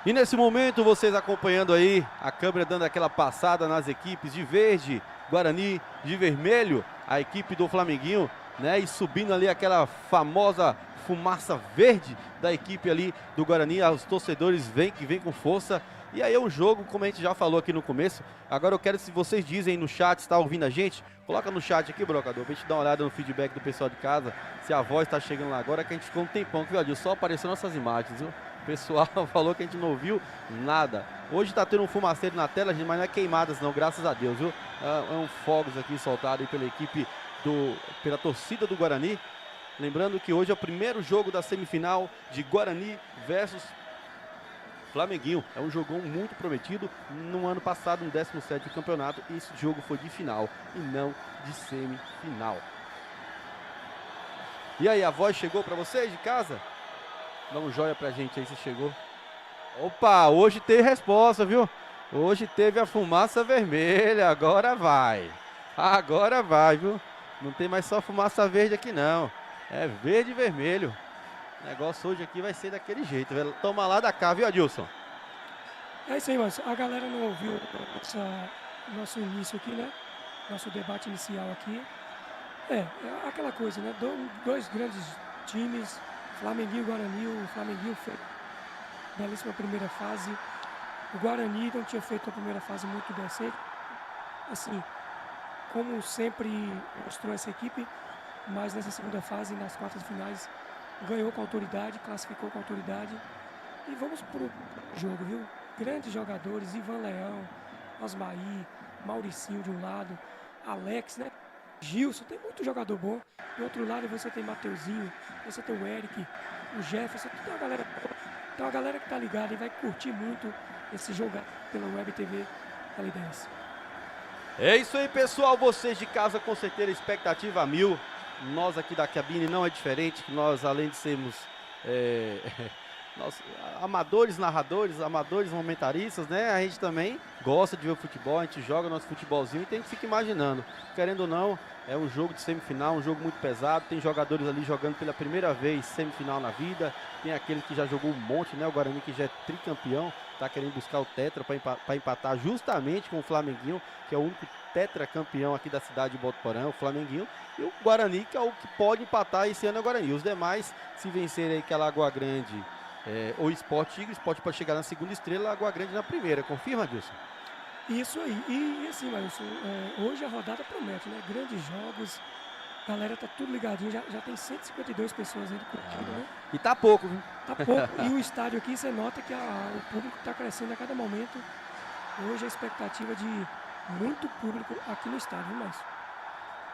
E nesse momento, vocês acompanhando aí, a câmera dando aquela passada nas equipes de verde, Guarani, de vermelho, a equipe do Flamenguinho, né? E subindo ali aquela famosa fumaça verde da equipe ali do Guarani, os torcedores vêm com força. E aí é um jogo, como a gente já falou aqui no começo. Agora eu quero, se vocês dizem no chat, está ouvindo a gente, coloca no chat aqui, brocador, pra gente dar uma olhada no feedback do pessoal de casa, se a voz está chegando lá agora, que a gente ficou um tempão, viu, Adil? Só apareceu nossas imagens, viu? O pessoal falou que a gente não ouviu nada. Hoje tá tendo um fumaceiro na tela, gente, mas não é queimadas não, graças a Deus, viu? É um fogos aqui soltado aí pela equipe, pela torcida do Guarani. Lembrando que hoje é o primeiro jogo da semifinal de Guarani versus Flamenguinho. É um jogão muito prometido. No ano passado, no 17º campeonato, esse jogo foi de final e não de semifinal. E aí, a voz chegou para vocês de casa? Dá um joia pra gente aí se chegou. Opa, hoje teve resposta, viu? Hoje teve a fumaça vermelha, agora vai. Agora vai, viu? Não tem mais só fumaça verde aqui não. É verde e vermelho. O negócio hoje aqui vai ser daquele jeito. Toma lá da cá, viu, Adilson? É isso aí, mas a galera não ouviu nosso início aqui, né? Nosso debate inicial aqui. É aquela coisa, né? Dois grandes times, Flamenguinho e Guarani. O Flamenguinho fez belíssima primeira fase. O Guarani não tinha feito a primeira fase muito decente. Assim, como sempre mostrou essa equipe, mas nessa segunda fase, nas quartas finais, ganhou com autoridade, classificou com autoridade. E vamos pro jogo, viu? Grandes jogadores, Ivan Leão, Osmaí, Mauricinho de um lado, Alex, né? Gilson, tem muito jogador bom. Do outro lado você tem Mateuzinho, você tem o Eric, o Jefferson, tem uma galera. Então a galera que tá ligada e vai curtir muito esse jogo pela Web TV da Liderança. É isso aí, pessoal. Vocês de casa com certeza expectativa a 1000. Nós aqui da cabine não é diferente. Nós, além de sermos nós, amadores, narradores, amadores, momentaristas, né? A gente também gosta de ver o futebol, a gente joga nosso futebolzinho e a gente fica imaginando. Querendo ou não, é um jogo de semifinal, um jogo muito pesado. Tem jogadores ali jogando pela primeira vez semifinal na vida. Tem aquele que já jogou um monte, né? O Guarani que já é tricampeão, tá querendo buscar o tetra para empatar justamente com o Flamenguinho, que é o único tetracampeão aqui da cidade de Botuporã, o Flamenguinho. E o Guarani, que é o que pode empatar esse ano é o Guarani. Os demais, se vencerem aí que a Lagoa Grande ou Sport Tigre, Sport pode chegar na segunda estrela, Lagoa Grande na primeira. Confirma, Dilson? Isso aí. E assim, Mailson, hoje a rodada promete, né? Grandes jogos. A galera tá tudo ligadinho. Já tem 152 pessoas aí curtindo, né? E tá pouco, viu? Tá pouco. E o estádio aqui, você nota que o público tá crescendo a cada momento. Hoje a expectativa de muito público aqui no estádio, viu, Márcio?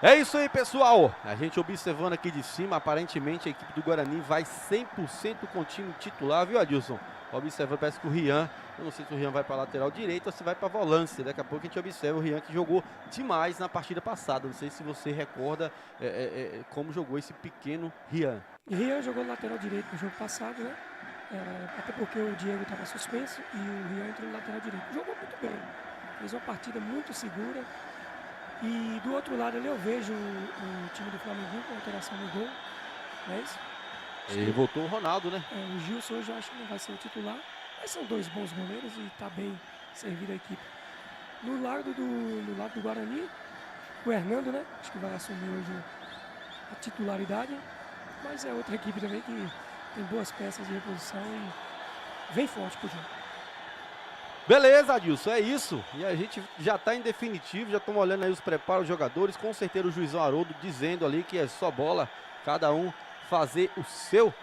É isso aí, pessoal. A gente observando aqui de cima, aparentemente a equipe do Guarani vai 100% com o time titular, viu, Adilson? Observando, parece que o Rian, eu não sei se o Rian vai para lateral direito ou se vai para volância. Daqui a pouco a gente observa o Rian que jogou demais na partida passada. Não sei se você recorda como jogou esse pequeno Rian. Rian jogou lateral direito no jogo passado, né? Até porque o Diego estava suspenso e o Rian entrou no lateral direito. Jogou muito bem. Fez uma partida muito segura. E do outro lado ali eu vejo o time do Flamenguinho com alteração no gol. Não é isso? Ele voltou o Ronaldo, né? O Gilson hoje eu acho que não vai ser o titular. Mas são dois bons goleiros e está bem servida a equipe. No lado do Guarani, o Hernando, né? Acho que vai assumir hoje a titularidade. Mas é outra equipe também que tem boas peças de reposição e vem forte pro jogo. Beleza, Adilson, é isso. E a gente já está em definitivo, já estamos olhando aí os preparos dos jogadores. Com certeza o juizão Haroldo dizendo ali que é só bola, cada um fazer o seu.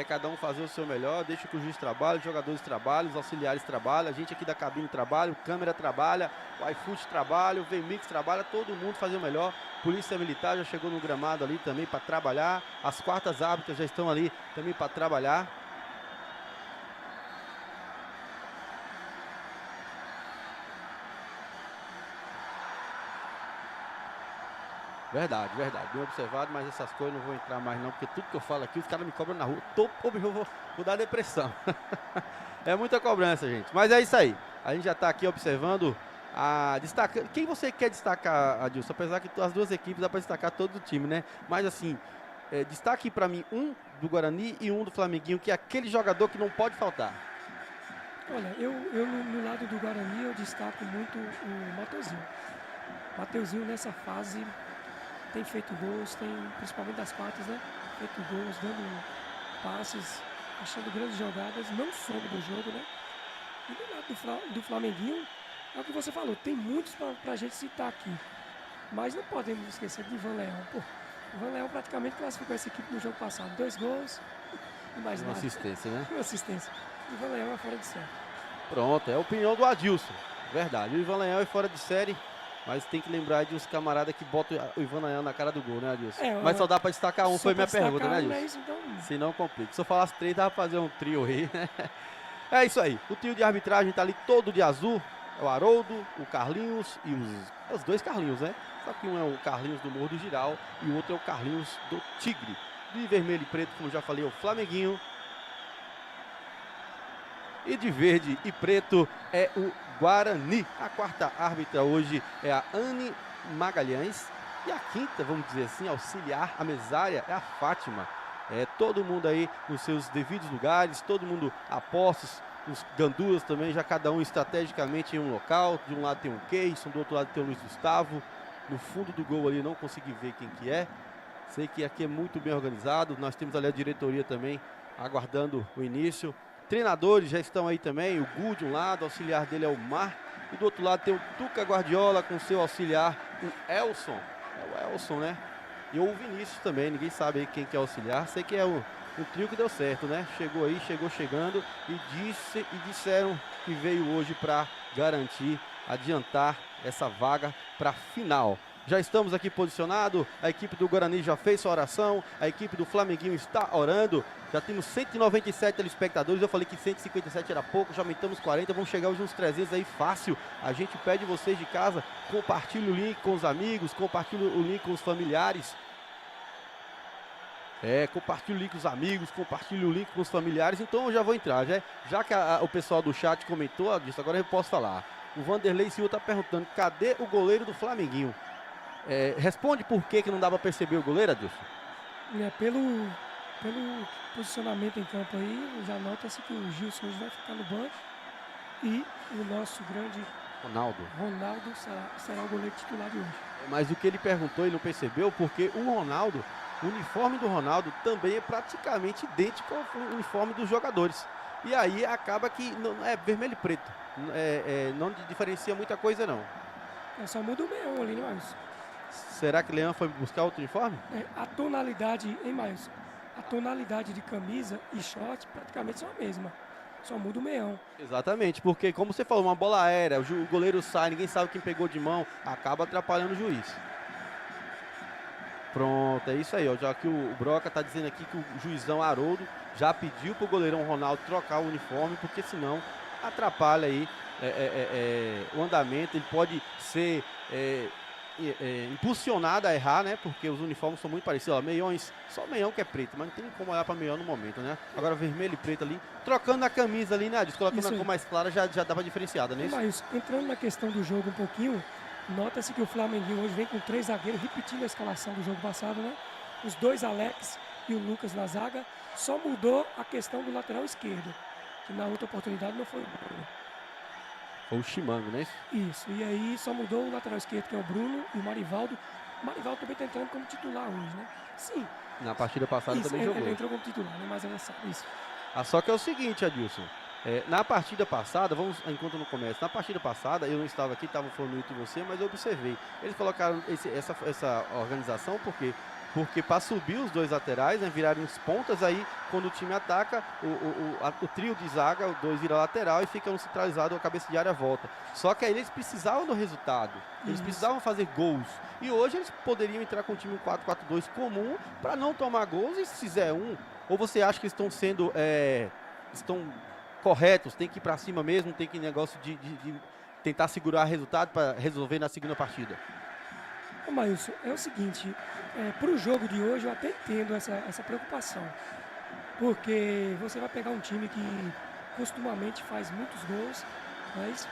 Cada um fazer o seu melhor, deixa que o juiz trabalhe, os jogadores trabalham, os auxiliares trabalham, a gente aqui da cabine trabalha, o câmera trabalha, o iFoot trabalha, o VMix trabalha, todo mundo fazer o melhor. Polícia Militar já chegou no gramado ali também para trabalhar, as quartas árbitras já estão ali também para trabalhar. Verdade, bem observado, mas essas coisas não vou entrar mais não, porque tudo que eu falo aqui, os caras me cobram na rua, vou dar depressão. É muita cobrança, gente, mas é isso aí, a gente já está aqui observando, destacando. Quem você quer destacar, Adilson? Apesar que as duas equipes dá para destacar todo o time, né? Mas assim, destaque para mim um do Guarani e um do Flamenguinho, que é aquele jogador que não pode faltar. Olha, eu no lado do Guarani eu destaco muito o Mateuzinho. Mateuzinho nessa fase tem feito gols, principalmente das quartas, né? Feito gols, dando passes, achando grandes jogadas, não some do jogo, né? E do lado do Flamenguinho, é o que você falou, tem muitos pra gente citar aqui. Mas não podemos esquecer de Ivan Leão. Pô, Ivan Leão praticamente classificou essa equipe no jogo passado. 2 gols e mais Uma nada. assistência, né? Uma assistência. Ivan Leão é fora de série. Pronto, é a opinião do Adilson. Verdade, o Ivan Leão é fora de série, mas tem que lembrar de uns camaradas que botam o Ivan Leão na cara do gol, né, Adilson? Mas só dá pra destacar um, foi minha pergunta, né, Adilson? Isso, então... Se não, complica. Se eu falasse 3, dava pra fazer um trio aí, né? É isso aí, o trio de arbitragem tá ali todo de azul. É o Haroldo, o Carlinhos e os 2 Carlinhos, né? Só que um é o Carlinhos do Morro do Giral e o outro é o Carlinhos do Tigre. De vermelho e preto, como já falei, é o Flamenguinho. E de verde e preto é o Guarani. A quarta árbitra hoje é a Anne Magalhães. E a quinta, vamos dizer assim, auxiliar, a mesária, é a Fátima. É todo mundo aí nos seus devidos lugares, todo mundo a postos. Os gandulas também, já cada um estrategicamente em um local. De um lado tem o Keyson, do outro lado tem o Luiz Gustavo. No fundo do gol ali não consegui ver quem que é. Sei que aqui é muito bem organizado. Nós temos ali a diretoria também aguardando o início. Treinadores já estão aí também. O Gu de um lado, o auxiliar dele é o Mar. E do outro lado tem o Tuca Guardiola com seu auxiliar, o Elson. É o Elson, né? E o Vinícius também, ninguém sabe aí quem que é o auxiliar. Sei que é o trio que deu certo, né? Chegou aí, chegou chegando e disseram que veio hoje para garantir, adiantar essa vaga para a final. Já estamos aqui posicionados, a equipe do Guarani já fez sua oração, a equipe do Flamenguinho está orando. Já temos 197 telespectadores, eu falei que 157 era pouco, já aumentamos 40, vamos chegar hoje uns 300 aí fácil. A gente pede vocês de casa, compartilhe o link com os amigos, compartilhe o link com os familiares. Compartilhe o link com os amigos, compartilhe o link com os familiares. Então eu já vou entrar, já que o pessoal do chat comentou disso, agora eu posso falar. O Vanderlei Silva está perguntando, cadê o goleiro do Flamenguinho? Responde por que não dá para perceber o goleiro, Adilson? Pelo posicionamento em campo aí, já nota-se que o Gilson hoje vai ficar no banco e o nosso grande Ronaldo será o goleiro titular de hoje. Mas o que ele perguntou e não percebeu, porque o uniforme do Ronaldo também é praticamente idêntico ao uniforme dos jogadores. E aí acaba que não é vermelho e preto. Não diferencia muita coisa, não. Só muda o meião ali, né, Maílson? Será que o Leão foi buscar outro uniforme? A tonalidade, hein, Maílson? A tonalidade de camisa e short praticamente são a mesma. Só muda o meião. Exatamente, porque como você falou, uma bola aérea, o goleiro sai, ninguém sabe quem pegou de mão, acaba atrapalhando o juiz. Pronto, é isso aí, ó. Já que o Broca tá dizendo aqui que o juizão Haroldo já pediu pro goleirão Ronaldo trocar o uniforme, porque senão atrapalha aí o andamento, ele pode ser impulsionado a errar, né? Porque os uniformes são muito parecidos, ó, meiões, só meião que é preto, mas não tem como olhar para meião no momento, né? Agora vermelho e preto ali, trocando a camisa ali, né? Colocando a cor mais clara, já dá pra diferenciada, né? Mas entrando na questão do jogo um pouquinho, nota-se que o Flamenguinho hoje vem com 3 zagueiros, repetindo a escalação do jogo passado, né? Os 2 Alex e o Lucas na zaga, só mudou a questão do lateral esquerdo, que na outra oportunidade não foi o Bruno. Foi o Chimango, né? Isso, e aí só mudou o lateral esquerdo, que é o Bruno, e o Marivaldo. O Marivaldo também está entrando como titular hoje, né? Sim. Na partida passada isso, também jogou. Ele entrou como titular, né? Mas avançado, isso. Só que é o seguinte, Adilson. Na partida passada, vamos enquanto não começa, na partida passada, eu não estava aqui, estava falando muito de você, mas eu observei. Eles colocaram essa organização porque para subir os 2 laterais, né, virarem os pontas, aí quando o time ataca, o trio de zaga, o 2 vira lateral e fica um centralizado, a cabeça de área volta. Só que aí eles precisavam do resultado, eles precisavam fazer gols. E hoje eles poderiam entrar com um time 4-4-2 comum para não tomar gols, e se fizer ou você acha que estão sendo estão corretos, tem que ir para cima mesmo, tem que negócio de tentar segurar o resultado para resolver na segunda partida? Maílson, é o seguinte, para o jogo de hoje eu até entendo essa preocupação, porque você vai pegar um time que costumamente faz muitos gols, mas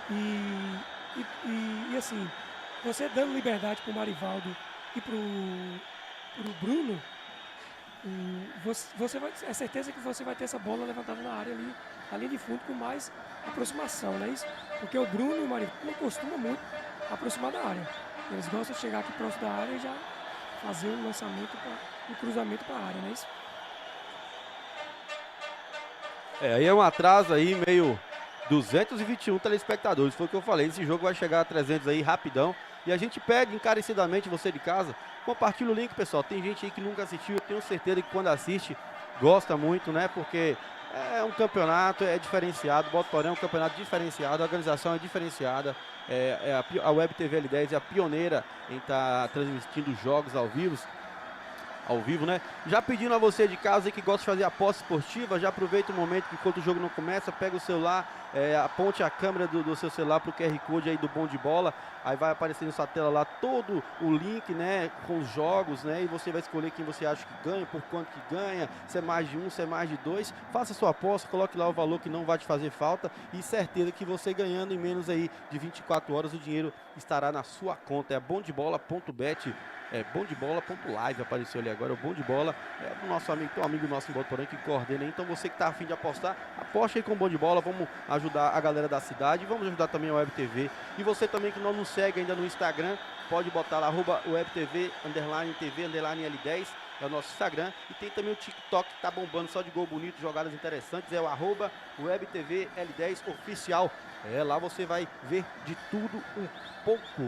e assim, você dando liberdade para o Marivaldo e para o Bruno, É certeza que você vai ter essa bola levantada na área ali, na linha de fundo, com mais aproximação, não é isso? Porque o Bruno e o Mariano não costumam muito aproximar da área. Eles gostam de chegar aqui próximo da área e já fazer um lançamento, um cruzamento para a área, não é isso? Aí é um atraso aí, meio 221 telespectadores, foi o que eu falei, esse jogo vai chegar a 300 aí rapidão. E a gente pede encarecidamente você de casa, compartilha o link, pessoal. Tem gente aí que nunca assistiu, eu tenho certeza que quando assiste, gosta muito, né? Porque é um campeonato, é diferenciado, Botuporão é um campeonato diferenciado, a organização é diferenciada. A Web TV L10 é a pioneira em estar transmitindo jogos ao vivo, né? Já pedindo a você de casa aí que gosta de fazer aposta esportiva, já aproveita o momento que enquanto o jogo não começa, pega o celular, aponte a câmera do seu celular pro QR Code aí do Bom de Bola, aí vai aparecer na sua tela lá todo o link, né, com os jogos, né, e você vai escolher quem você acha que ganha, por quanto que ganha, se é mais de um, se é mais de dois, faça sua aposta, coloque lá o valor que não vai te fazer falta e certeza que você ganhando em menos aí de 24 horas o dinheiro estará na sua conta. É bomdebola.bet. Bomdebola.live apareceu ali agora, o Bom de Bola é do nosso amigo, tem um amigo nosso em Botuporão que coordena, então você que está afim de apostar, aposte aí com o Bom de Bola, vamos ajudar a galera da cidade, vamos ajudar também a Web TV, e você também que não nos segue ainda no Instagram, pode botar lá, @WebTV, _L10, é o nosso Instagram, e tem também o TikTok que tá bombando só de gol bonito, jogadas interessantes, é o @WebTV L10 oficial, lá você vai ver de tudo um pouco.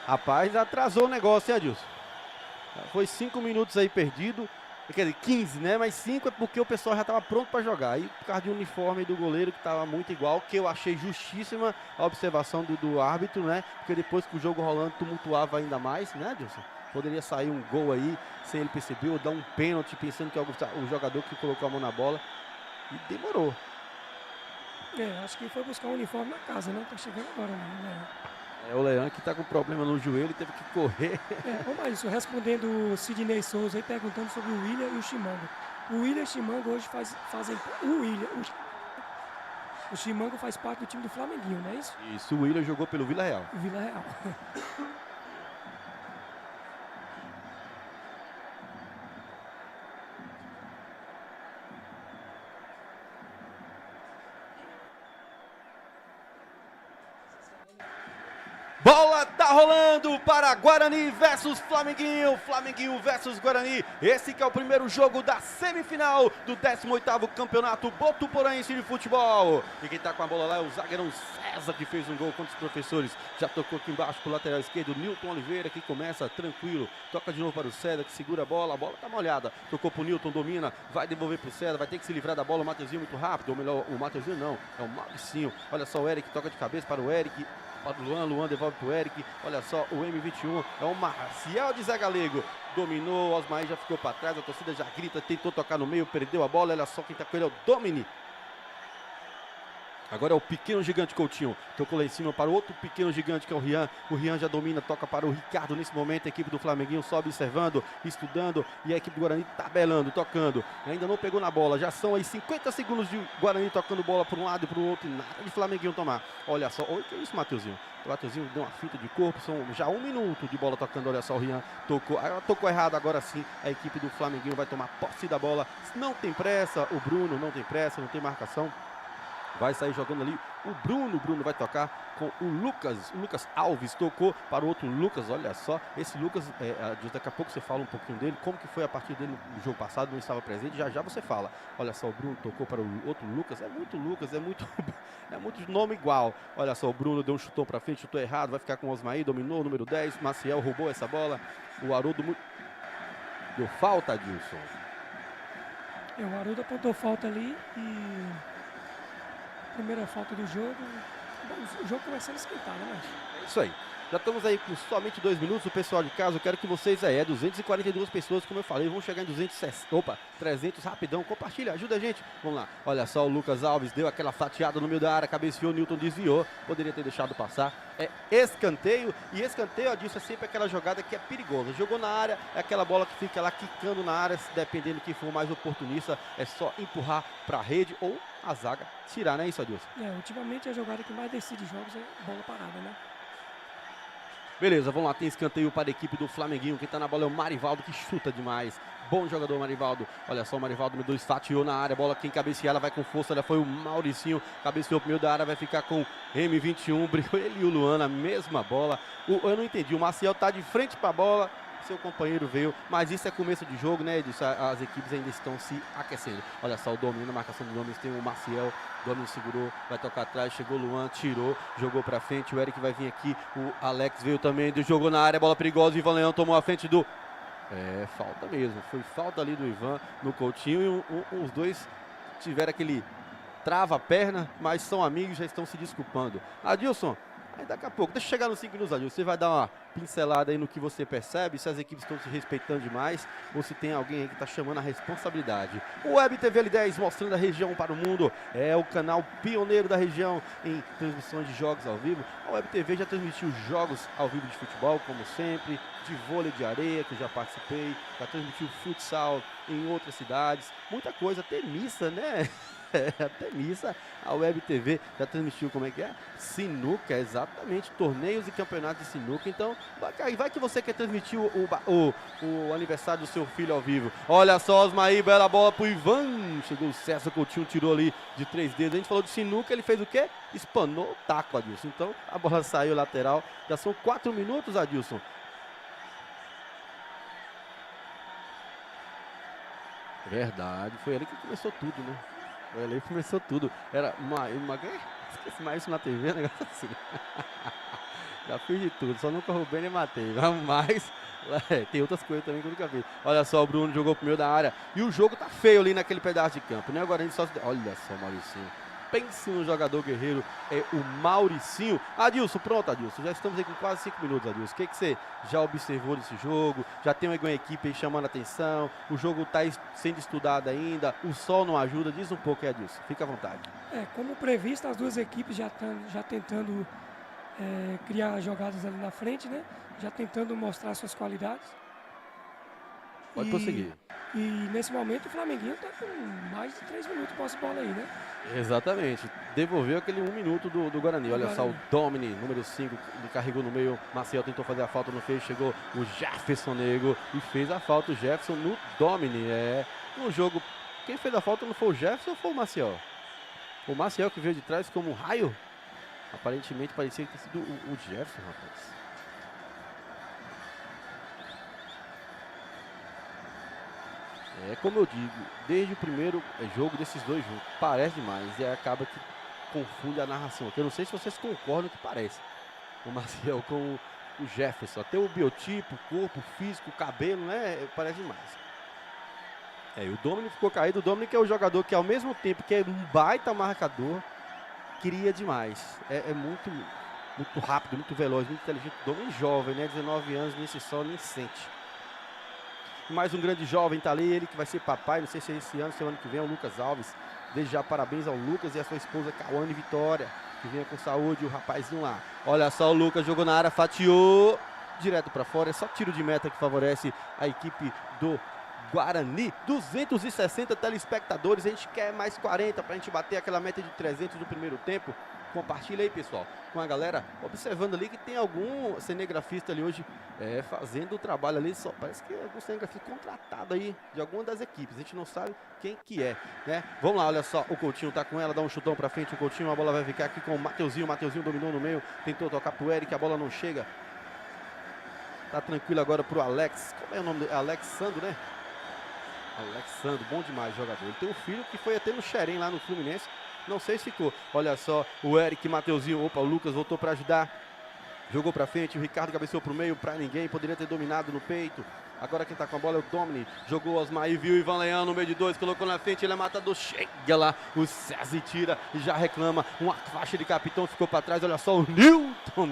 Rapaz, atrasou o negócio, hein, Adilson? Foi 5 minutos aí perdido. Quer dizer, 15, né? Mas 5 é porque o pessoal já estava pronto para jogar. Aí, por causa do uniforme do goleiro, que estava muito igual, que eu achei justíssima a observação do árbitro, né? Porque depois que o jogo rolando tumultuava ainda mais, né, Adilson? Poderia sair um gol aí, sem ele perceber, ou dar um pênalti, pensando que é o jogador que colocou a mão na bola. E demorou. Acho que foi buscar um uniforme na casa, né? Tá chegando agora, né? O Leão que tá com problema no joelho e teve que correr. Vamos isso, respondendo o Sidney Souza aí, perguntando sobre o William e o Chimango. O William e o Chimango hoje fazem... O Chimango faz parte do time do Flamenguinho, não é isso? Isso, o William jogou pelo Vila Real. Vila Real. Bola tá rolando para Guarani versus Flamenguinho, Flamenguinho versus Guarani. Esse que é o primeiro jogo da semifinal do 18º Campeonato Botuporense de Futebol. E quem tá com a bola lá é o zagueirão César, que fez um gol contra os professores. Já tocou aqui embaixo pro lateral esquerdo, Nilton Oliveira, que começa tranquilo. Toca de novo para o César, que segura a bola tá molhada. Tocou pro Nilton, domina, vai devolver pro César, vai ter que se livrar da bola. O Mateuzinho muito rápido, ou melhor, o Mateuzinho não, é o Mauricinho. Olha só o Eric, toca de cabeça para o Eric. Para o Luan devolve para o Eric, olha só, o M21 é o Marcial de Zé Galego, dominou, o Osmair já ficou para trás, a torcida já grita, tentou tocar no meio, perdeu a bola, olha só quem está com ele é o Domini. Agora é o pequeno gigante Coutinho, tocou lá em cima para o outro pequeno gigante que é o Rian já domina, toca para o Ricardo nesse momento, a equipe do Flamenguinho só observando, estudando e a equipe do Guarani tabelando, tocando, ainda não pegou na bola, já são aí 50 segundos de Guarani tocando bola para um lado e para o outro, nada de Flamenguinho tomar, olha só, olha que é isso, Mateuzinho, o Mateuzinho deu uma finta de corpo, são já 1 minuto de bola tocando, olha só, o Rian tocou errado, agora sim, a equipe do Flamenguinho vai tomar posse da bola, não tem pressa, o Bruno não tem pressa, não tem marcação. Vai sair jogando ali o Bruno vai tocar com o Lucas Alves, tocou para o outro Lucas, olha só, esse Lucas, daqui a pouco você fala um pouquinho dele, como que foi a partida dele no jogo passado, não estava presente, já você fala, olha só, o Bruno tocou para o outro Lucas, é muito nome igual, olha só, o Bruno deu um chutão para frente, chutou errado, vai ficar com o Osmair, dominou, o número 10, Maciel roubou essa bola, o Haroldo deu falta, Adilson. O Haroldo apontou falta ali e... Primeira falta do jogo, o jogo começando a esquentar, né, Márcio? É isso aí. Já estamos aí com somente 2 minutos, o pessoal de casa, eu quero que vocês aí, 242 pessoas, como eu falei, vão chegar em 300 rapidão, compartilha, ajuda a gente, vamos lá, olha só, o Lucas Alves deu aquela fatiada no meio da área, cabeceou, o Nilton desviou, poderia ter deixado passar, é escanteio, e escanteio, eu disse, é sempre aquela jogada que é perigosa, jogou na área, é aquela bola que fica lá quicando na área, dependendo de quem for mais oportunista, é só empurrar para a rede ou a zaga tirar, né, isso, Adilson? Ultimamente a jogada que mais decide jogos é bola parada, né? Beleza, vamos lá, tem escanteio para a equipe do Flamenguinho. Quem tá na bola é o Marivaldo, que chuta demais. Bom jogador, Marivaldo. Olha só, o Marivaldo, número 2, fatiou na área. Bola quem cabecear, ela vai com força. Ela foi o Mauricinho. Cabeceou pro meio da área, vai ficar com M21. Brigou ele e o Luan na mesma bola. Eu não entendi. O Maciel tá de frente pra bola. Seu companheiro veio, mas isso é começo de jogo, né, Edson? As equipes ainda estão se aquecendo. Olha só, o domínio, a marcação do Dominus, tem o Maciel, o Dominus segurou, vai tocar atrás, chegou o Luan, tirou, jogou pra frente, o Eric vai vir aqui, o Alex veio também, jogou na área, bola perigosa, o Ivan Leão tomou a frente do... falta mesmo, foi falta ali do Ivan no Coutinho e os dois tiveram aquele trava a perna, mas são amigos, já estão se desculpando. Adilson, aí daqui a pouco, deixa eu chegar nos 5 minutos, Adilson, você vai dar uma pincelada aí no que você percebe, se as equipes estão se respeitando demais ou se tem alguém aí que está chamando a responsabilidade. O Web TV L10 mostrando a região para o mundo, é o canal pioneiro da região em transmissões de jogos ao vivo. A Web TV já transmitiu jogos ao vivo de futebol, como sempre, de vôlei de areia, que eu já participei, já transmitiu futsal em outras cidades, muita coisa, até missa, né? Até missa, a Web TV já transmitiu como é que é? Sinuca, exatamente, torneios e campeonatos de sinuca. Então, vai que você quer transmitir o aniversário do seu filho ao vivo. Olha só, Osmaí, bela bola pro Ivan. Chegou o César Coutinho, tirou ali de 3 dedos. A gente falou de sinuca, ele fez o quê? Espanou o taco, Adilson. Então, a bola saiu lateral. Já são 4 minutos, Adilson. Verdade, foi ali que começou tudo, né? Foi ali que começou tudo. Era esqueci mais isso na TV, negócio assim. Já fiz de tudo, só nunca roubei nem matei. Mas tem outras coisas também que eu nunca fiz. Olha só, o Bruno jogou pro meio da área. E o jogo tá feio ali naquele pedaço de campo, né? Agora a gente só... Olha só, Mauricinho. Pense no jogador guerreiro, é o Mauricinho. Adilson, pronto, Adilson. Já estamos aí com quase 5 minutos, Adilson. O que você já observou desse jogo? Já tem alguma equipe aí chamando a atenção? O jogo está sendo estudado ainda? O sol não ajuda? Diz um pouco aí, Adilson. Fica à vontade. Como previsto, as duas equipes já tentando criar jogadas ali na frente, né? Já tentando mostrar suas qualidades. Pode prosseguir. E nesse momento o Flamenguinho está com mais de 3 minutos de posse de bola aí, né? Exatamente. Devolveu aquele 1 minuto do Guarani. Olha só, o Domini, número 5, ele carregou no meio. Maciel tentou fazer a falta, não fez. Chegou o Jefferson Nego e fez a falta o Jefferson no Domini. No jogo, quem fez a falta não foi o Jefferson ou foi o Maciel? O Maciel que veio de trás como um raio. Aparentemente parecia ter sido o Jefferson, rapaz. Como eu digo, desde o primeiro jogo desses dois jogos, parece demais e acaba que confunde a narração. Eu não sei se vocês concordam que parece o Maciel com o Jefferson. Até o biotipo, o corpo, o físico, o cabelo, né? Parece demais. O Domini ficou caído. O Domini que é o jogador que ao mesmo tempo que é um baita marcador, cria demais. Muito, muito rápido, muito veloz, muito inteligente. O Domini jovem, né? 19 anos, nesse sol nem sente. Mais um grande jovem tá ali, ele que vai ser papai, não sei se é esse ano, semana que vem, é o Lucas Alves. Desde já parabéns ao Lucas e à sua esposa Cauane Vitória, que venha com saúde, o rapazinho lá. Olha só, o Lucas jogou na área, fatiou direto para fora, é só tiro de meta que favorece a equipe do Guarani. 260 telespectadores, a gente quer mais 40 para a gente bater aquela meta de 300 do primeiro tempo. Compartilha aí, pessoal, com a galera, observando ali que tem algum cinegrafista ali hoje fazendo o trabalho ali, só parece que é algum cinegrafista contratado aí de alguma das equipes, a gente não sabe quem que é, né? Vamos lá, olha só, o Coutinho tá com ela, dá um chutão pra frente, o Coutinho, a bola vai ficar aqui com o Mateuzinho dominou no meio, tentou tocar pro Eric, a bola não chega, tá tranquilo agora pro Alex, como é o nome dele? Alexandro, né? Alexandro, bom demais jogador, ele tem um filho que foi até no Xerém lá no Fluminense. Não sei se ficou. Olha só, o Eric, Mateuzinho, o Lucas voltou para ajudar. Jogou para frente, o Ricardo cabeceou para o meio, para ninguém. Poderia ter dominado no peito. Agora quem tá com a bola é o Domini. Jogou o Osmaí, viu o Ivan Leão no meio de 2, colocou na frente, ele é matador. Chega lá, o César tira e já reclama. Uma faixa de capitão ficou para trás. Olha só o Newton.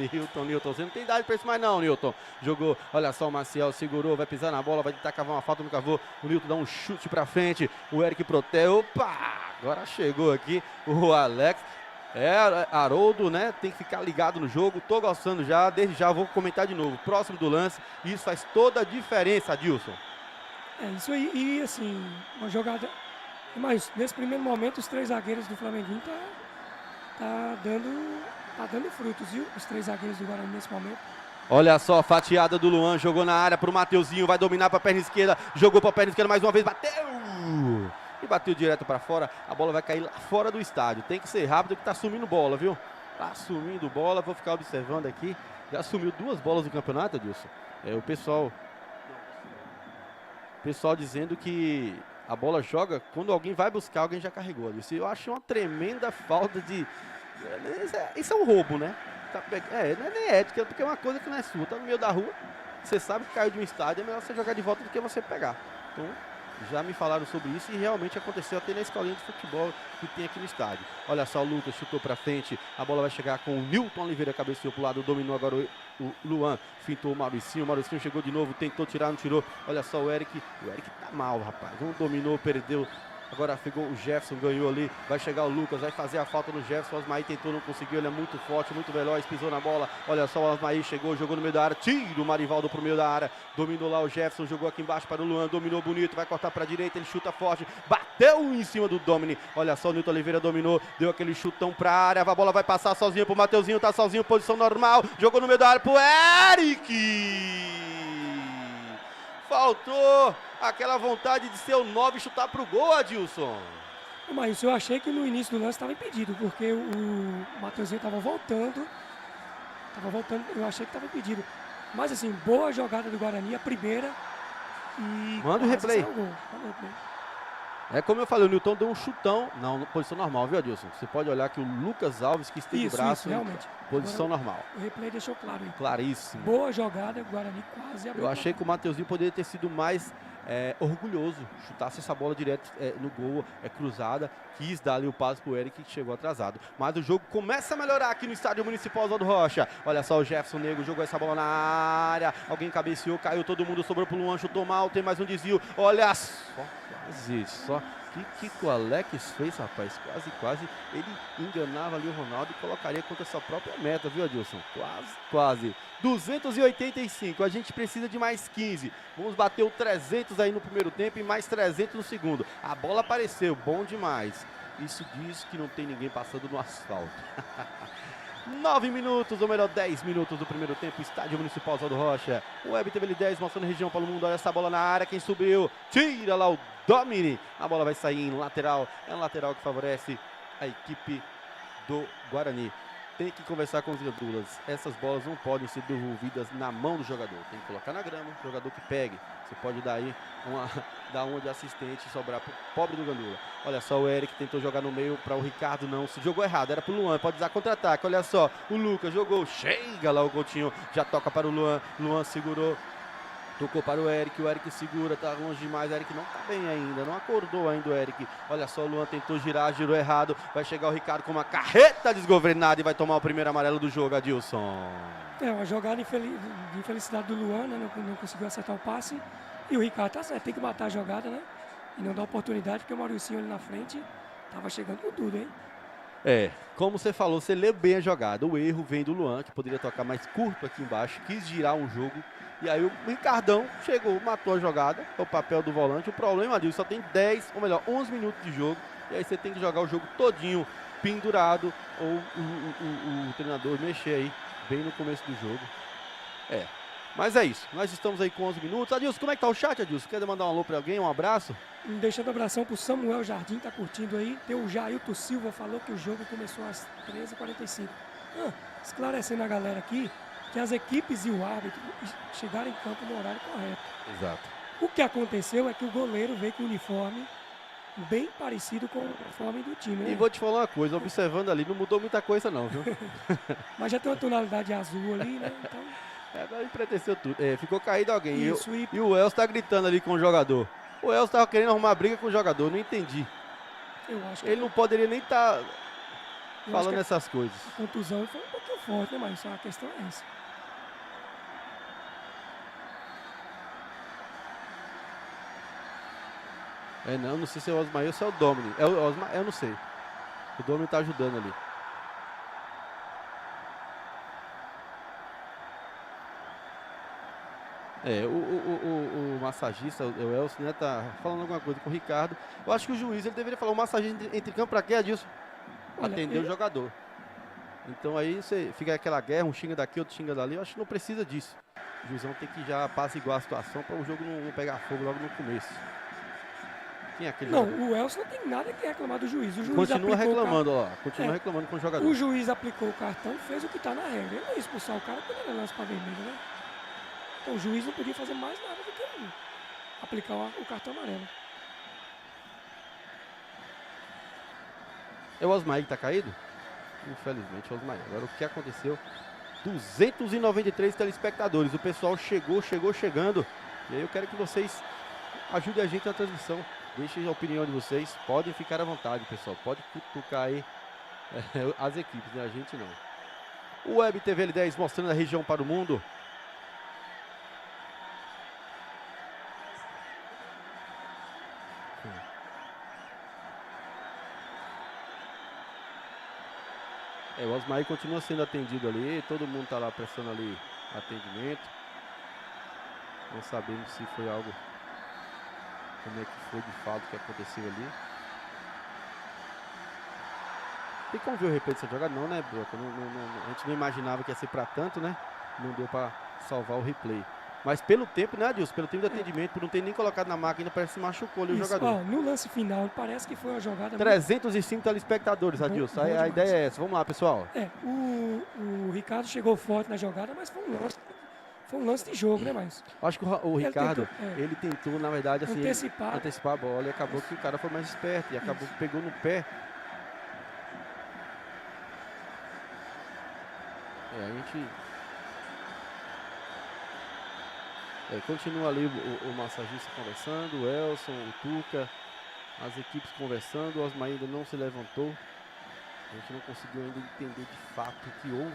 Você não tem idade para isso mais não, Newton. Jogou, olha só o Maciel, segurou, vai pisar na bola, vai tentar cavar uma falta, não cavou. O Newton dá um chute para frente. O Eric protege. Opa! Agora chegou aqui o Alex. Haroldo, né? Tem que ficar ligado no jogo. Tô gostando já, desde já vou comentar de novo. Próximo do lance, isso faz toda a diferença, Adilson. Isso aí, e assim, uma jogada. Mas nesse primeiro momento, os 3 zagueiros do Flamenguinho tá dando frutos, viu? Os 3 zagueiros do Guarani nesse momento. Olha só a fatiada do Luan, jogou na área pro Mateuzinho, vai dominar pra perna esquerda, jogou pra perna esquerda mais uma vez, bateu! E bateu direto pra fora, a bola vai cair lá fora do estádio. Tem que ser rápido que tá sumindo bola, viu? Tá sumindo bola, vou ficar observando aqui. Já sumiu 2 bolas do campeonato, Adilson. O pessoal dizendo que a bola joga, quando alguém vai buscar, alguém já carregou, Adilson. Eu achei uma tremenda falta de... Isso é um roubo, né? Não é nem ética, porque é uma coisa que não é sua. Tá no meio da rua, você sabe que caiu de um estádio, é melhor você jogar de volta do que você pegar. Então, já me falaram sobre isso e realmente aconteceu até na escolinha de futebol que tem aqui no estádio. Olha só, o Lucas chutou pra frente, a bola vai chegar com o Nilton Oliveira, cabeceou pro lado, dominou agora o Luan, fintou o Mauricinho chegou de novo, tentou tirar, não tirou. Olha só o Eric tá mal, rapaz, não dominou, perdeu. Agora pegou o Jefferson, ganhou ali, vai chegar o Lucas, vai fazer a falta no Jefferson, o Osmaí tentou, não conseguiu, ele é muito forte, muito veloz, pisou na bola, olha só, o Osmaí chegou, jogou no meio da área, tira o Marivaldo pro meio da área, dominou lá o Jefferson, jogou aqui embaixo para o Luan, dominou bonito, vai cortar para a direita, ele chuta forte, bateu em cima do Domini, olha só, o Nilton Oliveira dominou, deu aquele chutão pra área, a bola vai passar sozinho pro Mateuzinho, tá sozinho, posição normal, jogou no meio da área pro Eric! Faltou aquela vontade de ser o 9 e chutar pro gol, Adilson. Mas eu achei que no início do lance estava impedido, porque o Mateuzinho estava voltando. Eu achei que estava impedido. Mas assim, boa jogada do Guarani, a primeira. E manda o replay. Manda o replay. É como eu falei, o Nilton deu um chutão, não, posição normal, viu, Adilson? Você pode olhar que o Lucas Alves que esteve o braço, realmente. Posição Agora, normal. O replay deixou claro aí. Claríssimo. Boa jogada, o Guarani quase abriu. Eu achei que o Mateuzinho poderia ter sido mais orgulhoso, chutasse essa bola direto no gol, cruzada, quis dar ali o passe pro Eric que chegou atrasado. Mas o jogo começa a melhorar aqui no estádio municipal Oswaldo Rocha. Olha só o Jefferson Negro, jogou essa bola na área, alguém cabeceou, caiu todo mundo, sobrou pro Luan, chutou mal, tem mais um desvio. Olha só, quase só. Que o Alex fez, rapaz, quase, ele enganava ali o Ronaldo e colocaria contra a sua própria meta, viu, Adilson? Quase. 285, a gente precisa de mais 15. Vamos bater o 300 aí no primeiro tempo e mais 300 no segundo. A bola apareceu, bom demais. Isso diz que não tem ninguém passando no asfalto. 9 minutos, ou melhor, 10 minutos do primeiro tempo, estádio municipal Oswaldo Rocha. O Web TV L10 mostrando a região para o mundo. Olha essa bola na área, quem subiu? Tira lá o Domini. A bola vai sair em lateral. É um lateral que favorece a equipe do Guarani. Tem que conversar com os gandulas. Essas bolas não podem ser devolvidas na mão do jogador. Tem que colocar na grama, o jogador que pegue. Você pode dar aí uma de assistente e sobrar pro pobre do gandula. Olha só o Eric tentou jogar no meio para o Ricardo, não. Se jogou errado, era pro Luan, pode usar contra-ataque. Olha só, o Lucas jogou, chega lá o Coutinho, já toca para o Luan. Luan segurou. Tocou para o Eric segura, tá longe demais, o Eric não tá bem ainda, não acordou ainda o Eric. Olha só, o Luan tentou girar, girou errado, vai chegar o Ricardo com uma carreta desgovernada e vai tomar o primeiro amarelo do jogo, Adilson. Uma jogada de infelicidade do Luan, né? Não conseguiu acertar o passe. E o Ricardo tá certo, tem que matar a jogada, né? E não dar oportunidade, porque o Mauricinho ali na frente tava chegando com tudo, hein? Como você falou, você lê bem a jogada. O erro vem do Luan, que poderia tocar mais curto aqui embaixo, quis girar um jogo. E aí o Ricardão chegou, matou a jogada, é o papel do volante. O problema, Adilson, só tem 11 minutos de jogo. E aí você tem que jogar o jogo todinho pendurado, ou o treinador mexer aí bem no começo do jogo. Mas é isso, nós estamos aí com 11 minutos. Adilson, como é que tá o chat, Adilson? Quer mandar um alô pra alguém, um abraço? Deixando um abração pro Samuel Jardim, tá curtindo aí. Tem o Jailton Silva, falou que o jogo começou às 13h45. Esclarecendo a galera aqui, que as equipes e o árbitro chegaram em campo no horário correto. Exato. O que aconteceu é que o goleiro veio com o uniforme bem parecido com o uniforme do time, né? E vou te falar uma coisa, observando ali, não mudou muita coisa não, viu? Mas já tem uma tonalidade azul ali, né? Então... Agora empreteceu tudo. Ficou caído alguém. Isso, e o Elcio tá gritando ali com o jogador. O Elcio tava querendo arrumar briga com o jogador, não entendi. Eu acho que ele não poderia nem estar falando essas coisas. A contusão foi um pouquinho forte, né? Mas só a questão é essa. Não sei se é o Osmair ou se é o Domini. É o Osmair, eu não sei. O Domini tá ajudando ali. O massagista, o Elcio, né, tá falando alguma coisa com o Ricardo. Eu acho que o juiz ele deveria falar o massagista entre campo pra quê, Adilson? Atender o jogador. Então aí você fica aquela guerra, um xinga daqui, outro xinga dali. Eu acho que não precisa disso. O juizão tem que já apaziguar a situação para o jogo não pegar fogo logo no começo. Quem é aquele Não, jogador? o Elson não tem nada que reclamar do juiz. O juiz Continua aplicou reclamando, ó. Continua reclamando com o jogador. O juiz aplicou o cartão, fez o que está na regra. Ele não ia expulsar o cara porque ele era lance para vermelho, né? Então o juiz não podia fazer mais nada do que aplicar o cartão amarelo. É o Osmaí que tá caído? Infelizmente, o Osmaí. Agora o que aconteceu? 293 telespectadores. O pessoal chegando. E aí eu quero que vocês ajudem a gente na transmissão. Deixem a opinião de vocês. Podem ficar à vontade, pessoal. Pode cutucar aí as equipes, né? A gente não. O Web TV L10 mostrando a região para o mundo. O Osmaí continua sendo atendido ali. Todo mundo tá lá prestando ali atendimento. Não sabemos se foi algo... Como é que foi de fato que aconteceu ali. Tem como ver o replay dessa jogada? Não, né, Broca? A gente não imaginava que ia ser pra tanto, né? Não deu pra salvar o replay. Mas pelo tempo, né, Adilson? Pelo tempo de atendimento, por não ter nem colocado na máquina, parece que machucou ali o jogador. Ó, no lance final, parece que foi uma jogada... 305 telespectadores, Adilson. A ideia é essa. Vamos lá, pessoal. O Ricardo chegou forte na jogada, mas foi um lance de jogo, né, mas... Acho que o Ricardo, ele tentou, na verdade, assim, antecipar a bola e acabou que o cara foi mais esperto e acabou que pegou no pé. A gente... continua ali o massagista conversando, o Elson, o Tuca, as equipes conversando, o Osmaí ainda não se levantou. A gente não conseguiu ainda entender de fato o que houve.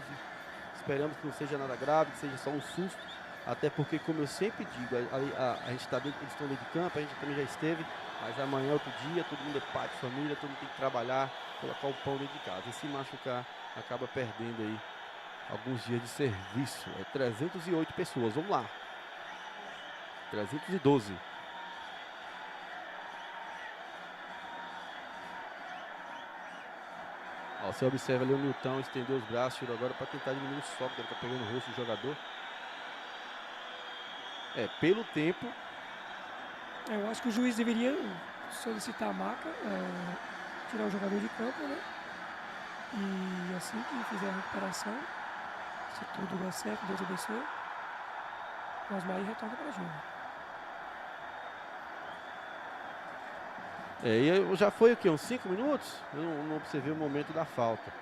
Esperamos que não seja nada grave, que seja só um susto. Até porque, como eu sempre digo, a gente está dentro, eles estão dentro de campo, a gente também já esteve. Mas amanhã é outro dia, todo mundo é pai de família, todo mundo tem que trabalhar, colocar o pão dentro de casa. E se machucar, acaba perdendo aí alguns dias de serviço. 308 pessoas, vamos lá. 312. Ó, você observa ali o Milton estendeu os braços, tirou agora para tentar diminuir o soco, deve estar pegando o rosto do jogador. Pelo tempo. Eu acho que o juiz deveria solicitar a maca, tirar o jogador de campo, né? E assim que fizer a recuperação, se tudo der certo, Deus abençoe, o Osmaí retorna para o jogo. E já foi o quê? Uns 5 minutos? Eu não observei o momento da falta.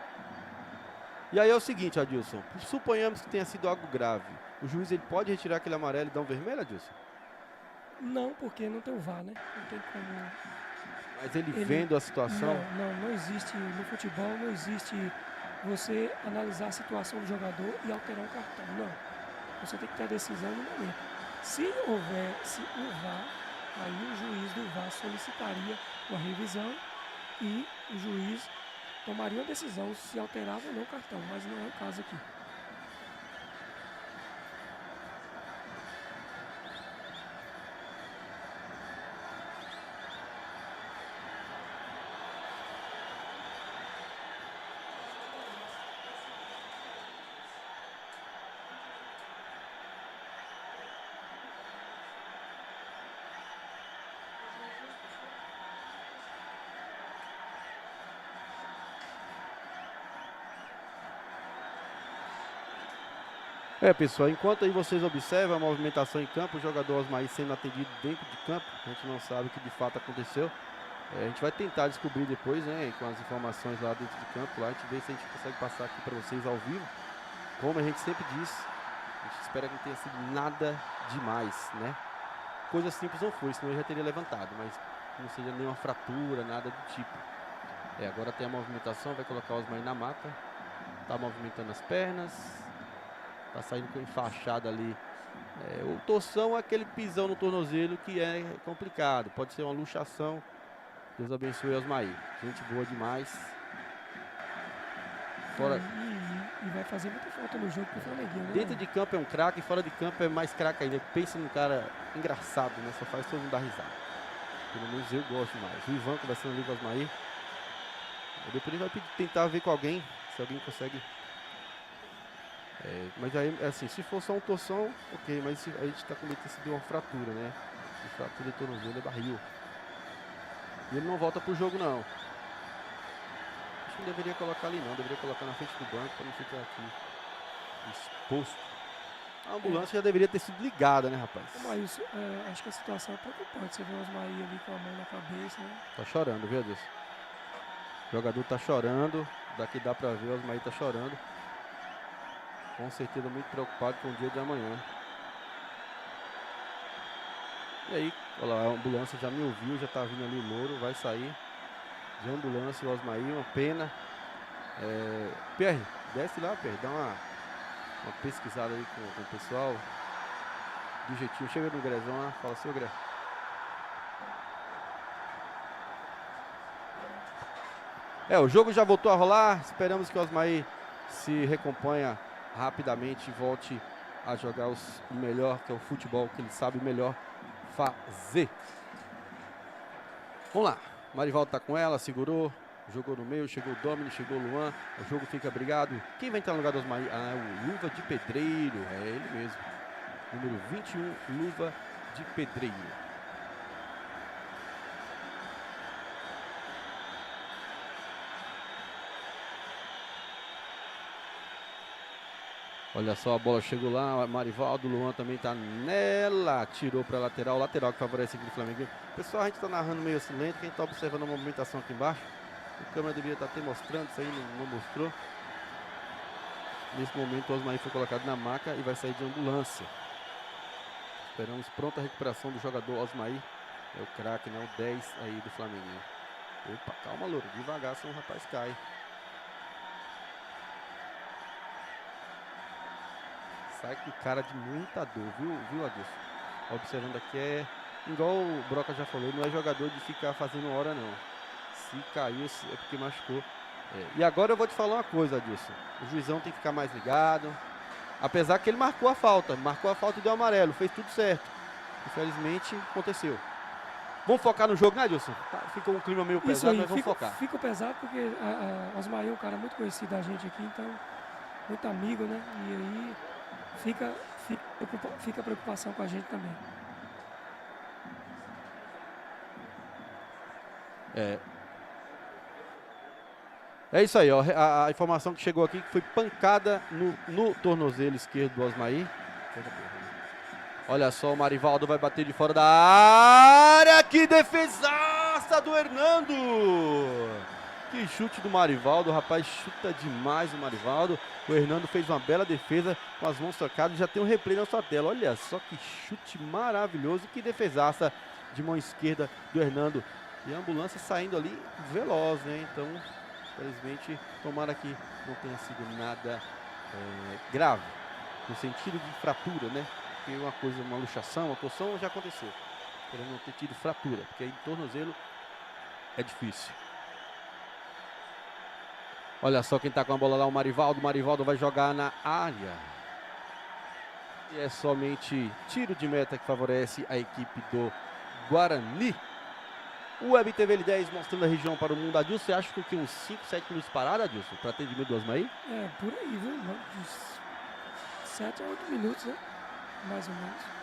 E aí é o seguinte, Adilson. Suponhamos que tenha sido algo grave. O juiz ele pode retirar aquele amarelo e dar um vermelho, Adilson? Não, porque não tem o VAR, né? Não tem como... Mas ele vendo a situação... Não existe no futebol, não existe você analisar a situação do jogador e alterar o cartão. Não. Você tem que ter a decisão no momento. Se houvesse o VAR, aí o juiz do VAR solicitaria uma revisão e o juiz tomaria uma decisão se alterava ou não o cartão, mas não é o caso aqui. Pessoal, enquanto aí vocês observam a movimentação em campo, o jogador Osmaí sendo atendido dentro de campo, a gente não sabe o que de fato aconteceu. A gente vai tentar descobrir depois, né, com as informações lá dentro de campo, lá a gente vê se a gente consegue passar aqui para vocês ao vivo. Como a gente sempre diz, a gente espera que não tenha sido nada demais, né? Coisa simples não foi, senão eu já teria levantado, mas não seja nenhuma fratura, nada do tipo. Agora tem a movimentação, vai colocar o Osmaí na maca, tá movimentando as pernas. Tá saindo com enfaixada ali. O torção é aquele pisão no tornozelo que é complicado. Pode ser uma luxação. Deus abençoe Osmaí. Gente boa demais. Fora... E vai fazer muita falta no jogo pro Flamenguinho, né? Dentro de campo é um craque, fora de campo é mais craque ainda. Pensa num cara engraçado, né? Só faz todo mundo dar risada. Pelo menos eu gosto mais. O Ivan conversando ali com o Osmaí. Depois ele vai tentar ver com alguém, se alguém consegue Mas aí, assim, se for só um torção, ok, mas a gente tá com medo de ter uma fratura, né? E fratura de tornozelo é barril. E ele não volta pro jogo, não. Acho que não deveria colocar ali, não. Deveria colocar na frente do banco para não ficar aqui exposto. A ambulância já deveria ter sido ligada, né, rapaz? Mas acho que a situação é preocupante. Você vê o Osmaí ali com a mão na cabeça, né? Tá chorando, viu, Deus? O jogador tá chorando. Daqui dá pra ver, o Osmaí tá chorando. Com certeza muito preocupado com o dia de amanhã. E aí, olha lá, a ambulância já me ouviu, já tá vindo ali o Louro, vai sair de ambulância o Osmaí, uma pena. Pierre, desce lá, Pierre, dá uma pesquisada aí com o pessoal. Do jeitinho, chega no Grezão lá, fala, seu Gré. O jogo já voltou a rolar, esperamos que o Osmaí se recomponha rapidamente e volte a jogar o melhor, que é o futebol que ele sabe melhor fazer. Vamos lá, Marivaldo tá com ela, segurou, jogou no meio, chegou o Domini, chegou o Luan, o jogo fica brigado. Quem vai entrar no lugar do Osmaí? O Luva de Pedreiro, é ele mesmo. Número 21, Luva de Pedreiro. Olha só, a bola chegou lá, Marivaldo, Luan também tá nela, tirou para lateral que favorece aqui do Flamengo. Pessoal, a gente tá narrando meio assim lento, quem tá observando a movimentação aqui embaixo, a câmera deveria estar até mostrando, isso aí não mostrou. Nesse momento o Osmaí foi colocado na maca e vai sair de ambulância. Esperamos pronta recuperação do jogador Osmaí, é o craque, né, o 10 aí do Flamengo. Opa, calma, Louro, devagar, senão o rapaz cai. Sai com cara de muita dor, viu Adilson? Observando aqui, é igual o Broca já falou, não é jogador de ficar fazendo hora, não. Se caiu é porque machucou. E agora eu vou te falar uma coisa, Adilson. O juizão tem que ficar mais ligado. Apesar que ele marcou a falta e deu amarelo, fez tudo certo. Infelizmente, aconteceu. Vamos focar no jogo, né, Adilson? Ficou um clima meio pesado, mas vamos focar. Fica pesado porque o Osmaí é um cara muito conhecido da gente aqui, então, muito amigo, né? E aí fica preocupação com a gente também. É isso aí, ó. A informação que chegou aqui que foi pancada no tornozelo esquerdo do Osmaí. Olha só, o Marivaldo vai bater de fora da área. Que defesaça do Hernando! Que chute do Marivaldo, o rapaz chuta demais o Marivaldo. O Hernando fez uma bela defesa com as mãos trocadas. Já tem um replay na sua tela. Olha só que chute maravilhoso. Que defesaça de mão esquerda do Hernando. E a ambulância saindo ali veloz, né? Então, infelizmente, tomara que não tenha sido nada grave. No sentido de fratura, né? Porque uma coisa, uma luxação, uma torção já aconteceu. Querendo não ter tido fratura. Porque aí tornozelo é difícil. Olha só quem tá com a bola lá, o Marivaldo. O Marivaldo vai jogar na área. E é somente tiro de meta que favorece a equipe do Guarani. O Web TV L10 mostrando a região para o mundo. Adilson, você acha que o que uns 5, 7 minutos parado, Adilson, para atendimento do Osmaí? Por aí, viu? Uns 7 a 8 minutos, né? Mais ou menos.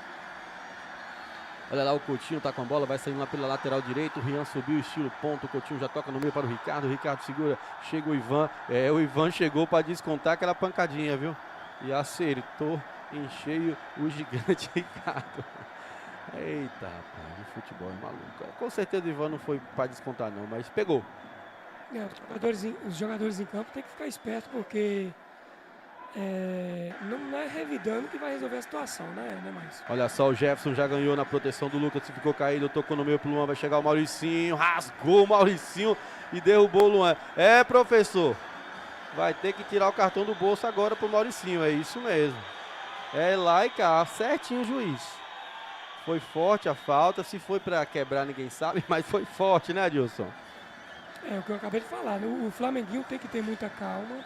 Olha lá, o Coutinho tá com a bola, vai saindo lá pela lateral direita. O Rian subiu, estilo ponto. O Coutinho já toca no meio para o Ricardo. O Ricardo segura, chega o Ivan. O Ivan chegou para descontar aquela pancadinha, viu? E acertou em cheio o gigante Ricardo. Eita, rapaz, o futebol é maluco. Com certeza o Ivan não foi para descontar, não, mas pegou. Os jogadores em campo tem que ficar esperto, porque não é revidando que vai resolver a situação, né, mais? Olha só, o Jefferson já ganhou na proteção do Lucas, ficou caído, tocou no meio pro Luan, vai chegar o Mauricinho, rasgou o Mauricinho e derrubou o Luan. Professor, vai ter que tirar o cartão do bolso agora pro Mauricinho, é isso mesmo. Lá e cá, certinho o juiz. Foi forte a falta, se foi para quebrar ninguém sabe, mas foi forte, né, Adilson? O que eu acabei de falar, o Flamenguinho tem que ter muita calma.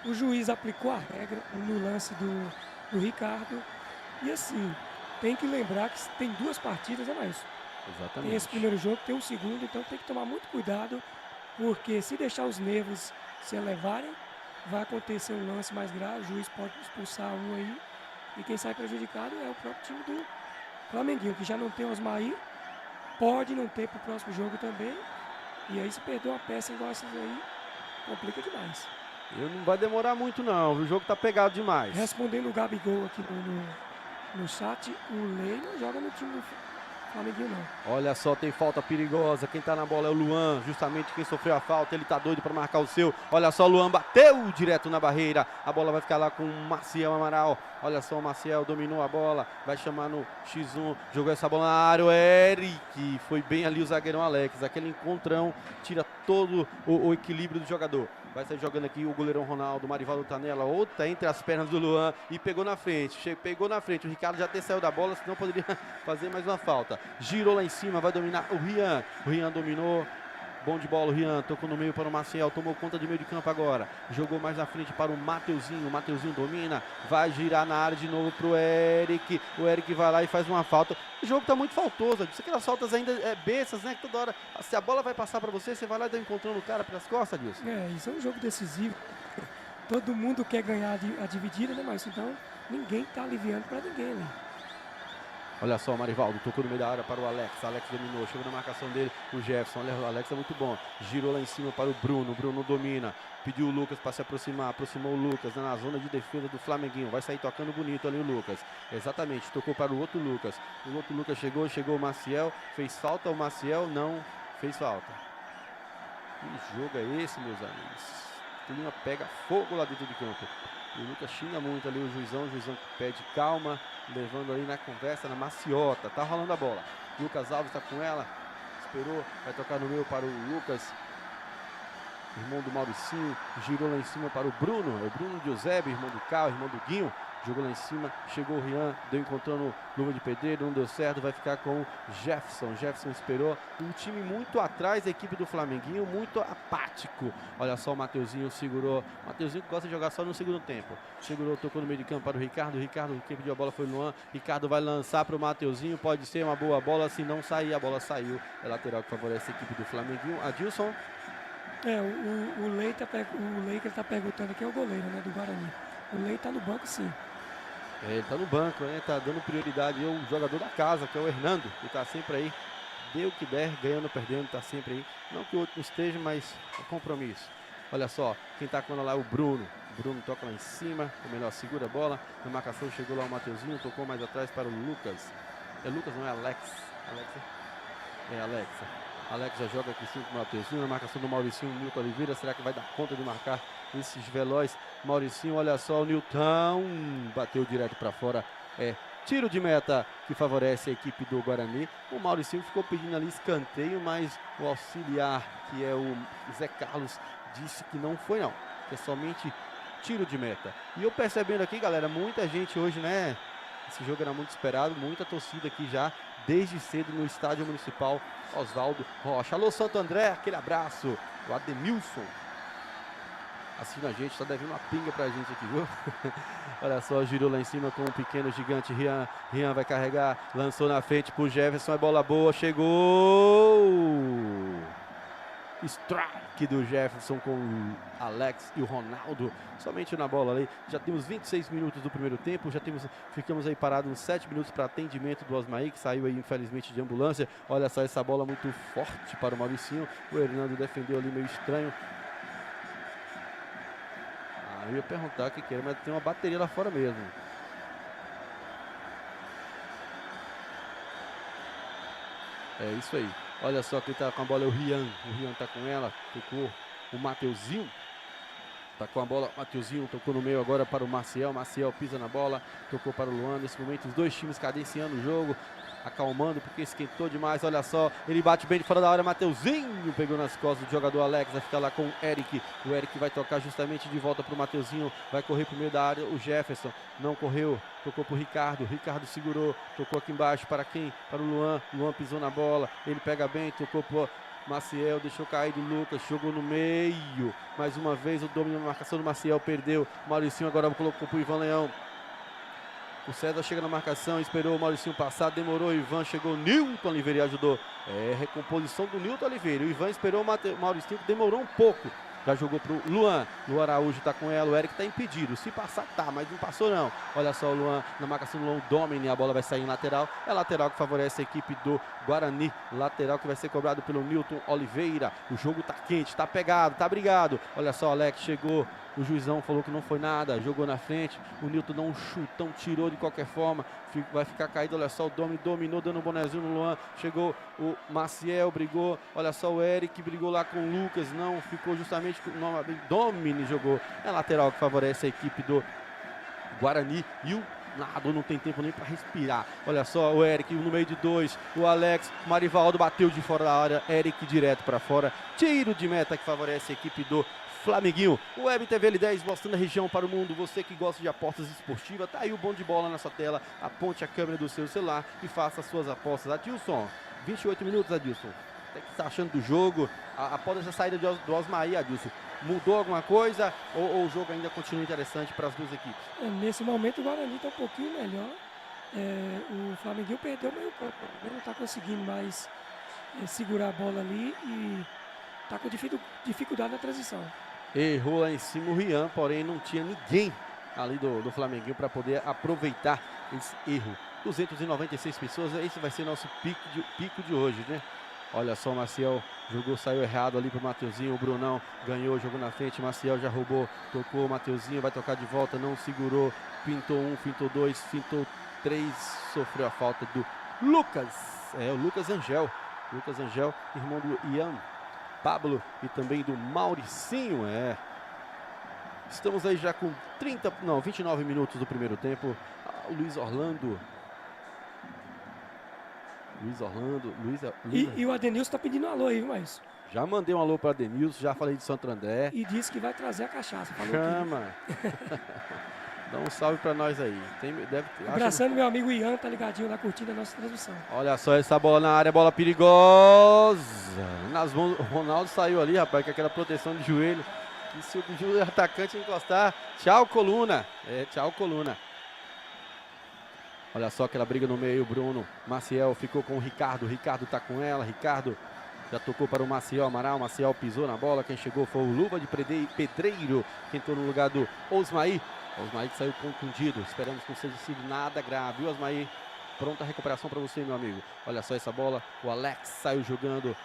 O juiz aplicou a regra no lance do Ricardo. E assim, tem que lembrar que tem 2 partidas, né, Maílson? Exatamente. Tem esse primeiro jogo, tem o segundo, então tem que tomar muito cuidado, porque se deixar os nervos se elevarem, vai acontecer um lance mais grave, o juiz pode expulsar um aí, e quem sai prejudicado é o próprio time do Flamenguinho, que já não tem Osmair, pode não ter pro próximo jogo também, e aí se perder uma peça igual essas aí, complica demais. Não vai demorar muito não, o jogo tá pegado demais. Respondendo o Gabigol aqui no chat, o Lei não joga no time do Flamenguinho não. Olha só, tem falta perigosa, quem tá na bola é o Luan, justamente quem sofreu a falta, ele tá doido para marcar o seu. Olha só, o Luan bateu direto na barreira, a bola vai ficar lá com o Maciel Amaral. Olha só, o Maciel dominou a bola, vai chamar no X1, jogou essa bola na área, o Eric, foi bem ali o zagueirão Alex, aquele encontrão tira todo o equilíbrio do jogador. Vai sair jogando aqui o goleirão Ronaldo, Marivaldo tá nela, outra entre as pernas do Luan e pegou na frente, o Ricardo já até saiu da bola, senão poderia fazer mais uma falta. Girou lá em cima, vai dominar o Rian dominou, bom de bola o Rian, tocou no meio para o Maciel, tomou conta de meio de campo agora, jogou mais na frente para o Mateuzinho domina, vai girar na área de novo para o Eric vai lá e faz uma falta. O jogo tá muito faltoso, disso aquelas faltas ainda bestas, né, que toda hora, se a bola vai passar para você, você vai lá e tá encontrando o cara pelas costas, Dilson. Isso é um jogo decisivo, todo mundo quer ganhar a dividida, né, mas então ninguém tá aliviando para ninguém, né. Olha só, o Marivaldo tocou no meio da área para o Alex dominou, chegou na marcação dele, o Jefferson, olha, o Alex é muito bom, girou lá em cima para o Bruno domina, pediu o Lucas para se aproximar, aproximou o Lucas, né, na zona de defesa do Flamenguinho, vai sair tocando bonito ali o Lucas, exatamente, tocou para o outro Lucas chegou o Maciel, fez falta, o Maciel não fez falta. Que jogo é esse, meus amigos? O clima pega fogo lá dentro de campo. O Lucas xinga muito ali o juizão pede calma, levando ali na conversa, na maciota, tá rolando a bola. Lucas Alves tá com ela, esperou, vai tocar no meio para o Lucas, irmão do Mauricinho, girou lá em cima para o Bruno, é o Bruno de Eusébio, irmão do Carl, irmão do Guinho, jogou lá em cima, chegou o Rian, deu encontrando luva de pedreiro, não deu certo, vai ficar com o Jefferson esperou, um time muito atrás da equipe do Flamenguinho, muito apático. Olha só, o Mateuzinho segurou, Mateuzinho que gosta de jogar só no segundo tempo, segurou, tocou no meio de campo para o Ricardo, quem pediu a bola foi o Luan, Ricardo vai lançar para o Mateuzinho, pode ser uma boa bola, se não sair, a bola saiu, é lateral que favorece a equipe do Flamenguinho. Adilson? O Lei que ele tá perguntando aqui é o goleiro, né, do Guarani. O Lei tá no banco, sim. Ele tá no banco, né? Tá dando prioridade ao jogador da casa, que é o Hernando, que tá sempre aí, dê o que der, ganhando, perdendo, tá sempre aí. Não que o outro não esteja, mas é compromisso. Olha só, quem tá com ela lá é o Bruno. O Bruno toca lá em cima, ou melhor, segura a bola. Na marcação chegou lá o Mateuzinho, tocou mais atrás para o Lucas. É Lucas, não é Alex? É Alexa. Alex já joga aqui sim com o Mateuzinho, na marcação do Mauricinho, o Nilton Oliveira, será que vai dar conta de marcar esses velozes? Mauricinho, olha só, o Nilton bateu direto para fora, tiro de meta que favorece a equipe do Guarani. O Mauricinho ficou pedindo ali escanteio, mas o auxiliar, que é o Zé Carlos, disse que não foi não, que é somente tiro de meta. E eu percebendo aqui, galera, muita gente hoje, né, esse jogo era muito esperado, muita torcida aqui já, desde cedo no estádio municipal Oswaldo Rocha. Alô, Santo André, aquele abraço. O Ademilson assina a gente, tá devendo uma pinga pra gente aqui, viu? Olha só, girou lá em cima com um pequeno gigante Rian vai carregar, lançou na frente pro Jefferson, é bola boa, chegou! Strike do Jefferson com o Alex e o Ronaldo, somente na bola ali. Já temos 26 minutos do primeiro tempo, ficamos aí parados uns 7 minutos para atendimento do Osmair, que saiu aí infelizmente de ambulância. Olha só essa bola muito forte para o Mauricinho, o Hernando defendeu ali meio estranho. Eu ia perguntar o que era, mas tem uma bateria lá fora mesmo. É isso aí. Olha só, quem tá com a bola é o Rian tá com ela, tocou o Mateuzinho, tá com a bola, Mateuzinho tocou no meio agora para o Maciel pisa na bola, tocou para o Luan. Nesse momento os dois times cadenciando o jogo, acalmando porque esquentou demais. Olha só, ele bate bem de fora da área, Mateuzinho pegou nas costas do jogador Alex, vai ficar lá com o Eric vai tocar justamente de volta para o Mateuzinho, vai correr pro meio da área, o Jefferson não correu, tocou pro Ricardo segurou, tocou aqui embaixo para quem? Para o Luan pisou na bola, ele pega bem, tocou pro Maciel, deixou cair do Lucas, jogou no meio, mais uma vez o domínio na marcação do Maciel, perdeu, Mauricinho agora colocou pro Ivan Leão. O César chega na marcação, esperou o Mauricinho passar, demorou, o Ivan chegou, Nilton Oliveira ajudou. Recomposição do Nilton Oliveira. O Ivan esperou o Mauricinho, demorou um pouco. Já jogou pro Luan. Luan Araújo tá com ela. O Eric tá impedido. Se passar, tá, mas não passou não. Olha só o Luan na marcação do Luan. Domine. A bola vai sair em lateral. É lateral que favorece a equipe do Guarani. Lateral que vai ser cobrado pelo Newton Oliveira. O jogo tá quente, tá pegado, tá brigado. Olha só, Alex chegou. O juizão falou que não foi nada, jogou na frente. O Newton deu um chutão, tirou de qualquer forma. Vai ficar caído, olha só, o Domi dominou, dando um bonezinho no Luan. Chegou o Maciel, brigou. Olha só, o Eric brigou lá com o Lucas. Não, ficou justamente com o Domini jogou. É lateral que favorece a equipe do Guarani. E o Nado não tem tempo nem para respirar. Olha só, o Eric no meio de dois. O Alex, Marivaldo bateu de fora da área. Eric direto para fora. Tiro de meta que favorece a equipe do Flamenguinho. O Web TV L10 mostrando a região para o mundo. Você que gosta de apostas esportivas, tá aí o bom de bola na sua tela. Aponte a câmera do seu celular e faça as suas apostas. Adilson, 28 minutos, Adilson. O que você está achando do jogo? Após essa saída do Osmaí, Adilson, mudou alguma coisa ou o jogo ainda continua interessante para as duas equipes? Nesse momento o Guarani está um pouquinho melhor. O Flamenguinho perdeu meio campo. Ele não está conseguindo mais segurar a bola ali e está com dificuldade na transição. Errou lá em cima o Rian, porém não tinha ninguém ali do Flamenguinho para poder aproveitar esse erro. 296 pessoas, esse vai ser nosso pico de hoje, né? Olha só, o Maciel jogou, saiu errado ali pro Mateuzinho, o Brunão ganhou, jogou na frente, Maciel já roubou, tocou, o Mateuzinho vai tocar de volta, não segurou, pintou um, pintou dois, pintou três, sofreu a falta do Lucas, o Lucas Angel, irmão do Ian Pablo e também do Mauricinho, Estamos aí já com 29 minutos do primeiro tempo. O Luiz Orlando. E o Adenilson tá pedindo um alô aí, mas já mandei um alô para Adenilson, já falei de Santo André. E disse que vai trazer a cachaça. Chama. Dá um salve para nós aí. Abraçando meu amigo Ian, tá ligadinho lá curtindo a nossa transmissão. Olha só essa bola na área, bola perigosa. Nas mãos, o Ronaldo saiu ali, rapaz, com aquela proteção de joelho. E se o atacante encostar, tchau, coluna. Tchau, coluna. Olha só aquela briga no meio, Bruno. Maciel ficou com o Ricardo. Ricardo tá com ela. Ricardo já tocou para o Maciel Amaral. Maciel pisou na bola. Quem chegou foi o Luva de Pedreiro. Quem entrou no lugar do Osmaí. Osmaí que saiu contundido. Esperamos que não seja sido nada grave. O Osmaí, pronta a recuperação para você, meu amigo. Olha só essa bola. O Alex saiu jogando.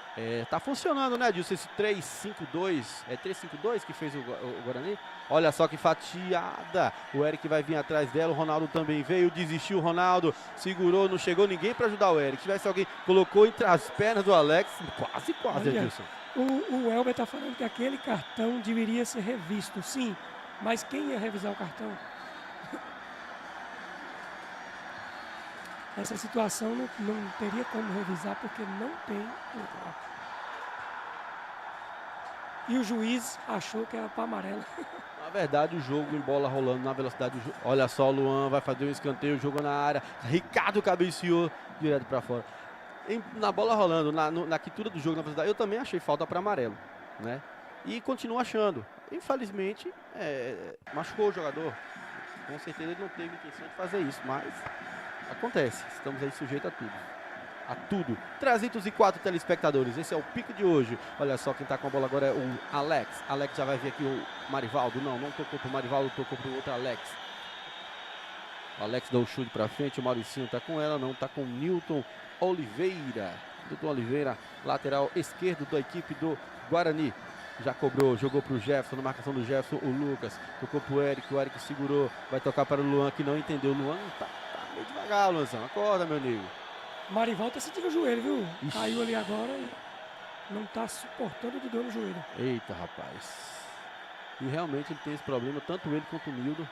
Tá funcionando, né, Dilson? Esse 3-5-2. É 3-5-2 que fez o Guarani? Olha só que fatiada. O Eric vai vir atrás dela. O Ronaldo também veio. Desistiu o Ronaldo. Segurou. Não chegou ninguém para ajudar o Eric. Se tivesse alguém, colocou entre as pernas do Alex. Quase, Dilson. O Elber tá falando que aquele cartão deveria ser revisto. Sim, mas quem ia revisar o cartão? Essa situação não teria como revisar porque não tem lugar. E o juiz achou que era para amarelo. Na verdade, o jogo em bola rolando na velocidade. Olha só, o Luan vai fazer um escanteio, jogou na área. Ricardo cabeceou direto para fora. Na bola rolando, na quitura do jogo, na velocidade, eu também achei falta para amarelo, né? E continuo achando. Infelizmente, machucou o jogador. Com certeza ele não teve intenção de fazer isso, mas acontece. Estamos aí sujeitos a tudo. 304 telespectadores, esse é o pico de hoje. Olha só, quem tá com a bola agora é o Alex. Alex já vai ver aqui o Marivaldo. Não tocou pro Marivaldo, tocou pro outro Alex. O Alex dá o chute pra frente, o Mauricinho tá com ela, não tá com o Newton Oliveira. Newton Oliveira, lateral esquerdo da equipe do Guarani. Já cobrou, jogou pro Jefferson, na marcação do Jefferson, o Lucas. Tocou pro Eric, o Eric segurou. Vai tocar para o Luan, que não entendeu. O Luan tá meio devagar, Luanzão. Acorda, meu amigo. Marivaldo tá sentindo o joelho, viu? Ixi. Caiu ali agora e não tá suportando de dor no joelho. Eita, rapaz. E realmente ele tem esse problema, tanto ele quanto o Nildo.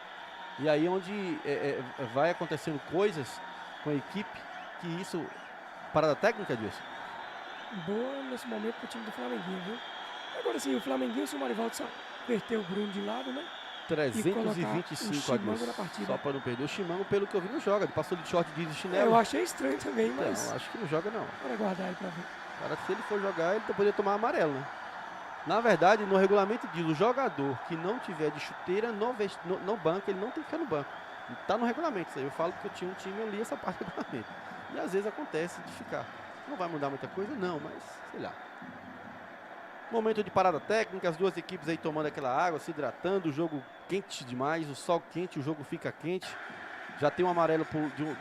E aí onde vai acontecendo coisas com a equipe, que isso... Parada técnica, Dilson? Boa nesse momento pro time do Flamenguinho, viu? Agora sim, o Flamenguinho, se o Marivaldo inverter o Bruno de lado, né? 325 Adilson. Só para não perder. O Chimango, pelo que eu vi, não joga. Ele passou de short de chinelo. Eu achei estranho também, mas... Não, acho que não joga, não. Bora guardar aí pra ver. Cara, se ele for jogar, ele poderia tomar amarelo, né? Na verdade, no regulamento diz, o jogador que não tiver de chuteira no banco, ele não tem que ficar no banco. Tá no regulamento isso aí. Eu falo porque eu tinha um time, eu li essa parte do regulamento. E às vezes acontece de ficar. Não vai mudar muita coisa? Não, mas sei lá. Momento de parada técnica, as duas equipes aí tomando aquela água, se hidratando, o jogo quente demais, o sol quente, o jogo fica quente. Já tem um amarelo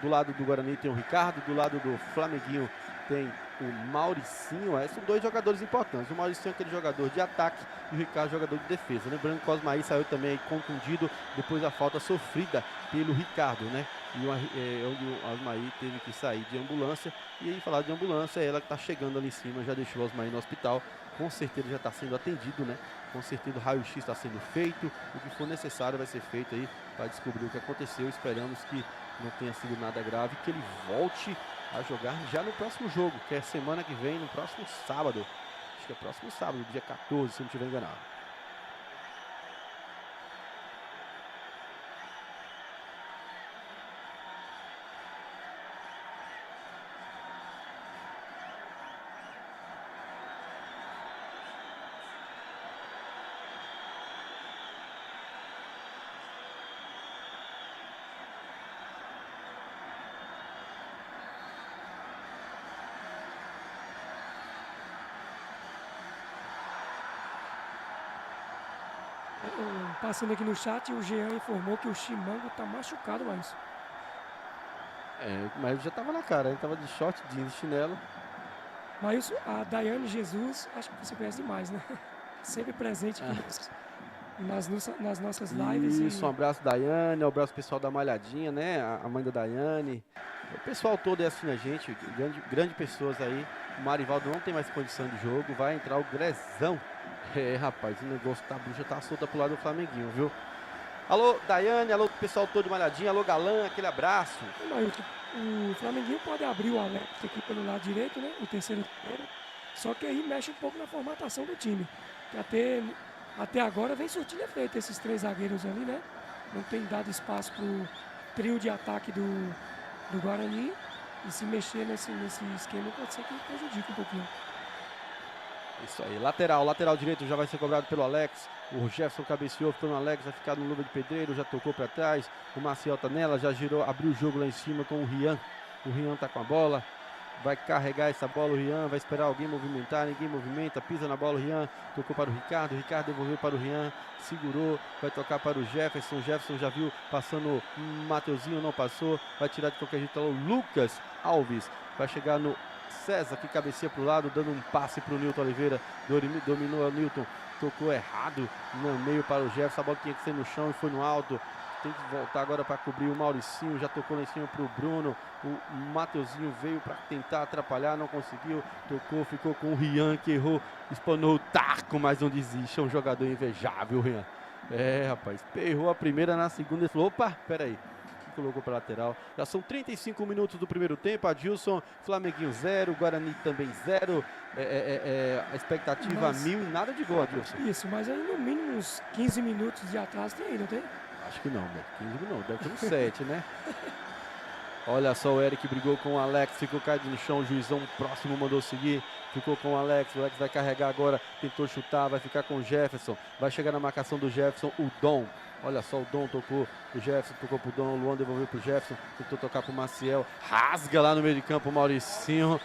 do lado do Guarani, tem o Ricardo, do lado do Flamenguinho tem o Mauricinho. São dois jogadores importantes. O Mauricinho é aquele jogador de ataque e o Ricardo jogador de defesa. Lembrando que o Osmaí saiu também contundido depois da falta sofrida pelo Ricardo, né? E onde o Osmaí teve que sair de ambulância. E aí, falar de ambulância, ela que está chegando ali em cima, já deixou o Osmaí no hospital. Com certeza já está sendo atendido, né? Com certeza o raio-x está sendo feito. O que for necessário vai ser feito aí para descobrir o que aconteceu. Esperamos que não tenha sido nada grave, que ele volte a jogar já no próximo jogo, que é semana que vem, no próximo sábado. Acho que é próximo sábado, dia 14, se não estiver enganado. Passando aqui no chat, o Jean informou que o Chimango tá machucado, mas... Mas já tava na cara, ele tava de short, jeans, chinelo. Mas a Daiane Jesus, acho que você conhece demais, né? Sempre presente aqui nas nossas lives. Isso, um abraço Daiane, um abraço pessoal da Malhadinha, né? A mãe da Daiane. O pessoal todo é assistindo a gente, grande pessoas aí. O Marivaldo não tem mais condição de jogo, vai entrar o Grezão. Rapaz, o negócio da bruxa tá solta pro lado do Flamenguinho, viu? Alô, Daiane, alô, pessoal todo de Malhadinha, alô, Galã, aquele abraço. O Flamenguinho pode abrir o Alex aqui pelo lado direito, né? O terceiro. Só que aí mexe um pouco na formatação do time. Que até agora vem surtindo efeito esses três zagueiros ali, né? Não tem dado espaço pro trio de ataque do Guarani. E se mexer nesse esquema pode ser que prejudique um pouquinho. Isso aí, lateral direito já vai ser cobrado pelo Alex. O Jefferson cabeceou, ficou no Alex, vai ficar no luva de pedreiro, já tocou para trás. O Maciel tá nela, já girou, abriu o jogo lá em cima com o Rian. O Rian tá com a bola, vai carregar essa bola, o Rian vai esperar alguém movimentar, ninguém movimenta, pisa na bola, o Rian tocou para o Ricardo devolveu para o Rian, segurou, vai tocar para o Jefferson já viu, passando o Mateuzinho, não passou, vai tirar de qualquer jeito o Lucas Alves, vai chegar no César, que cabeceia para o lado, dando um passe para o Nilton Oliveira, dominou o Nilton, tocou errado no meio para o Jefferson, a bola tinha que ser no chão e foi no alto. Tem que voltar agora para cobrir o Mauricinho, já tocou lá em cima para o Bruno, o Mateuzinho veio para tentar atrapalhar, não conseguiu, tocou, ficou com o Rian, que errou, espanou o taco, mas não desiste, é um jogador invejável, o Rian. Rapaz, errou a primeira, na segunda ele falou, opa, peraí, colocou para lateral. Já são 35 minutos do primeiro tempo, Adilson, Flamenguinho 0, Guarani também 0, a expectativa 1000 e nada de gol, Adilson. Isso, mas aí no mínimo uns 15 minutos de atraso tem aí, não tem? Acho que não, né? 15 não, deve ter uns 7, né? Olha só, o Eric brigou com o Alex, ficou caído no chão, o juizão próximo mandou seguir, ficou com o Alex vai carregar agora, tentou chutar, vai ficar com o Jefferson, vai chegar na marcação do Jefferson, o Dom. Olha só, o Dom tocou, o Jefferson tocou pro Dom, o Luan devolveu pro Jefferson, tentou tocar pro Maciel, rasga lá no meio de campo o Mauricinho.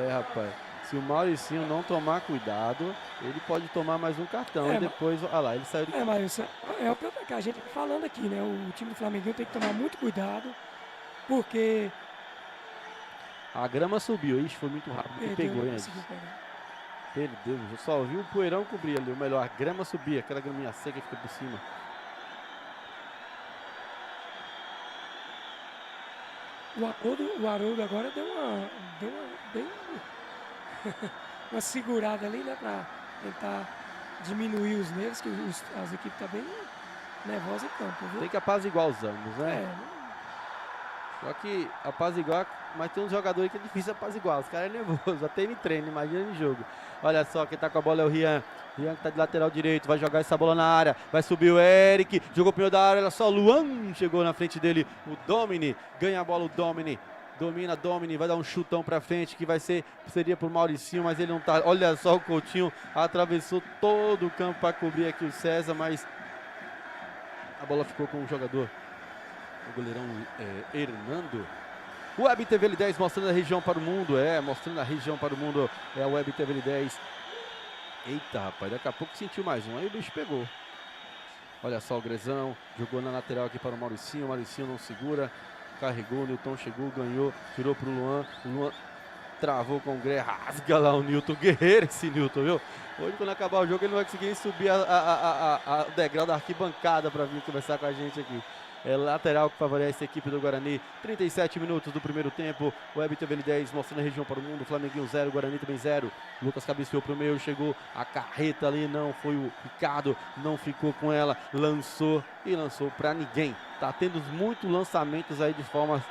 Rapaz, se o Mauricinho não tomar cuidado, ele pode tomar mais um cartão e depois, olha lá, ele saiu de... Mas é o que a gente tá falando aqui, né? O time do Flamenguinho tem que tomar muito cuidado, porque... A grama subiu, isso foi muito rápido, pegou, hein? Perdeu, eu só vi o poeirão cobrir ali, ou melhor, a grama subia, aquela graminha seca que fica por cima. O Haroldo agora deu uma segurada ali, né, para tentar diminuir os nervos, que as equipes estão bem nervosas em campo, viu? Tem que apaziguar os ânimos, né? Só que apaziguar, mas tem uns jogadores que é difícil apaziguar, os caras é nervoso, até em treino, imagina em jogo. Olha só, quem tá com a bola é o Rian. Rian que tá de lateral direito, vai jogar essa bola na área, vai subir o Eric, jogou pro meio da área, olha só, o Luan chegou na frente dele, o Domini, ganha a bola o Domini, domina Domini, vai dar um chutão pra frente, que seria pro Mauricinho, mas ele não tá, olha só o Coutinho, atravessou todo o campo para cobrir aqui o César, mas a bola ficou com o jogador, o goleirão Hernando. Web TV L10 mostrando a região para o mundo, mostrando a região para o mundo, é a Web TV L10. Eita, rapaz, daqui a pouco sentiu mais um, aí o bicho pegou. Olha só o Grezão, jogou na lateral aqui para o Mauricinho não segura, carregou, o Nilton chegou, ganhou, tirou para o Luan travou com o Gré, rasga lá o Nilton, guerreiro esse Nilton, viu? Hoje quando acabar o jogo ele não vai conseguir subir a degrau da arquibancada para vir conversar com a gente aqui. É lateral que favorece a equipe do Guarani. 37 minutos do primeiro tempo. O Web TV 10 mostrando a região para o mundo. Flamenguinho 0, Guarani também 0. Lucas cabeceou para o meio, chegou a carreta ali, não foi o Ricardo, não ficou com ela, lançou para ninguém. Tá tendo muitos lançamentos aí de forma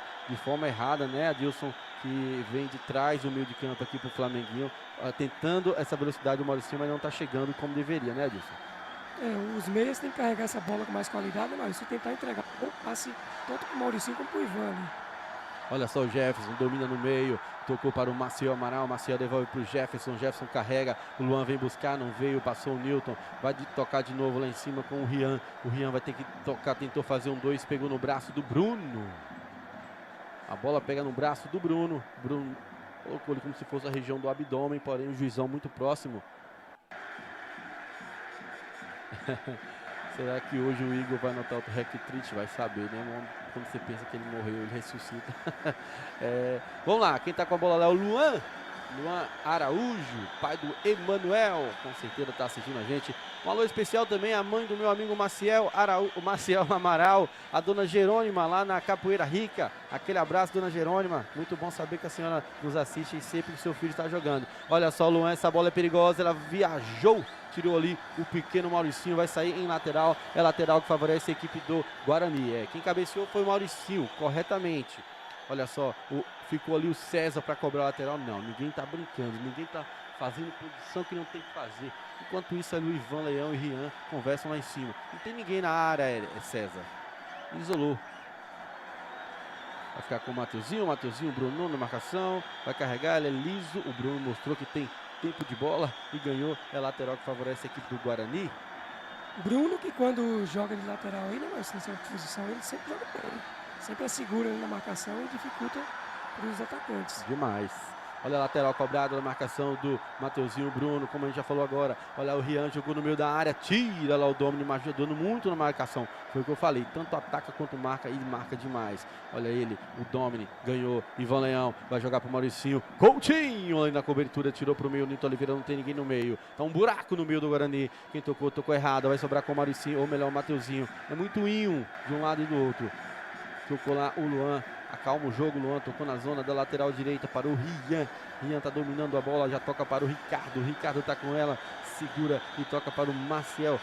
errada, né, Adilson, que vem de trás do meio de campo aqui para o Flamenguinho, tentando essa velocidade do Mauricinho, mas não está chegando como deveria, né, Adilson? Os meias têm que carregar essa bola com mais qualidade, mas se tentar entregar um passe tanto para o Mauricinho como para o Ivan ali. Olha só o Jefferson, domina no meio, tocou para o Maciel Amaral, Maciel devolve para o Jefferson carrega, o Luan vem buscar, não veio, passou o Nilton, vai tocar de novo lá em cima com o Rian vai ter que tocar, tentou fazer um 2, pegou no braço do Bruno. A bola pega no braço do Bruno colocou ele como se fosse a região do abdômen, porém o juizão muito próximo. Será que hoje o Igor vai anotar outro hack-trick? Vai saber, né? Quando você pensa que ele morreu, ele ressuscita. Vamos lá, quem tá com a bola lá é o Luan Araújo, pai do Emanuel, com certeza tá assistindo a gente. Um alô especial também à mãe do meu amigo Maciel Amaral, a dona Jerônima lá na Capoeira Rica. Aquele abraço, dona Jerônima. Muito bom saber que a senhora nos assiste sempre que o seu filho está jogando. Olha só, Luan, essa bola é perigosa, ela viajou, tirou ali o pequeno Mauricinho, vai sair em lateral. É lateral que favorece a equipe do Guarani. Quem cabeceou foi o Mauricinho, corretamente. Olha só, ficou ali o César para cobrar a lateral. Não, ninguém tá brincando, ninguém tá fazendo posição que não tem que fazer. Enquanto isso, ali o Ivan Leão e Rian conversam lá em cima. Não tem ninguém na área, César. Isolou. Vai ficar com o Mateuzinho, Bruno na marcação. Vai carregar, ele é liso. O Bruno mostrou que tem tempo de bola e ganhou. É lateral que favorece a equipe do Guarani. Bruno, que quando joga de lateral aí, nessa posição, ele sempre joga bem. Sempre segura na marcação e dificulta para os atacantes. Demais. Olha a lateral cobrada na marcação do Mateuzinho Bruno, como a gente já falou agora. Olha o Rian, jogou no meio da área, tira lá o Domini, ajudando muito na marcação. Foi o que eu falei, tanto ataca quanto marca e marca demais. Olha ele, o Domini ganhou, Ivan Leão vai jogar para o Mauricinho. Coutinho ali na cobertura, tirou para o meio, Nito Oliveira não tem ninguém no meio. Tá um buraco no meio do Guarani. Quem tocou errado, vai sobrar com o Mauricinho, ou melhor o Mateuzinho. É muito inho de um lado e do outro. Tocou lá o Luan, acalma o jogo, Luan tocou na zona da lateral direita para o Rian. Rian tá dominando a bola, já toca para o Ricardo tá com ela, segura e toca para o Maciel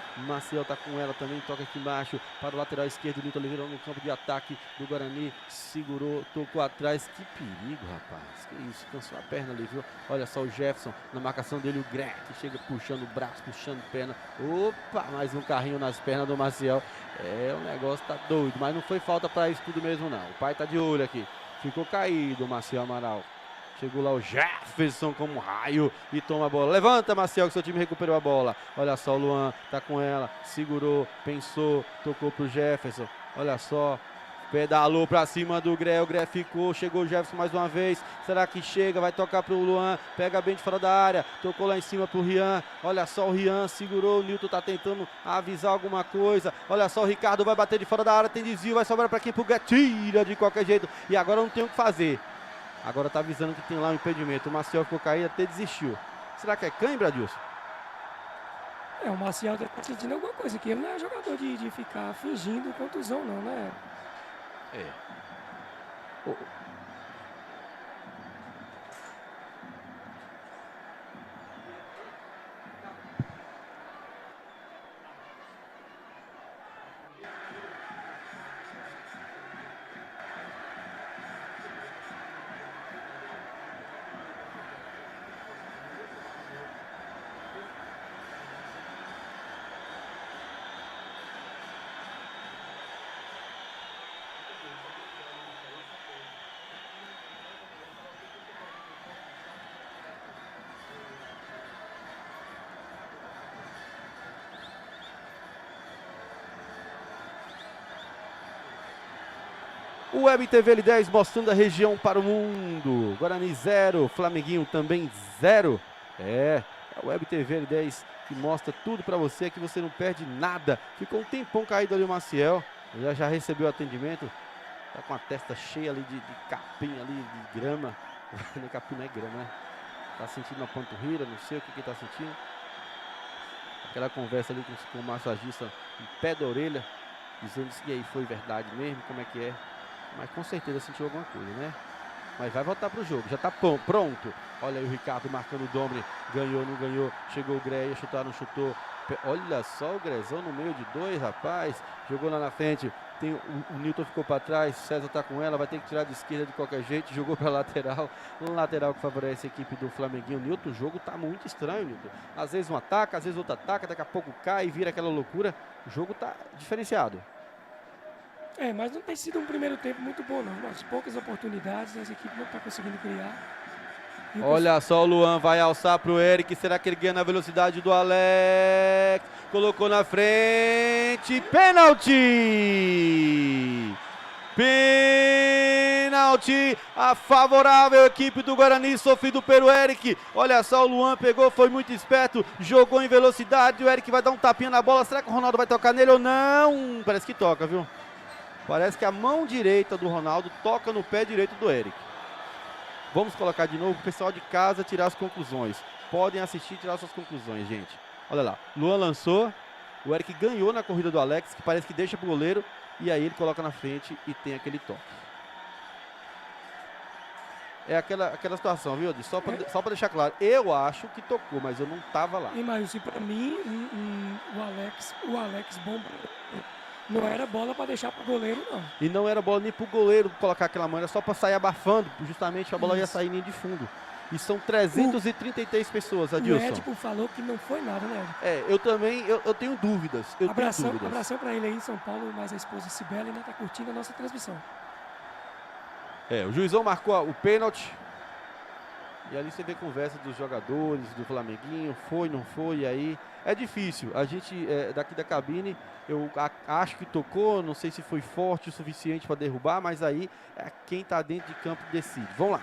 tá com ela também, toca aqui embaixo para o lateral esquerdo, Nito Oliveira no campo de ataque do Guarani, segurou, tocou atrás, que perigo, rapaz, que isso, cansou a perna ali, viu? Olha só o Jefferson, na marcação dele, o Greg, que chega puxando o braço, puxando perna, opa, mais um carrinho nas pernas do Maciel. O negócio tá doido, mas não foi falta para isso tudo mesmo não, o pai tá de olho aqui, ficou caído o Maciel Amaral. Chegou lá o Jefferson como um raio e toma a bola. Levanta, Maciel, que seu time recuperou a bola. Olha só, o Luan tá com ela, segurou, pensou, tocou pro Jefferson. Olha só, pedalou pra cima do Gré, o Gré ficou, chegou o Jefferson mais uma vez. Será que chega? Vai tocar pro Luan, pega bem de fora da área, tocou lá em cima pro Rian. Olha só, o Rian segurou, o Nilton tá tentando avisar alguma coisa. Olha só, o Ricardo vai bater de fora da área, tem desvio, vai sobrar pra quem? Pro Gré, tira de qualquer jeito. E agora não tem o que fazer. Agora tá avisando que tem lá um impedimento. O Maciel ficou caído, até desistiu. Será que é cãibra, Adilson? O Maciel tá sentindo alguma coisa aqui. Ele não é jogador de ficar fingindo contusão, não, né? O Web TV L10 mostrando a região para o mundo. Guarani 0, Flamenguinho também 0. A Web TV L10 que mostra tudo para você, que você não perde nada. Ficou um tempão caído ali o Maciel, já recebeu atendimento. Tá com a testa cheia ali de capim ali, de grama. Nem capim, não é grama, né? Tá sentindo uma panturrilha, não sei o que tá sentindo. Aquela conversa ali com o massagista em pé da orelha, dizendo se aí foi verdade mesmo, como é que é. Mas com certeza sentiu alguma coisa, né? Mas vai voltar pro jogo, já tá pronto. Olha aí o Ricardo marcando o Dombre, ganhou, não ganhou, chegou o Gré, ia chutar, não chutou. Olha só o Grezão no meio de dois, rapaz. Jogou lá na frente, tem o Newton ficou para trás, César tá com ela, vai ter que tirar de esquerda de qualquer jeito, jogou para lateral. Lateral que favorece a equipe do Flamenguinho. Newton, o jogo tá muito estranho, Newton. Às vezes um ataca, às vezes outro ataca, daqui a pouco cai e vira aquela loucura. O jogo tá diferenciado. Mas não tem sido um primeiro tempo muito bom, não. As poucas oportunidades, as equipes não estão conseguindo criar. Olha só, o Luan vai alçar pro Eric. Será que ele ganha na velocidade do Alex? Colocou na frente. Pênalti! Pênalti a favorável equipe do Guarani, sofrido pelo Eric. Olha só, o Luan pegou, foi muito esperto, jogou em velocidade. O Eric vai dar um tapinha na bola. Será que o Ronaldo vai tocar nele ou não? Parece que toca, viu? Parece que a mão direita do Ronaldo toca no pé direito do Eric. Vamos colocar de novo o pessoal de casa tirar as conclusões. Podem assistir e tirar suas conclusões, gente. Olha lá, Luan lançou, o Eric ganhou na corrida do Alex, que parece que deixa pro goleiro, e aí ele coloca na frente e tem aquele toque. É aquela situação, viu, Adi? Só para deixar claro, eu acho que tocou, mas eu não tava lá. E Maílson, assim, para mim, o Alex bom. Não era bola para deixar pro goleiro, não. E não era bola nem pro goleiro colocar aquela mão, era só para sair abafando, justamente a bola ia sair nem de fundo. E são 333 pessoas, Adilson. O Édipo falou que não foi nada, né, Édipo? Eu também, eu tenho dúvidas. Abração para ele aí em São Paulo, mais a esposa Cibele, né, tá curtindo a nossa transmissão. O juizão marcou o pênalti. E ali você vê conversa dos jogadores, do Flamenguinho, foi, não foi, e aí é difícil. A gente, daqui da cabine, eu acho que tocou, não sei se foi forte o suficiente para derrubar, mas aí quem está dentro de campo decide. Vamos lá.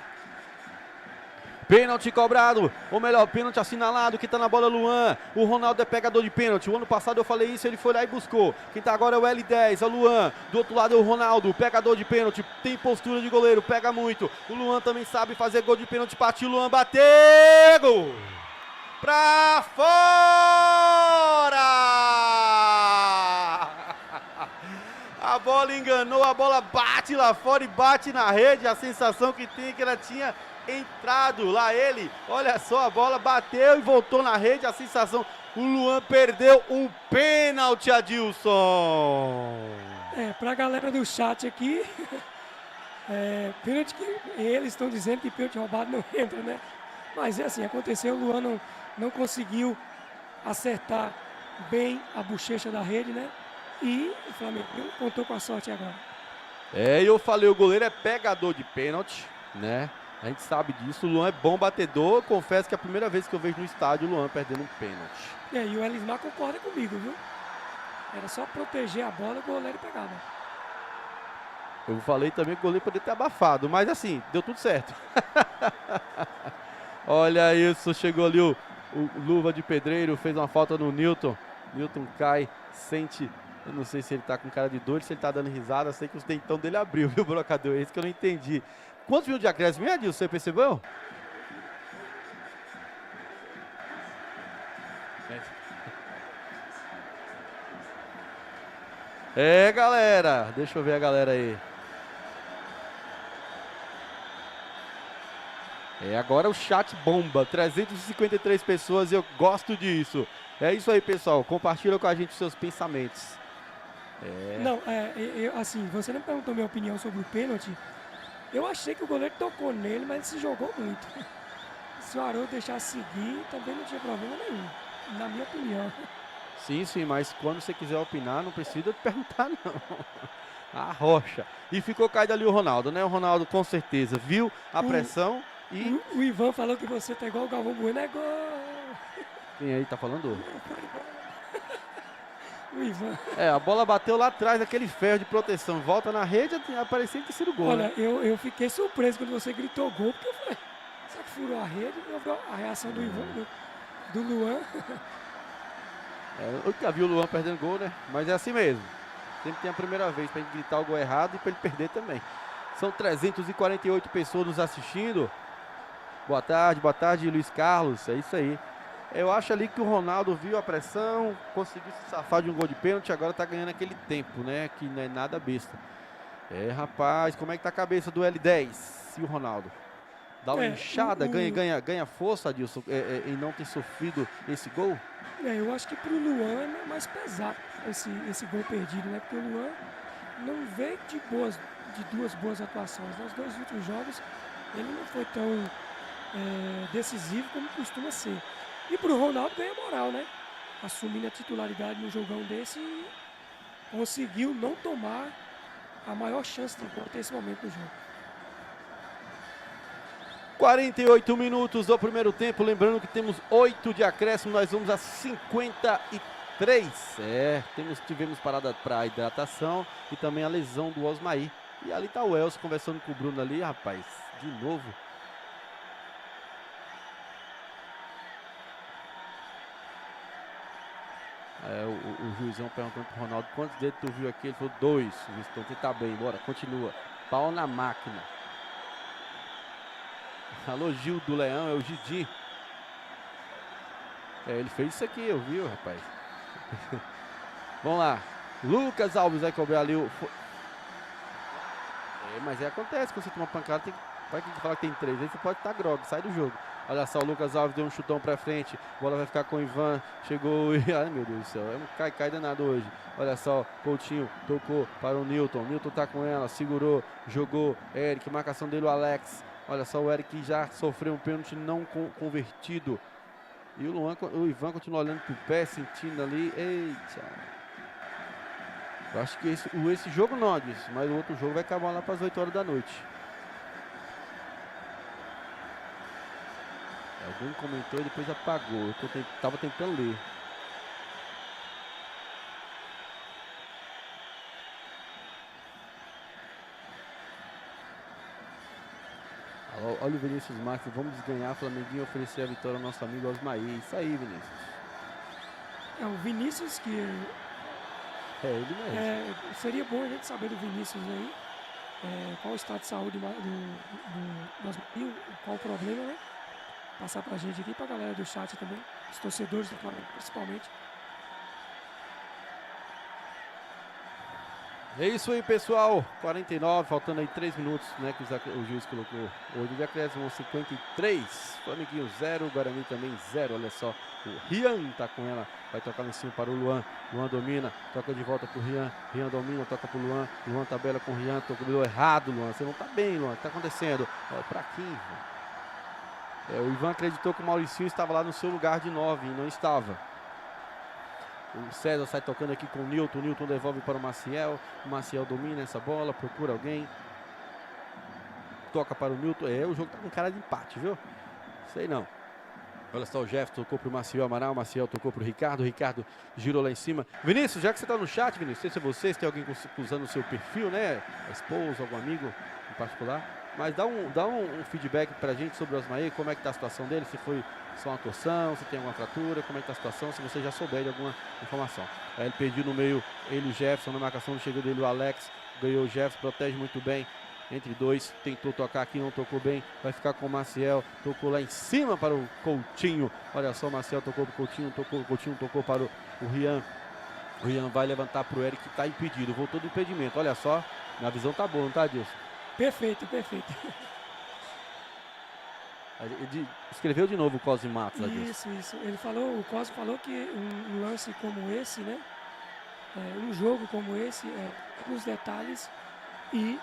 Pênalti cobrado, ou melhor, pênalti assinalado, que tá na bola Luan. O Ronaldo é pegador de pênalti. O ano passado eu falei isso, ele foi lá e buscou. Quem tá agora é o L10, é o Luan. Do outro lado é o Ronaldo, pegador de pênalti. Tem postura de goleiro, pega muito. O Luan também sabe fazer gol de pênalti. Partiu, Luan bateu! Gol! Pra fora! A bola enganou, a bola bate lá fora e bate na rede. A sensação que tem é que ela tinha entrado lá ele, olha só, a bola bateu e voltou na rede, a sensação, o Luan perdeu um pênalti, Adilson. Pra galera do chat aqui, pênalti que eles estão dizendo que pênalti roubado não entra, né? Mas é assim, aconteceu, o Luan não conseguiu acertar bem a bochecha da rede, né? E o Flamengo contou com a sorte agora. Eu falei, o goleiro é pegador de pênalti, né? A gente sabe disso, o Luan é bom batedor. Confesso que é a primeira vez que eu vejo no estádio o Luan perdendo um pênalti. E o Elismar concorda comigo, viu? Era só proteger a bola e o goleiro pegava. Eu falei também que o goleiro poderia ter abafado, mas assim, deu tudo certo. Olha isso, chegou ali o Luva de Pedreiro, fez uma falta no Newton. Newton cai, sente, eu não sei se ele tá com cara de dor, se ele tá dando risada, sei que o dentão dele abriu, viu, Brocador? É isso que eu não entendi. Quantos minutos de acréscimo, Adilson? Você percebeu? Galera. Deixa eu ver a galera aí. Agora o chat bomba. 353 pessoas e eu gosto disso. É isso aí, pessoal. Compartilha com a gente os seus pensamentos. Não, assim, você não perguntou minha opinião sobre o pênalti. Eu achei que o goleiro tocou nele, mas ele se jogou muito. Se o Haroldo deixasse seguir, também não tinha problema nenhum, na minha opinião. Sim, mas quando você quiser opinar, não precisa te perguntar, não. A rocha. E ficou caído ali o Ronaldo, né? O Ronaldo, com certeza, viu a pressão e... O Ivan falou que você tá igual o Galvão Bueno, é gol! Quem aí tá falando? O Ivan. A bola bateu lá atrás, aquele ferro de proteção. Volta na rede, parecia que ter sido gol. Olha, né? eu fiquei surpreso quando você gritou gol, porque eu falei, será que furou a rede? Eu vi a reação do Ivan. do Luan. Eu nunca vi o Luan perdendo gol, né? Mas é assim mesmo. Sempre tem a primeira vez pra gente gritar o gol errado e pra ele perder também. São 348 pessoas nos assistindo. Boa tarde, Luiz Carlos. É isso aí. Eu acho ali que o Ronaldo viu a pressão, conseguiu se safar de um gol de pênalti, agora tá ganhando aquele tempo, né? Que não é nada besta. Rapaz, como é que tá a cabeça do L10 e o Ronaldo? Dá uma inchada, ganha força, Adilson, em não ter sofrido esse gol? Eu acho que pro Luan é mais pesado esse gol perdido, né? Porque o Luan não veio de duas boas atuações. Nos 2 últimos jogos, ele não foi tão decisivo como costuma ser. E pro Ronaldo ganha moral, né? Assumindo a titularidade no jogão desse e conseguiu não tomar a maior chance de gol até esse momento do jogo. 48 minutos do primeiro tempo, lembrando que temos 8 de acréscimo, nós vamos a 53. Tivemos parada para hidratação e também a lesão do Osmaí. E ali tá o Elcio conversando com o Bruno ali, rapaz, de novo. O juizão perguntando pro Ronaldo quantos dedos tu viu aqui, ele falou 2. Então você tá bem, bora, continua. Pau na máquina. Alô, Gil do Leão, é o Gidi. Ele fez isso aqui, eu vi, rapaz. Vamos lá. Lucas Alves vai cobrar ali o... mas acontece, quando você toma pancada, vai falar que tem 3, aí você pode estar grog, sai do jogo. Olha só, o Lucas Alves deu um chutão pra frente, a bola vai ficar com o Ivan, chegou e... Ai, meu Deus do céu, é um cai danado hoje. Olha só, Coutinho tocou para o Newton tá com ela, segurou, jogou, Eric, marcação dele, o Alex. Olha só, o Eric já sofreu um pênalti não convertido. E o Ivan continua olhando pro pé, sentindo ali. Eita. Eu acho que esse jogo não, disso, mas o outro jogo vai acabar lá para as 8 horas da noite. Alguém comentou e depois apagou. Eu tava tentando ler. Olha o Vinícius Marques, vamos ganhar, Flamenguinho oferecer a vitória ao nosso amigo Osmaí. Isso aí, Vinícius. O Vinícius que... ele mesmo. Seria bom a gente saber do Vinícius aí, qual o estado de saúde do Osmaí, qual o problema, né? Passar pra gente aqui, pra galera do chat também, os torcedores do Flamengo principalmente. É isso aí, pessoal. 49, faltando aí 3 minutos, né? Que o juiz colocou. Hoje de acréscimo 53. Flamenguinho 0, Guarani também 0. Olha só, o Rian tá com ela. Vai tocar lá em cima para o Luan. Luan domina, toca de volta pro Rian. Rian domina, toca pro Luan. Luan tabela com o Rian. Tocou errado, Luan. Você não tá bem, Luan. O que tá acontecendo? Pra quem? O Ivan acreditou que o Mauricinho estava lá no seu lugar de 9 e não estava. O César sai tocando aqui com o Newton. O Newton devolve para o Maciel. O Maciel domina essa bola, procura alguém. Toca para o Newton. O jogo tá com cara de empate, viu? Sei não. Olha só, o Jefferson tocou para o Maciel Amaral. O Maciel tocou para o Ricardo. O Ricardo girou lá em cima. Vinícius, já que você está no chat, Vinícius, não sei se é você, se tem alguém usando o seu perfil, né? A esposa, algum amigo em particular. Mas dá um feedback pra gente sobre o Osmaí, como é que tá a situação dele, se foi só uma torção, se tem alguma fratura, como é que tá a situação, se você já souber de alguma informação. Aí ele perdeu no meio, ele e o Jefferson, na marcação chegou dele o Alex, ganhou o Jefferson, protege muito bem, entre dois, tentou tocar aqui, não tocou bem, vai ficar com o Maciel, tocou lá em cima para o Coutinho, olha só, o Maciel tocou para o Coutinho tocou para o Rian. O Rian vai levantar para o Eric, que está impedido, voltou do impedimento, olha só, a visão tá boa, não tá, Adilson? Perfeito. Ele escreveu de novo o Cosme Matos. Isso. O Cosme falou que um lance como esse, né? Um jogo como esse, nos detalhes, e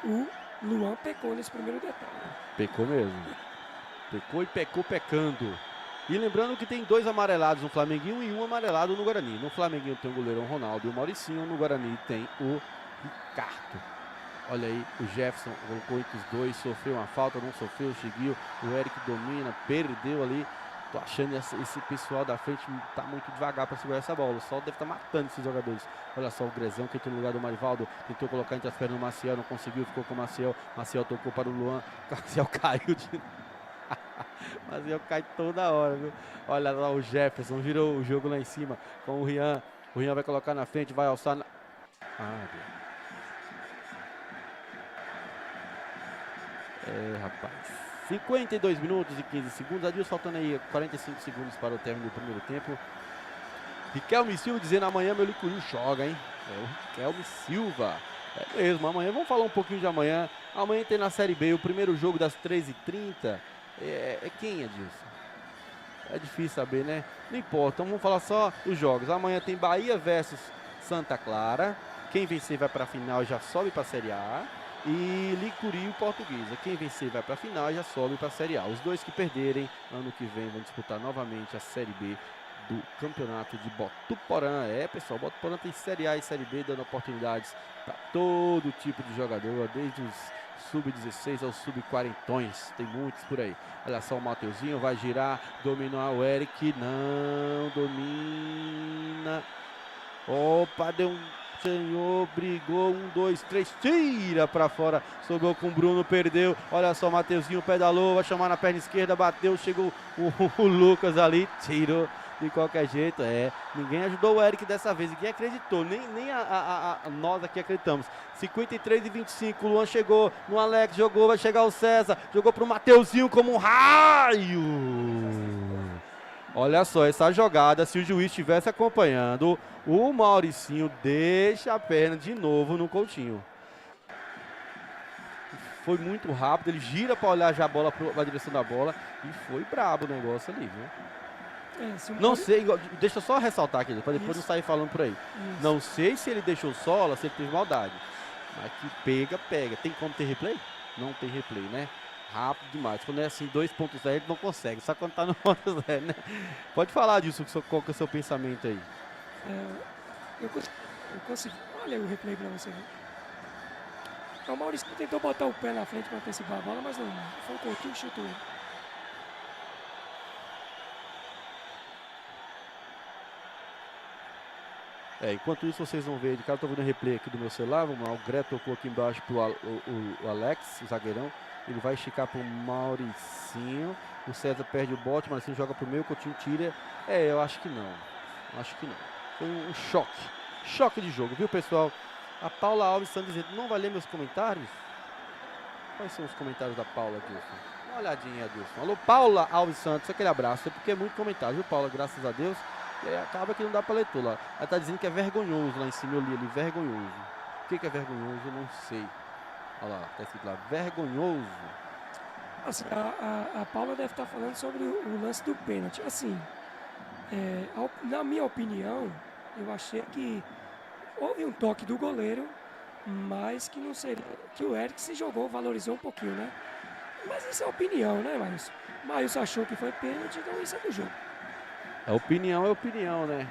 o Luan pecou nesse primeiro detalhe. Pecou mesmo. Pecou e pecou pecando. E lembrando que tem 2 amarelados no Flamenguinho e 1 amarelado no Guarani. No Flamenguinho tem o goleirão Ronaldo e o Mauricinho. No Guarani tem o Ricardo. Olha aí, o Jefferson colocou entre os dois, sofreu uma falta, não sofreu, seguiu. O Eric domina, perdeu ali. Tô achando esse pessoal da frente tá muito devagar para segurar essa bola. O Sol deve estar matando esses jogadores. Olha só o Grezão que entrou no lugar do Marivaldo. Tentou colocar entre as pernas do Maciel, não conseguiu, ficou com o Maciel. Maciel tocou para o Luan. O Maciel caiu de... Mas eu caio toda hora, viu? Olha lá o Jefferson, virou o jogo lá em cima com o Rian. O Rian vai colocar na frente, vai alçar na... rapaz. 52 minutos e 15 segundos. Adilson, faltando aí 45 segundos para o término do primeiro tempo. Riquelme Silva dizendo amanhã meu Licuril joga, hein? É o Riquelme Silva. É mesmo, amanhã, vamos falar um pouquinho de amanhã. Amanhã tem na Série B o primeiro jogo das 13h30. É quem, Adilson? É difícil saber, né? Não importa, então vamos falar só os jogos. Amanhã tem Bahia versus Santa Clara. Quem vencer vai para a final e já sobe para a Série A. E Licuril e Portuguesa. Quem vencer vai para a final e já sobe para a Série A. Os dois que perderem, ano que vem, vão disputar novamente a Série B do campeonato de Botuporã. Pessoal, Botuporã tem Série A e Série B, dando oportunidades para todo tipo de jogador, desde os sub-16 aos sub-40, tem muitos por aí. Olha só o Mateuzinho, vai girar, dominar o Eric, não domina. Opa, deu um senhor, brigou, 1, 2, 3, tira pra fora, sobrou com o Bruno, perdeu. Olha só o Mateuzinho, pedalou, vai chamar na perna esquerda, bateu, chegou o Lucas ali, tirou. De qualquer jeito, ninguém ajudou o Eric dessa vez, ninguém acreditou, nem nós aqui acreditamos. 53-25, o Luan chegou no Alex, jogou, vai chegar o César, jogou pro Mateuzinho como um raio. Olha só essa jogada, se o juiz estivesse acompanhando, o Mauricinho deixa a perna de novo no Coutinho. Foi muito rápido, ele gira para olhar já a bola para a direção da bola e foi brabo o negócio ali, viu? Não sei, deixa eu só ressaltar aqui, para depois não sair falando por aí. Isso. Não sei se ele deixou sola, se ele teve maldade. Mas que pega. Tem como ter replay? Não tem replay, né? Rápido demais. Quando é assim, 2.0, ele não consegue. Só quando tá no 1.0, né? Pode falar disso, qual que é o seu pensamento aí? Eu consigo. Olha o replay para você ver. O Maurício tentou botar o pé na frente para antecipar a bola, mas não. Foi um Coutinho que chutou. Enquanto isso, vocês vão ver de cara, eu tô vendo o replay aqui do meu celular. Vamos lá, o Greto tocou aqui embaixo pro o Alex, o zagueirão. Ele vai esticar pro Mauricinho. O César perde o bote, o Mauricinho joga pro meio, o Coutinho tira. Eu acho que não. Foi um choque. Choque de jogo, viu, pessoal? A Paula Alves está dizendo, não vai ler meus comentários? Quais são os comentários da Paula, Adilson? Dá uma olhadinha, Adilson. Alô, Paula Alves Santos, aquele abraço. Porque é muito comentário, viu, Paula? Graças a Deus. E aí acaba que não dá pra ler tudo lá. Ela tá dizendo que é vergonhoso lá em cima, eu li ali, vergonhoso. O que é vergonhoso, eu não sei. Olha lá, tá escrito lá, vergonhoso. Assim, a Paula deve estar falando sobre o lance do pênalti. Assim, na minha opinião, eu achei que houve um toque do goleiro, mas que não seria, que o Eric se jogou, valorizou um pouquinho, né? Mas isso é opinião, né, Maílson? Maílson achou que foi pênalti, então isso é do jogo. Opinião, né?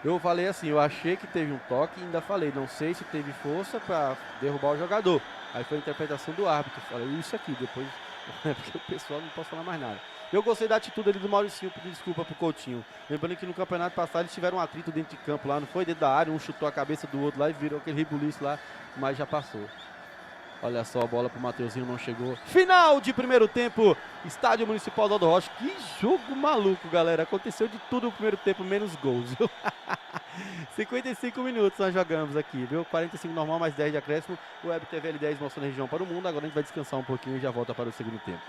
Eu falei assim, eu achei que teve um toque e ainda falei, não sei se teve força para derrubar o jogador. Aí foi a interpretação do árbitro, falei isso aqui, depois, porque o pessoal não pode falar mais nada. Eu gostei da atitude ali do Mauricinho, pedir desculpa pro Coutinho. Lembrando que no campeonato passado eles tiveram um atrito dentro de campo lá, não foi dentro da área, um chutou a cabeça do outro lá e virou aquele rebuliço lá, mas já passou. Olha só, a bola pro Mateuzinho, não chegou. Final de primeiro tempo, Estádio Municipal do Aldo Rocha. Que jogo maluco, galera. Aconteceu de tudo no primeiro tempo, menos gols, viu? 55 minutos nós jogamos aqui, viu? 45 normal, mais 10 de acréscimo. O Web TV L10 mostrando a região para o mundo. Agora a gente vai descansar um pouquinho e já volta para o segundo tempo.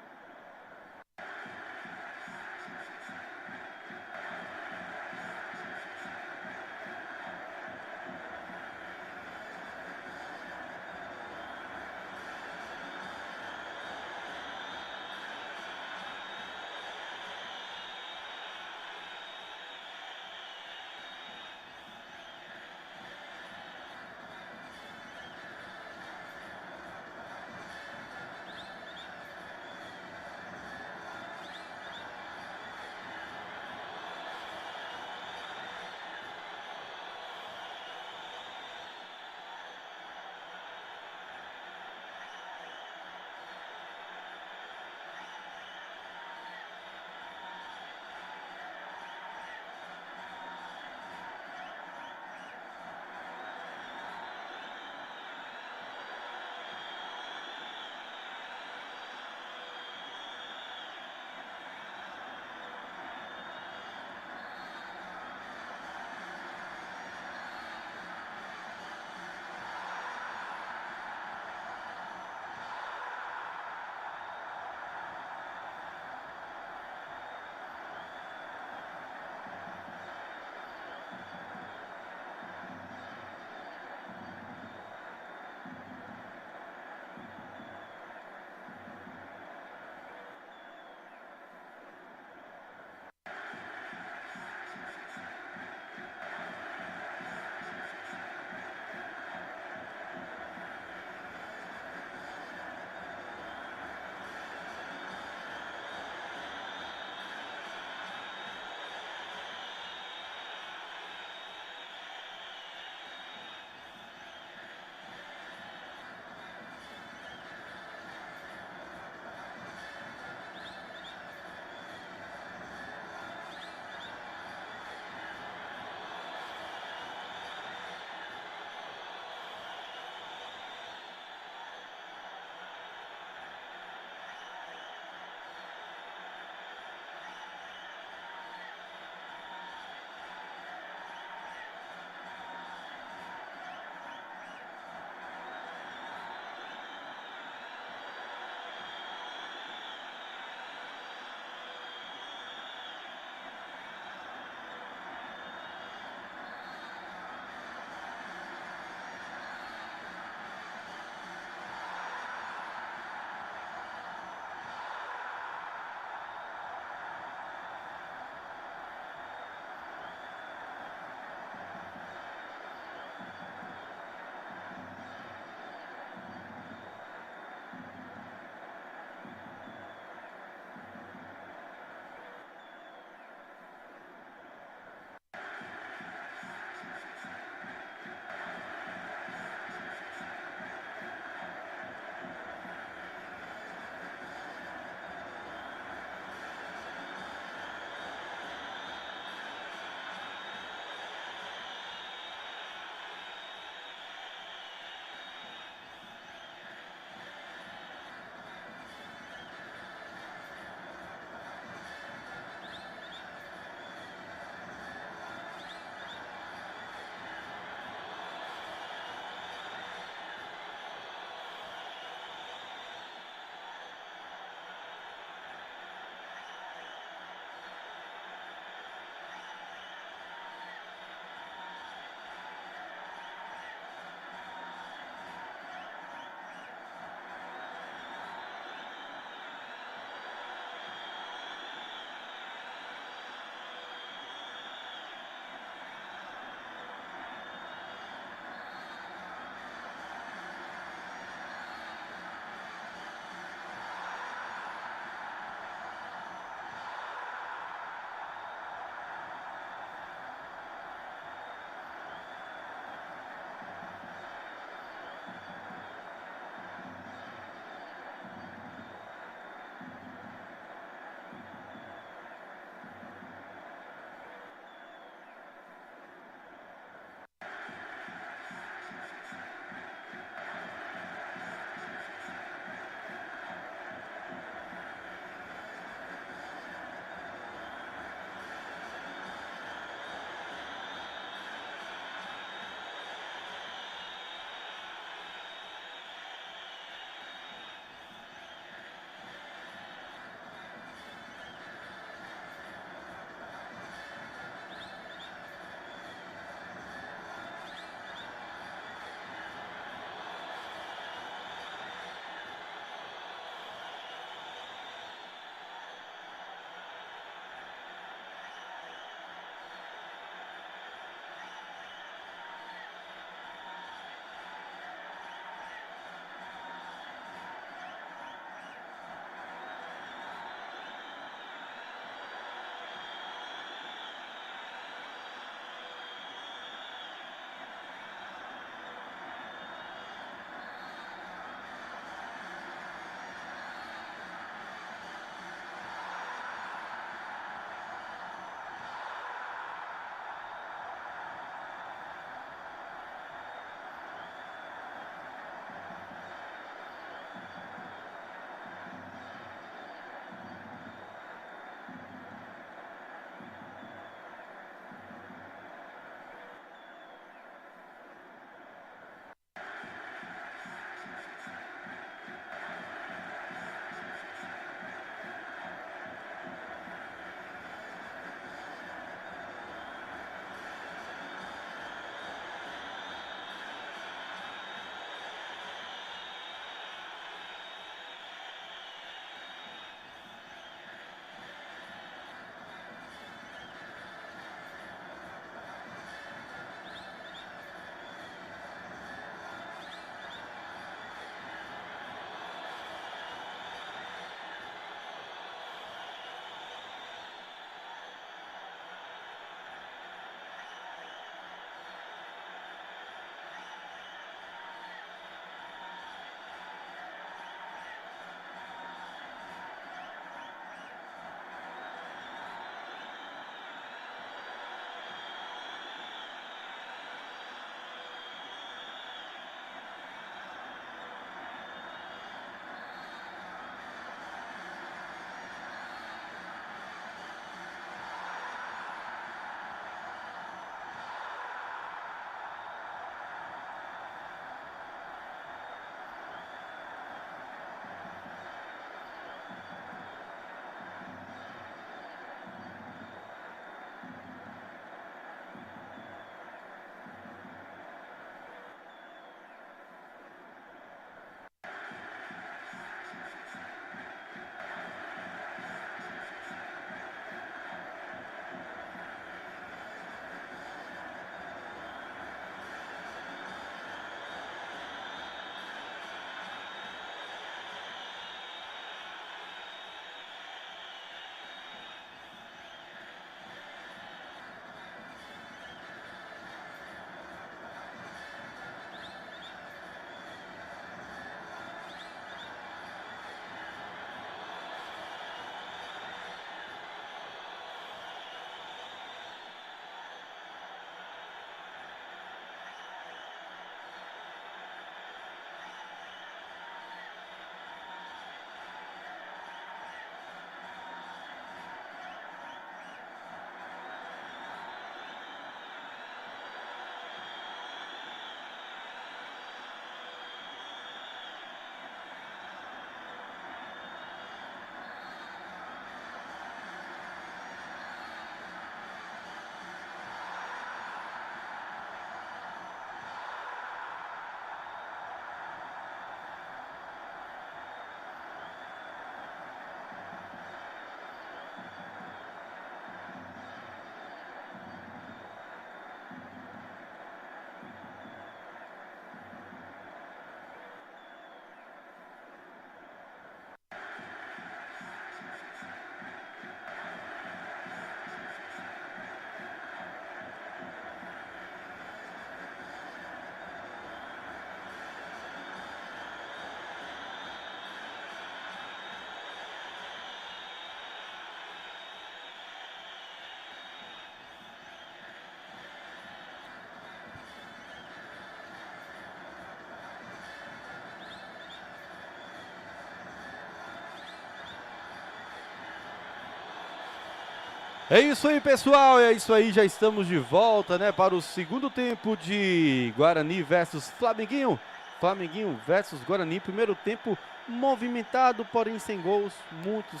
É isso aí, pessoal, é isso aí, já estamos de volta, né, para o segundo tempo de Guarani versus Flamenguinho. Flamenguinho versus Guarani, primeiro tempo movimentado, porém sem gols, muitas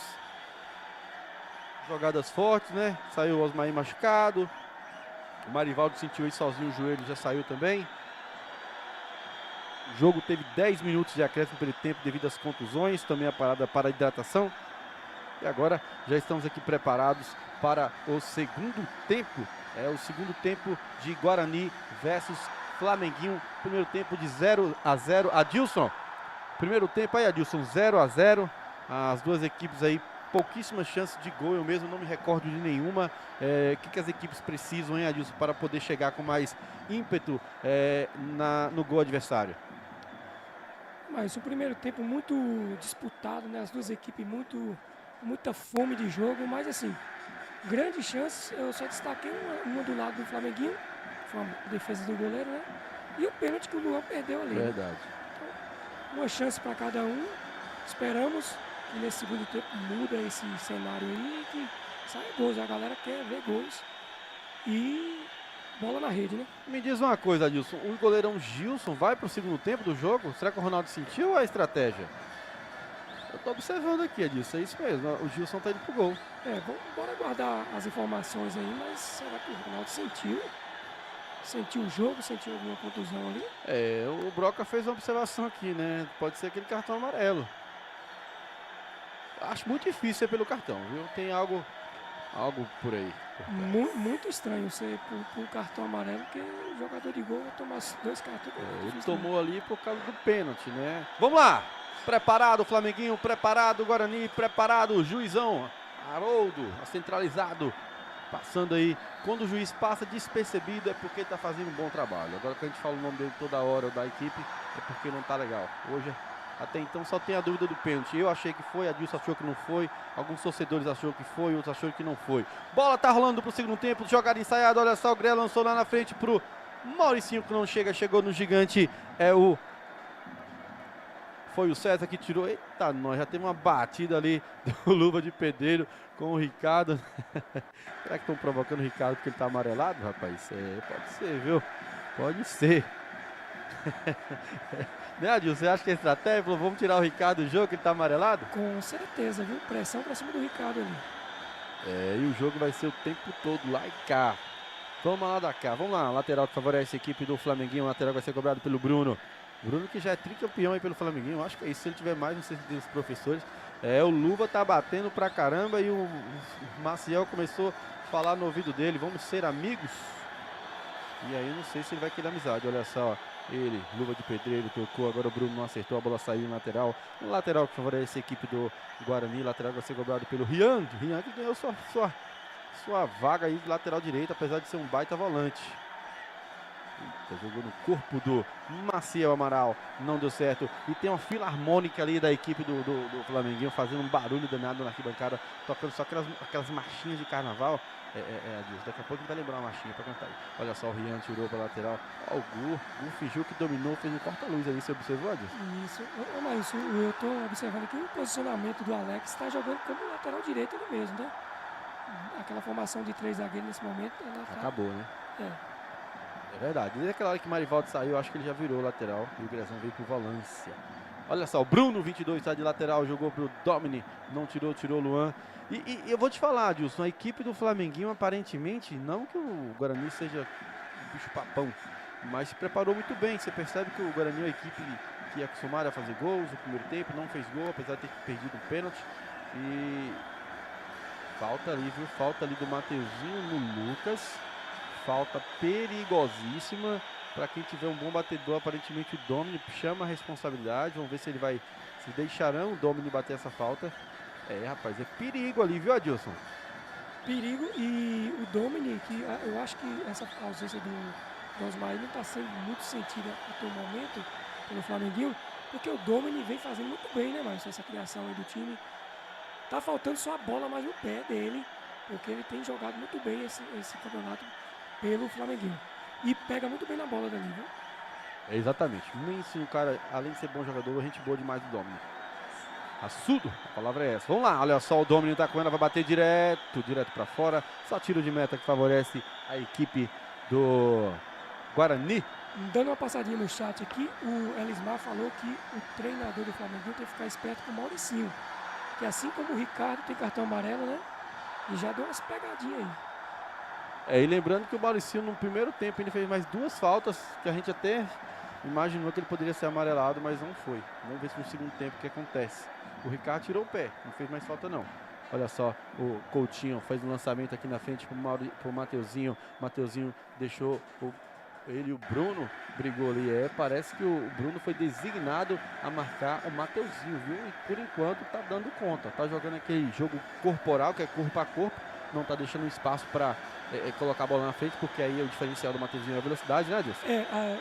jogadas fortes, né, saiu o Osmair machucado, o Marivaldo sentiu aí sozinho o joelho, já saiu também. O jogo teve 10 minutos de acréscimo pelo tempo devido às contusões, também a parada para a hidratação. E agora já estamos aqui preparados para o segundo tempo. É o segundo tempo de Guarani versus Flamenguinho. Primeiro tempo de 0-0. Adilson, primeiro tempo aí, Adilson, 0-0. As duas equipes aí, pouquíssimas chances de gol. Eu mesmo não me recordo de nenhuma. O que as equipes precisam, hein, Adilson, para poder chegar com mais ímpeto no gol adversário? Mas o primeiro tempo muito disputado, né? As duas equipes muita fome de jogo, mas assim, grandes chances. Eu só destaquei uma do lado do Flamenguinho, foi uma defesa do goleiro, né? E o pênalti que o Luan perdeu ali. Verdade. Então, uma chance para cada um. Esperamos que nesse segundo tempo muda esse cenário aí e que saia gols. A galera quer ver gols. E bola na rede, né? Me diz uma coisa, Adilson, o goleirão Gilson vai para o segundo tempo do jogo? Será que o Ronaldo sentiu a estratégia? Eu tô observando aqui, Adilson, é isso mesmo, o Gilson tá indo pro gol. Bora guardar as informações aí, mas será que o Ronaldo sentiu o jogo, sentiu alguma contusão ali? O Broca fez uma observação aqui, né? Pode ser aquele cartão amarelo. Acho muito difícil ser pelo cartão, viu? Tem algo por aí. Muito estranho ser por cartão amarelo, porque o jogador de gol vai tomar 2 cartões. Ele tomou ali por causa do pênalti, né? Vamos lá! Preparado, Flamenguinho, preparado, Guarani, preparado, juizão, Haroldo, centralizado, passando aí. Quando o juiz passa despercebido é porque tá fazendo um bom trabalho. Agora que a gente fala o nome dele toda hora da equipe, é porque não tá legal. Hoje, até então, só tem a dúvida do pênalti. Eu achei que foi, a Adilson achou que não foi, alguns torcedores achou que foi, outros achou que não foi. Bola tá rolando pro segundo tempo, jogada ensaiada, olha só, o Gré lançou lá na frente pro Mauricinho, que não chegou no gigante, Foi o César que tirou. Eita, nós já teve uma batida ali do Luva de Pedreiro com o Ricardo. Será que estão provocando o Ricardo porque ele tá amarelado, rapaz? Pode ser, viu? Pode ser. Né, Adilson? Você acha que é estratégia? Falou, vamos tirar o Ricardo do jogo que ele tá amarelado? Com certeza, viu? Pressão pra cima do Ricardo ali. E o jogo vai ser o tempo todo lá e cá. Vamos lá da cá. Vamos lá. Lateral que favorece a equipe do Flamenguinho. O lateral vai ser cobrado pelo Bruno. Bruno que já é tricampeão aí pelo Flamenguinho, acho que é isso, se ele tiver mais, não sei se tem os professores. O Luva tá batendo pra caramba e o Maciel começou a falar no ouvido dele, vamos ser amigos? E aí não sei se ele vai querer amizade, olha só, ele, Luva de Pedreiro, tocou, agora o Bruno não acertou, a bola saiu no lateral. Um lateral que favorece a equipe do Guarani, lateral vai ser cobrado pelo Rian que ganhou sua vaga aí de lateral direito, apesar de ser um baita volante. Jogou no corpo do Maciel Amaral, não deu certo. E tem uma filarmônica ali da equipe do Flamenguinho fazendo um barulho danado na arquibancada, tocando só aquelas marchinhas de carnaval. Adilson, daqui a pouco a gente vai lembrar uma marchinha pra cantar aí. Olha só, o Rian tirou pra lateral. Ó, o Gu fingiu que dominou, fez um corta-luz aí, você observou, Adilson? Isso, mas eu tô observando aqui o posicionamento do Alex, tá jogando como lateral direito ele mesmo, né? Aquela formação de 3 zagueiros nesse momento, ela tá... Acabou, né? É verdade. Desde aquela hora que o Marivaldo saiu, acho que ele já virou lateral. E o Grezão veio pro Valência. Olha só, o Bruno, 22, está de lateral, jogou pro Domini. Não tirou o Luan. E eu vou te falar, Adilson, a equipe do Flamenguinho, aparentemente, não que o Guarani seja um bicho papão, mas se preparou muito bem. Você percebe que o Guarani é uma equipe que é acostumada a fazer gols no primeiro tempo, não fez gol, apesar de ter perdido um pênalti. E falta ali, viu? Falta ali do Mateuzinho no Lucas. Falta perigosíssima para quem tiver um bom batedor. Aparentemente o Domini chama a responsabilidade. Vamos ver se deixarão o Domini bater essa falta. Rapaz, é perigo ali, viu, Adilson? Perigo, e o Domini, que eu acho que essa ausência do Osmair não está sendo muito sentida até o momento pelo Flamenguinho, porque o Domini vem fazendo muito bem, né, Márcio? Essa criação aí do time. Tá faltando só a bola mais no pé dele, porque ele tem jogado muito bem esse campeonato pelo Flamenguinho. E pega muito bem na bola dali, viu? Exatamente. O cara, além de ser bom jogador, a gente boa demais do Domini. Raçudo, a palavra é essa. Vamos lá, olha só, o Domínio tá com ela, vai bater direto para fora. Só tiro de meta que favorece a equipe do Guarani. Dando uma passadinha no chat aqui, o Elismar falou que o treinador do Flamengo tem que ficar esperto com o Mauricinho. Que assim como o Ricardo tem cartão amarelo, né? E já deu umas pegadinhas aí. E lembrando que o Mauricinho no primeiro tempo ele fez mais 2 faltas, que a gente até imaginou que ele poderia ser amarelado, mas não foi. Vamos ver se no segundo tempo o que acontece. O Ricardo tirou o pé, não fez mais falta não. Olha só, o Coutinho faz um lançamento aqui na frente pro Mateuzinho. Mateuzinho deixou ele e o Bruno brigou ali. Parece que o Bruno foi designado a marcar o Mateuzinho, viu? E por enquanto tá dando conta. Tá jogando aquele jogo corporal, que é corpo a corpo. Não tá deixando espaço para colocar a bola na frente, porque aí o diferencial do Mateuzinho é a velocidade, né, Adilson?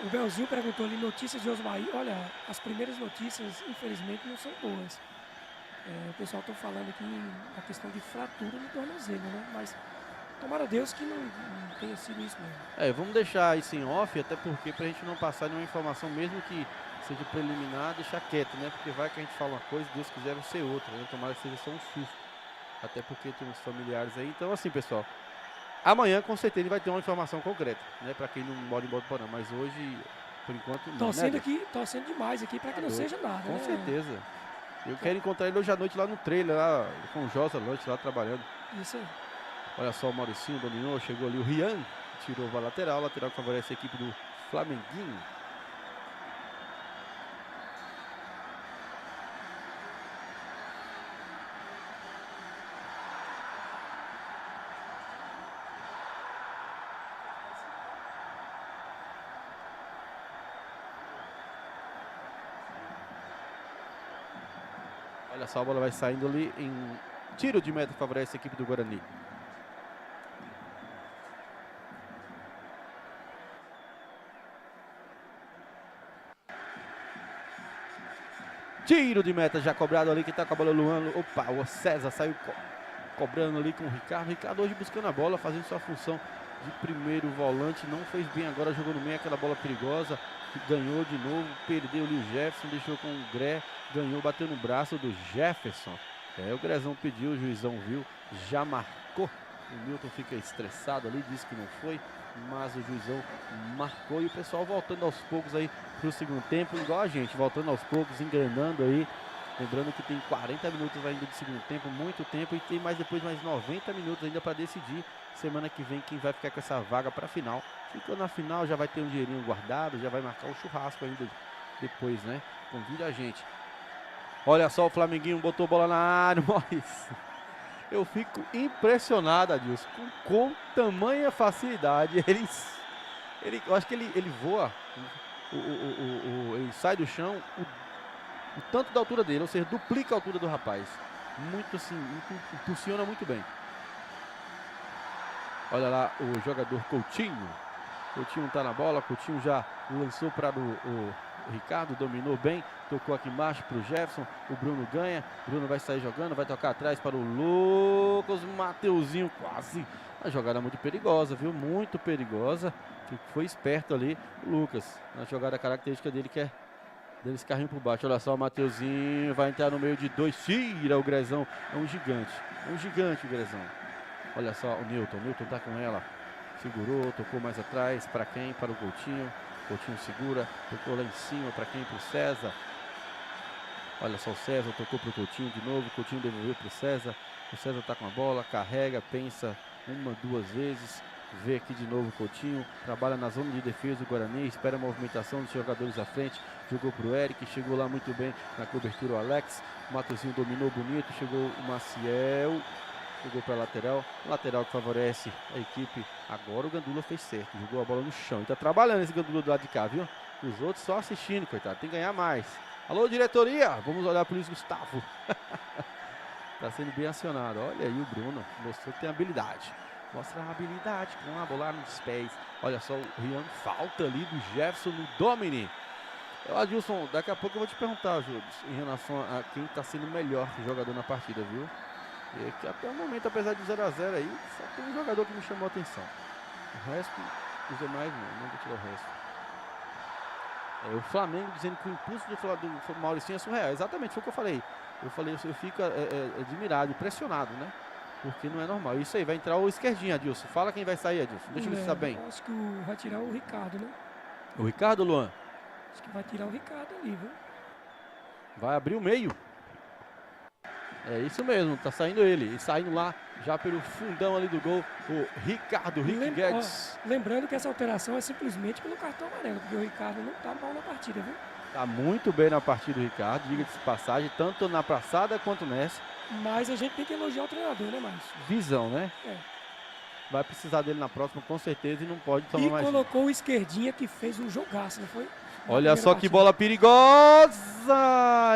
O Belzinho perguntou ali notícias de Osmaí. Olha, as primeiras notícias, infelizmente, não são boas. O pessoal tá falando aqui a questão de fratura no tornozelo, né? Mas tomara Deus que não tenha sido isso mesmo. Vamos deixar isso em off, até porque pra gente não passar nenhuma informação, mesmo que seja preliminar, deixar quieto, né? Porque vai que a gente fala uma coisa, Deus quiser vai ser outra, né? Tomara que seja só um susto. Até porque tem uns familiares aí. Então, assim, pessoal, amanhã com certeza vai ter uma informação concreta, né? Pra quem não mora em Botuporã, mas hoje, por enquanto, não. Torcendo demais aqui pra que não seja nada, com né? certeza. Eu quero encontrar ele hoje à noite lá no trailer, lá com o Josa Lanche, lá trabalhando. Isso aí. Olha só, o Mauricinho dominou, chegou ali o Rian, tirou a lateral que favorece a equipe do Flamenguinho. Olha só, a bola vai saindo ali em tiro de meta que favorece a equipe do Guarani. Tiro de meta já cobrado ali, que tá com a bola Luan. Opa, o César saiu cobrando ali com o Ricardo. Ricardo hoje buscando a bola, fazendo sua função de primeiro volante. Não fez bem agora, jogou no meio aquela bola perigosa. Ganhou de novo, perdeu ali o Jefferson, deixou com o Gré. Ganhou, bateu no braço do Jefferson. O Grezão pediu, o juizão viu, já marcou. O Milton fica estressado ali, disse que não foi, mas o juizão marcou. E o pessoal voltando aos poucos aí pro segundo tempo, igual a gente, voltando aos poucos, engrenando aí. Lembrando que tem 40 minutos ainda de segundo tempo, muito tempo, e tem depois mais 90 minutos ainda para decidir semana que vem quem vai ficar com essa vaga para a final. Ficou na final, já vai ter um dinheirinho guardado, já vai marcar o churrasco ainda depois, né? Convida a gente. Olha só, o Flamenguinho botou bola na área, mas eu fico impressionado, Adilson, com tamanha facilidade. Eu acho que ele voa, ele sai do chão, o tanto da altura dele, ou seja, duplica a altura do rapaz. Muito assim, impulsiona muito bem. Olha lá o jogador Coutinho. Coutinho tá na bola, Coutinho já lançou para o Ricardo, dominou bem, tocou aqui embaixo para o Jefferson, o Bruno ganha, Bruno vai sair jogando, vai tocar atrás para o Lucas, Mateuzinho quase, uma jogada muito perigosa, viu, muito perigosa, que foi esperto ali o Lucas, na jogada característica dele que é deles carrinho por baixo. Olha só, o Mateuzinho vai entrar no meio de 2, tira o Grezão, é um gigante o Grezão. Olha só o Newton tá com ela, segurou, tocou mais atrás, para quem? Para o Coutinho. Coutinho segura, tocou lá em cima, para quem? Para o César. Olha só o César, tocou para o Coutinho de novo, o Coutinho devolveu para o César está com a bola, carrega, pensa 1, 2 vezes, vê aqui de novo o Coutinho, trabalha na zona de defesa do Guarani, espera a movimentação dos jogadores à frente, jogou para o Eric, chegou lá muito bem na cobertura o Alex, o Mateuzinho dominou bonito, chegou o Maciel, jogou para a lateral que favorece a equipe. Agora o Gandula fez certo, jogou a bola no chão. E tá trabalhando esse Gandula do lado de cá, viu? Os outros só assistindo, coitado. Tem que ganhar mais. Alô, diretoria! Vamos olhar para o Luiz Gustavo. Tá sendo bem acionado. Olha aí o Bruno. Mostrou que tem habilidade. Mostra a habilidade com a bola nos pés. Olha só o Rian. Falta ali do Jefferson no Domini. Adilson, daqui a pouco eu vou te perguntar, Júlio, em relação a quem tá sendo o melhor jogador na partida, viu? E que até o momento, apesar de 0 a 0 aí, só tem um jogador que me chamou a atenção. O resto, os demais não vou tirar o resto. O Flamengo dizendo que o impulso do Mauricinho é surreal. Exatamente, foi o que eu falei. eu falei, eu fico admirado, impressionado, né? Porque não é normal. Isso aí, vai entrar o esquerdinho, Adilson. Fala quem vai sair, Adilson. Deixa eu ver se tá bem. Acho que vai tirar o Ricardo, né? O Ricardo, Luan? Acho que vai tirar o Ricardo ali, viu? Vai abrir o meio. É isso mesmo, tá saindo ele. E saindo lá, já pelo fundão ali do gol, o Ricardo, Rick Guedes. Lembrando que essa alteração é simplesmente pelo cartão amarelo, porque o Ricardo não tá mal na partida, viu? Tá muito bem na partida o Ricardo, diga-se de passagem, tanto na passada quanto nessa. Mas a gente tem que elogiar o treinador, né, Márcio? Visão, né? É. Vai precisar dele na próxima, com certeza, e não pode tomar mais. E colocou o esquerdinha que fez um jogaço, não foi? Olha só que bola perigosa!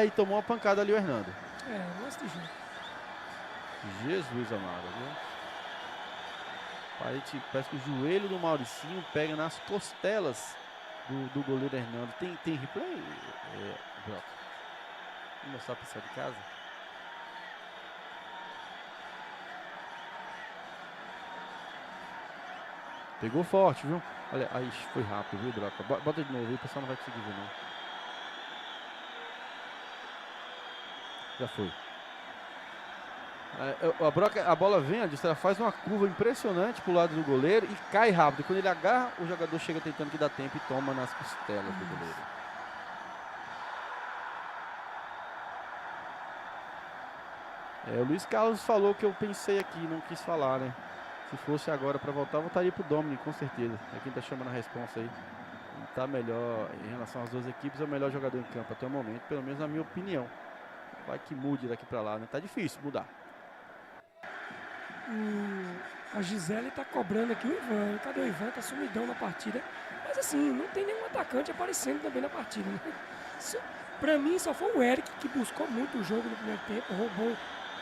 E tomou uma pancada ali o Hernando. Lance de jogo. Jesus amado, viu? Parece que o joelho do Mauricinho pega nas costelas do goleiro Hernando. Tem replay? Vou mostrar para o pessoal de casa. Pegou forte, viu? Olha, aí foi rápido, viu, Broca? Bota de novo aí, o pessoal não vai conseguir ver, não. Já foi. A bola vem, ela faz uma curva impressionante pro lado do goleiro e cai rápido. Quando ele agarra, o jogador chega tentando que dá tempo e toma nas costelas do goleiro. O Luiz Carlos falou que eu pensei aqui, não quis falar, né? Se fosse agora para voltar, eu voltaria pro Domini, com certeza. É quem tá chamando a responsa aí. Ele tá melhor em relação às duas equipes, é o melhor jogador em campo até o momento, pelo menos na minha opinião. Vai que mude daqui para lá, né? Tá difícil mudar. A Gisele tá cobrando aqui o Ivan. Cadê o Ivan? Tá sumidão na partida. Mas assim, não tem nenhum atacante aparecendo também na partida, né? Pra mim, só foi o Eric que buscou muito o jogo no primeiro tempo, roubou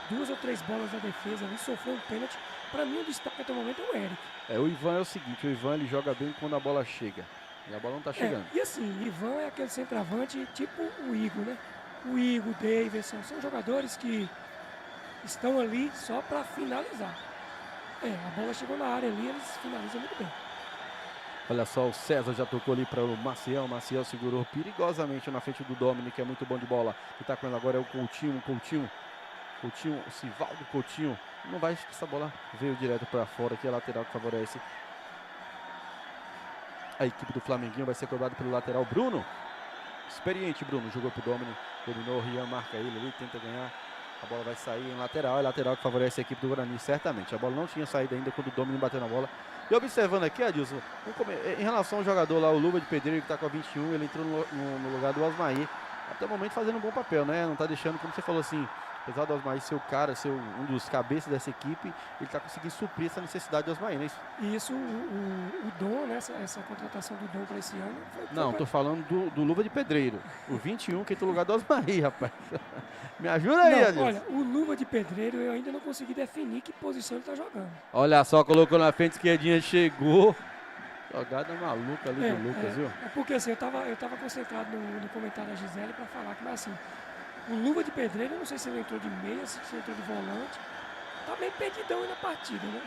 2 ou 3 bolas da defesa ali, sofreu um pênalti. Pra mim, o destaque até o momento é o Eric. O Ivan é o seguinte, o Ivan ele joga bem quando a bola chega. E a bola não tá chegando. E assim, o Ivan é aquele centroavante tipo o Igor, né? O Igor, o Davidson, são jogadores que estão ali só para finalizar. A bola chegou na área ali, eles finalizam muito bem. Olha só, o César já tocou ali para o Maciel. O Maciel segurou perigosamente na frente do Domini, que é muito bom de bola. Que tá com ele agora é o Coutinho, o Sivaldo Coutinho. Não vai, essa bola veio direto para fora, que é a lateral que favorece a equipe do Flamenguinho. Vai ser cobrado pelo lateral Bruno. Experiente Bruno, jogou pro Domini, dominou, o Rian marca ele ali, tenta ganhar. A bola vai sair em lateral, é lateral que favorece a equipe do Guarani, certamente. A bola não tinha saído ainda quando o Domini bateu na bola. E observando aqui, Adilson, em relação ao jogador lá, o Luva de Pedreiro, que está com a 21, ele entrou no lugar do Osmaí. Até o momento fazendo um bom papel, né? Não está deixando, como você falou assim, apesar do Osmaí ser o cara, ser um dos cabeças dessa equipe, ele está conseguindo suprir essa necessidade do Osmaí, não é isso? Isso, o Dom, né? Essa contratação do Dom para esse ano. Não, tô falando do Luva de Pedreiro. O 21 que entra no lugar do Osmaí, rapaz. Me ajuda aí, Adilson. Olha, o Luva de Pedreiro eu ainda não consegui definir que posição ele tá jogando. Olha só, colocou na frente, esquerdinha, chegou. Jogada maluca ali do Lucas, viu? Porque assim, eu tava concentrado no comentário da Gisele para falar que, mas assim, o Luva de Pedreiro, eu não sei se ele entrou de meia, se ele entrou de volante. Tá meio perdidão aí na partida, né?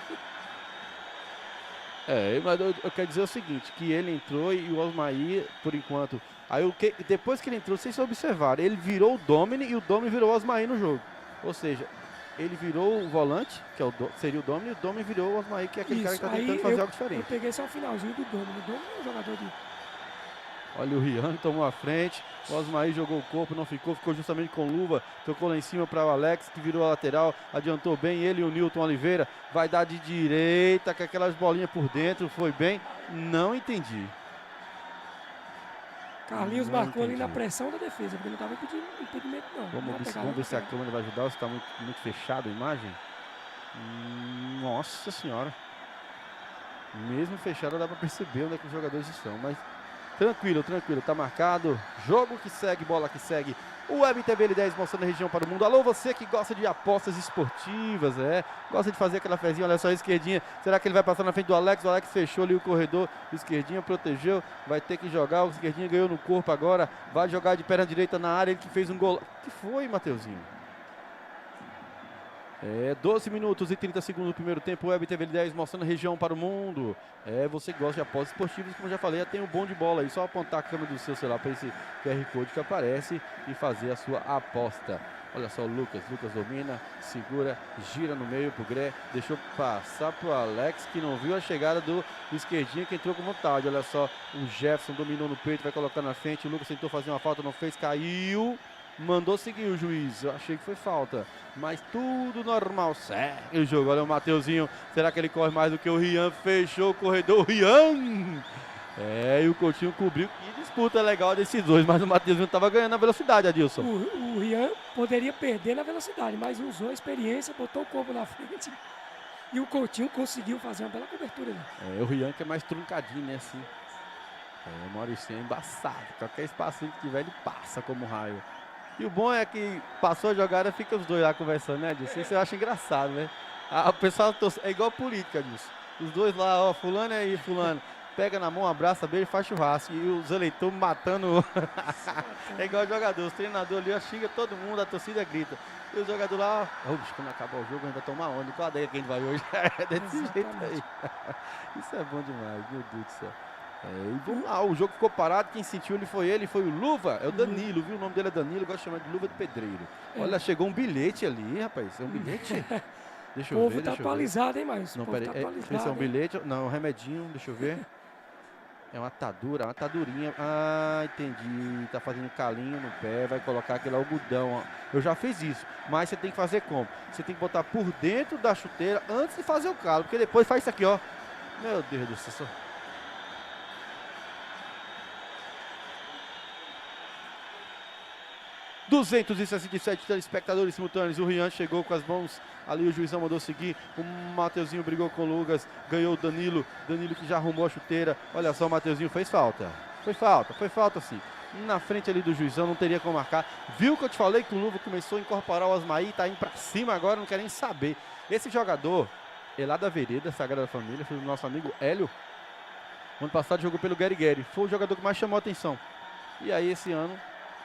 Mas eu quero dizer o seguinte, que ele entrou e o Osmaí, por enquanto... Depois que ele entrou, vocês observaram, ele virou o Domini e o Domini virou o Osmaí no jogo. Ou seja, ele virou o volante, que seria o Domini, e o Domini virou o Osmaí, que é aquele cara que está tentando fazer algo diferente. Eu peguei só o finalzinho do Domini. O Domini é um jogador de... Olha o Rian, tomou a frente, o Osmaí jogou o corpo, não ficou justamente com luva, tocou lá em cima para o Alex, que virou a lateral, adiantou bem ele e o Nilton Oliveira, vai dar de direita, com aquelas bolinhas por dentro, foi bem, não entendi. Carlinhos marcou ali na pressão da defesa, porque não estava impedimento não. Vamos ver se a câmera vai ajudar, se está muito fechado a imagem. Nossa senhora. Mesmo fechada dá para perceber onde é que os jogadores estão, mas... Tranquilo, tá marcado. Jogo que segue, bola que segue. O WebTV L10 mostrando a região para o mundo. Alô, você que gosta de apostas esportivas, gosta de fazer aquela fezinha, olha só a esquerdinha. Será que ele vai passar na frente do Alex? O Alex fechou ali o corredor. O esquerdinha protegeu, vai ter que jogar. O esquerdinha ganhou no corpo agora. Vai jogar de perna direita na área, ele que fez um gol. O que foi, Mateuzinho? 12 minutos e 30 segundos do primeiro tempo. Web TV 10 mostrando a região para o mundo. Você que gosta de apostas esportivas, como eu já falei, tem um bom de bola aí. Só apontar a câmera do seu celular para esse QR Code que aparece e fazer a sua aposta. Olha só o Lucas domina, segura, gira no meio pro Gré, deixou passar pro Alex, que não viu a chegada do esquerdinho, que entrou com vontade. Olha só, o Jefferson dominou no peito, vai colocar na frente. O Lucas tentou fazer uma falta, não fez, caiu. Mandou seguir o juiz, eu achei que foi falta, mas tudo normal, segue o jogo. Olha o Mateuzinho, será que ele corre mais do que o Rian? Fechou o corredor, o Rian! E o Coutinho cobriu. Que disputa legal desses dois, mas o Mateuzinho estava ganhando na velocidade, Adilson. O Rian poderia perder na velocidade, mas usou a experiência, botou o corpo na frente e o Coutinho conseguiu fazer uma bela cobertura ali. O Rian que é mais truncadinho, né, assim. O Mauricinho é embaçado, qualquer espaço que tiver ele passa como raio. E o bom é que passou a jogada, fica os dois lá conversando, né, Adilson? Isso eu acho engraçado, né? O pessoal é igual política, Adilson. Os dois lá, ó, fulano e fulano. Pega na mão, abraça, beija e faz churrasco. E os eleitores matando. É igual jogador. Os treinadores ali, ó, xinga todo mundo, a torcida grita. E o jogador lá, ó, quando acabar o jogo, ainda toma onda. Qual daí que a gente vai hoje? É desse jeito aí. Isso é bom demais, meu Deus do céu. E vamos lá, o jogo ficou parado, quem sentiu foi o Luva, é o Danilo, viu? O nome dele é Danilo, eu gosto de chamar de Luva de Pedreiro. Olha, chegou um bilhete ali, rapaz, é um bilhete? Deixa eu ver, O povo tá atualizado, hein, mas? Não, peraí, esse é um bilhete, não, é um remedinho, deixa eu ver. É uma atadura, uma atadurinha, entendi, tá fazendo calinho no pé, vai colocar aquele algodão, ó. Eu já fiz isso, mas você tem que fazer como? Você tem que botar por dentro da chuteira antes de fazer o calo, porque depois faz isso aqui, ó. Meu Deus do céu. 267 telespectadores simultâneos. O Rian chegou com as mãos ali, o juizão mandou seguir. O Mateuzinho brigou com o Lucas, ganhou o Danilo. Danilo que já arrumou a chuteira. Olha só, o Mateuzinho fez falta. Foi falta sim. Na frente ali do juizão, não teria como marcar. Viu que eu te falei que o Luva começou a incorporar o Asmaí, tá indo pra cima agora, não quer nem saber. Esse jogador é lá da Vereda, Sagrada Família, foi o nosso amigo Hélio. Ano passado jogou pelo Guerigueri. Foi o jogador que mais chamou a atenção. E aí esse ano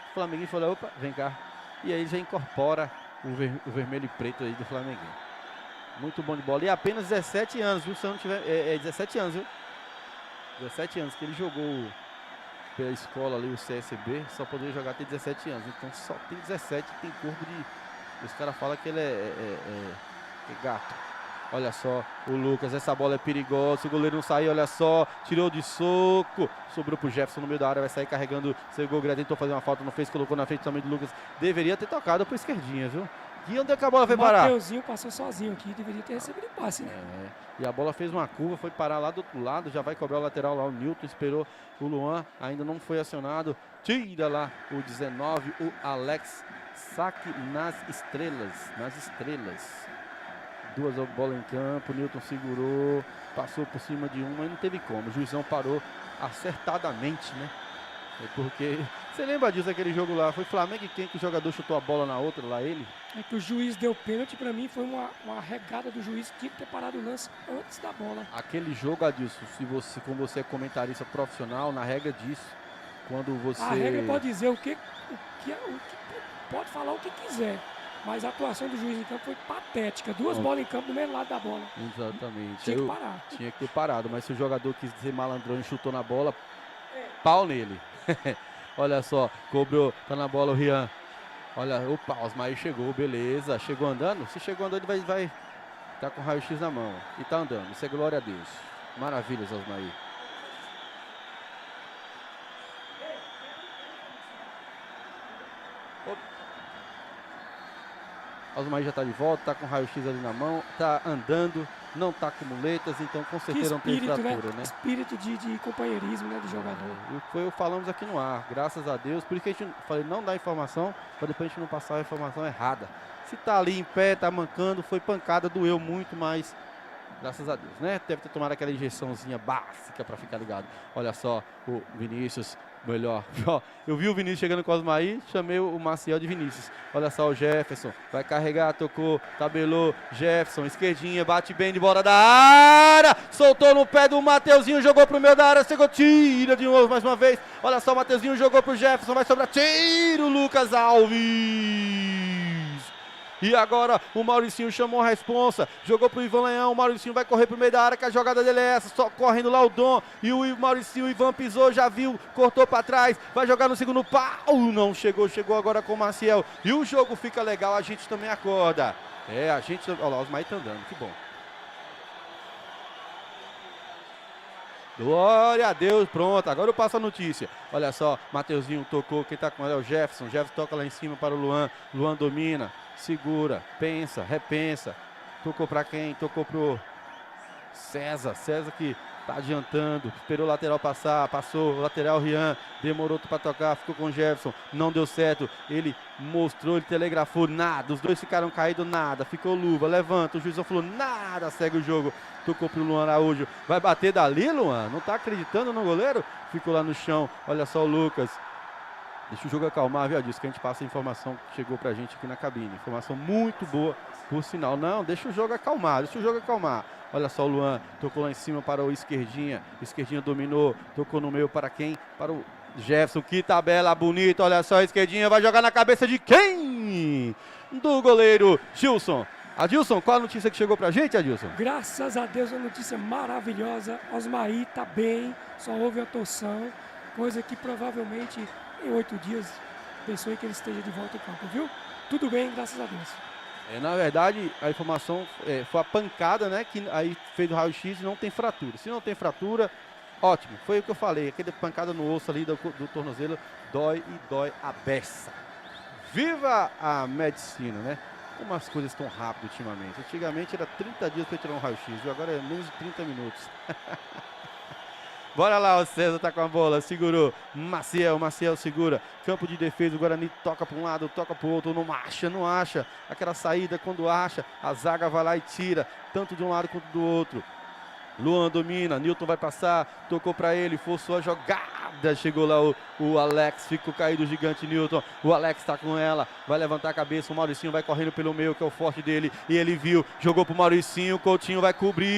o Flamenguinho falou, opa, vem cá. E aí já incorpora o vermelho e preto aí do Flamenguinho. Muito bom de bola. E apenas 17 anos, viu? Se eu não tiver. 17 anos, viu? 17 anos que ele jogou pela escola ali, o CSB, só poderia jogar até 17 anos. Então só tem 17 e tem corpo de. Os caras falam que ele é gato. Olha só, o Lucas, essa bola é perigosa, se o goleiro não sair, olha só, tirou de soco, sobrou pro Jefferson no meio da área, vai sair carregando, chegou o Gré, tentou fazer uma falta, não fez, colocou na frente também do Lucas, deveria ter tocado pra esquerdinha, viu? E onde é que a bola foi parar? O Mateuzinho passou sozinho aqui, deveria ter recebido o passe, né? E a bola fez uma curva, foi parar lá do outro lado, já vai cobrar o lateral lá, o Newton esperou o Luan, ainda não foi acionado, tira lá o 19, o Alex, saque nas estrelas. Duas bolas em campo, o Newton segurou, passou por cima de uma e não teve como. O juizão parou acertadamente, né? Porque, você lembra disso, aquele jogo lá? Foi Flamengo e quem que o jogador chutou a bola na outra, lá ele? É que o juiz deu pênalti, pra mim foi uma regada do juiz, tinha que ter parado o lance antes da bola. Aquele jogo, Adilson, como você é comentarista profissional, na regra disso, quando você... A regra pode dizer o que pode falar o que quiser. Mas a atuação do juiz em campo foi patética. Duas bolas em campo do mesmo lado da bola. Exatamente. Tinha que parar. Tinha que ter parado, mas se o jogador quis ser malandrão e chutou na bola, pau nele. Olha só, cobrou, tá na bola o Rian. Olha, opa, o Osmair chegou, beleza. Chegou andando? Se chegou andando, ele vai tá com raio-x na mão. E tá andando, isso é glória a Deus. Maravilhas, Osmair. Osmair já está de volta, está com raio-x ali na mão, está andando, não está com muletas, então com certeza não tem fratura, né? Espírito de companheirismo, né, de jogador. Falamos aqui no ar, graças a Deus, por isso que a gente falei, não dá informação, para depois a gente não passar a informação errada. Se está ali em pé, está mancando, foi pancada, doeu muito, mas graças a Deus, né? Deve ter tomado aquela injeçãozinha básica para ficar ligado. Olha só, o Vinícius, melhor. Eu vi o Vinícius chegando com o Osmair, chamei o Maciel de Vinícius. Olha só o Jefferson, vai carregar, tocou, tabelou, Jefferson, esquerdinha, bate bem de bola da área, soltou no pé do Mateuzinho, jogou pro meio da área, chegou, tira de novo mais uma vez. Olha só, o Mateuzinho jogou pro Jefferson, vai sobrar, tiro, Lucas Alves. E agora o Mauricinho chamou a responsa, jogou pro Ivan Leão, o Mauricinho vai correr pro meio da área, que a jogada dele é essa, só correndo lá o Dom, e o Mauricinho, o Ivan pisou, já viu, cortou pra trás, vai jogar no segundo pau, não chegou agora com o Maciel, e o jogo fica legal, a gente também acorda. A gente, olha lá, os Osmaí tá andando, que bom. Glória a Deus, pronto, agora eu passo a notícia. Olha só, Mateuzinho tocou, quem tá com ele é o Jefferson. Jefferson toca lá em cima para o Luan. Luan domina, segura, pensa, repensa. Tocou para quem? Tocou pro César. César que tá adiantando, esperou o lateral passar, passou, o lateral Rian, demorou para tocar, ficou com o Jefferson, não deu certo, ele mostrou, ele telegrafou, nada, os dois ficaram caídos, nada, ficou luva, levanta, o juizão falou, nada, segue o jogo, tocou pro Luan Araújo, vai bater dali, Luan? Não tá acreditando no goleiro? Ficou lá no chão, olha só o Lucas. Deixa o jogo acalmar, viu, Adilson, que a gente passa a informação que chegou pra gente aqui na cabine. Informação muito boa, por sinal. Não, deixa o jogo acalmar, Olha só o Luan, tocou lá em cima para o Esquerdinha. Esquerdinha dominou, tocou no meio para quem? Para o Jefferson, que tabela bonita. Olha só, a Esquerdinha vai jogar na cabeça de quem? Do goleiro Gilson. Adilson, qual a notícia que chegou pra gente, Adilson? Graças a Deus, uma notícia maravilhosa. Osmaí tá bem, só houve a torção, coisa que provavelmente em 8 dias pensou que ele esteja de volta em campo, viu? Tudo bem, graças a Deus. Na verdade, a informação foi a pancada, né? Que aí fez o raio-x e não tem fratura. Se não tem fratura, ótimo. Foi o que eu falei. Aquela pancada no osso ali do tornozelo dói e dói a beça. Viva a medicina, né? Como as coisas estão rápido ultimamente. Antigamente era 30 dias para tirar um raio-x, viu? Agora é menos de 30 minutos. Bora lá, o César tá com a bola, segurou, Maciel segura, campo de defesa, o Guarani toca para um lado, toca para o outro, não acha, aquela saída quando acha, a zaga vai lá e tira, tanto de um lado quanto do outro. Luan domina, Newton vai passar, tocou para ele, forçou a jogada, chegou lá o Alex, ficou caído o gigante Newton, o Alex tá com ela, vai levantar a cabeça, o Mauricinho vai correndo pelo meio, que é o forte dele, e ele viu, jogou pro Mauricinho, o Coutinho vai cobrir.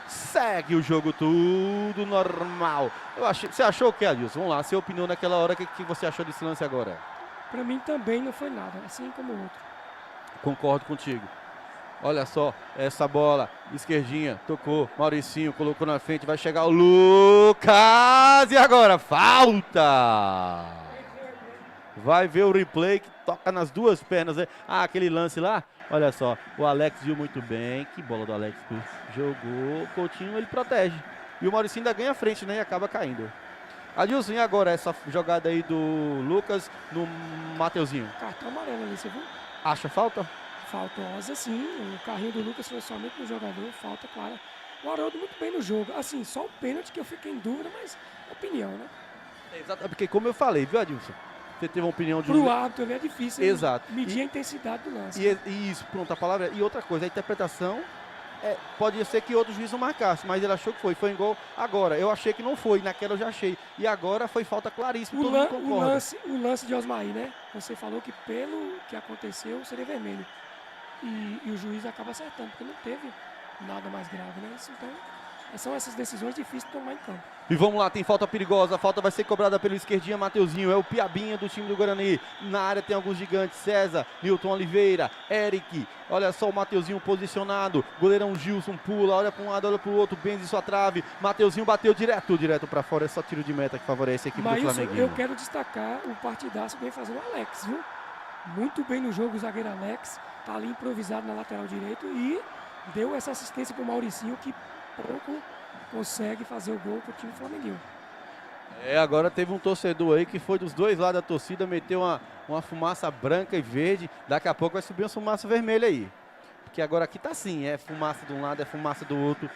Segue o jogo tudo normal. Você achou o que, Adilson? Vamos lá, sua opinião naquela hora, o que você achou desse lance agora? Para mim também não foi nada, assim como o outro. Concordo contigo. Olha só, essa bola, Esquerdinha, tocou, Mauricinho colocou na frente, vai chegar o Lucas, e agora? Falta! Vai ver o replay que toca nas duas pernas, né? Aquele lance lá, olha só, o Alex viu muito bem, que bola do Alex, jogou, o Coutinho ele protege, e o Mauricinho ainda ganha a frente, né, e acaba caindo. Adilson, e agora essa jogada aí do Lucas no Mateuzinho? Cartão amarelo ali, você viu? Acha falta? Faltosa, sim, o carrinho do Lucas foi somente no jogador, falta clara. O Haroldo muito bem no jogo, assim, só o pênalti que eu fiquei em dúvida, mas opinião, né? Exato, porque como eu falei, viu, Adilson? Você teve uma opinião de... Pro árbitro ali é difícil. Exato. Medir a intensidade do lance. E isso, pronto, a palavra... E outra coisa, a interpretação, pode ser que outro juiz não marcasse, mas ele achou que foi em gol. Agora, eu achei que não foi, naquela eu já achei. E agora foi falta claríssima, todo mundo concorda. O lance de Osmaí, né? Você falou que pelo que aconteceu, seria vermelho. E o juiz acaba acertando, porque não teve nada mais grave, né? Então, são essas decisões difíceis de tomar em campo. E vamos lá, tem falta perigosa, a falta vai ser cobrada pelo Esquerdinha, Mateuzinho, é o piabinha do time do Guarani. Na área tem alguns gigantes, César, Newton Oliveira, Eric, olha só o Mateuzinho posicionado, goleirão Gilson pula, olha para um lado, olha para o outro, benze sua trave, Mateuzinho bateu direto para fora, é só tiro de meta que favorece a equipe do Flamenguinho. Eu quero destacar o partidaço que vem fazendo o Alex, viu? Muito bem no jogo o zagueiro Alex, tá ali improvisado na lateral direito e deu essa assistência pro Mauricinho que pouco consegue fazer o gol pro time flamenguinho. Agora teve um torcedor aí que foi dos dois lados da torcida, meteu uma fumaça branca e verde, daqui a pouco vai subir uma fumaça vermelha aí. Porque agora aqui tá assim, é fumaça de um lado, é fumaça do outro.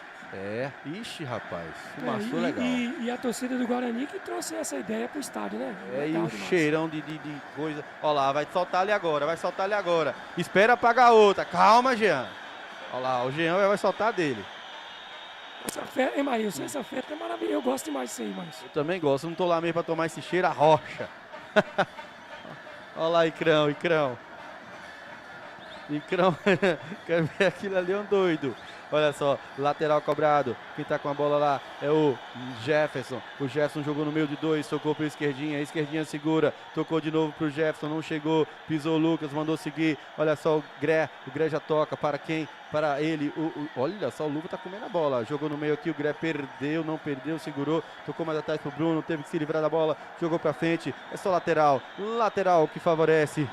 Ixi, rapaz, fumaçou legal. E a torcida do Guarani que trouxe essa ideia pro estádio, né? E o cheirão de coisa. Olha lá, vai soltar ali agora, Espera apagar a outra, calma, Jean. Olha lá, o Jean vai soltar dele. Essa festa é maravilhosa, eu gosto demais disso aí, mas... Eu também gosto, não tô lá mesmo pra tomar esse cheiro a rocha. Olha lá, Icrão. Incrão, quer ver aquilo ali, é um doido. Olha só, lateral cobrado. Quem tá com a bola lá é o Jefferson. O Jefferson jogou no meio de dois, tocou para esquerdinha. A esquerdinha segura, tocou de novo pro Jefferson, não chegou. Pisou o Lucas, mandou seguir. Olha só o Gré já toca para quem? Para ele. Olha só, o Lucas tá comendo a bola. Jogou no meio aqui, o Gré perdeu, não perdeu, segurou. Tocou mais atrás pro Bruno, teve que se livrar da bola. Jogou para frente. É só lateral. Lateral que favorece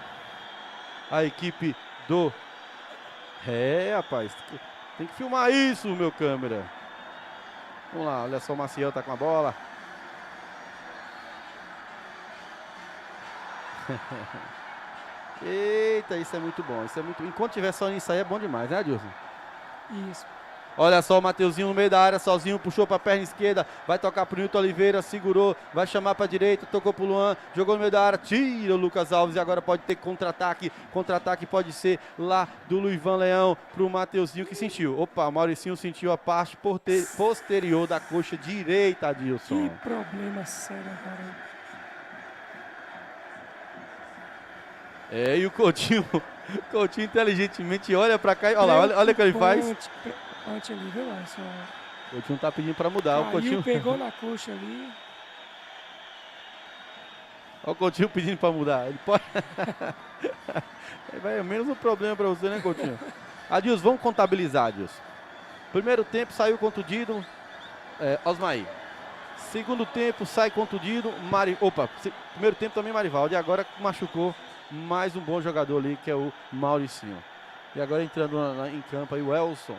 a equipe do... rapaz, tem que filmar isso, meu câmera. Vamos lá, olha só, o Maciel tá com a bola. Eita, isso é muito bom, isso é muito... Enquanto tiver só nisso aí é bom demais, né, Adilson? Isso. Olha só o Mateuzinho no meio da área, sozinho, puxou para a perna esquerda, vai tocar pro Nilton Oliveira, segurou, vai chamar para a direita, tocou pro Luan, jogou no meio da área, tira o Lucas Alves e agora pode ter contra-ataque. Contra-ataque pode ser lá do Luivan Leão pro Mateuzinho que sentiu. Opa, o Mauricinho sentiu a parte posterior da coxa direita, Adilson. Que problema sério agora. E o Coutinho inteligentemente olha para cá e olha o que ele faz. Antes ali, viu, Alisson? O Coutinho tá pedindo para mudar. Caiu, o Coutinho pegou na coxa ali. Olha o Coutinho pedindo para mudar. Ele pode... Vai, é menos um problema para você, né, Coutinho? Adilson, vamos contabilizar, Adilson. Primeiro tempo saiu contundido, Osmaí. Segundo tempo sai contundido, primeiro tempo também Marivaldi. E agora machucou mais um bom jogador ali, que é o Mauricinho. E agora entrando em campo aí o Elson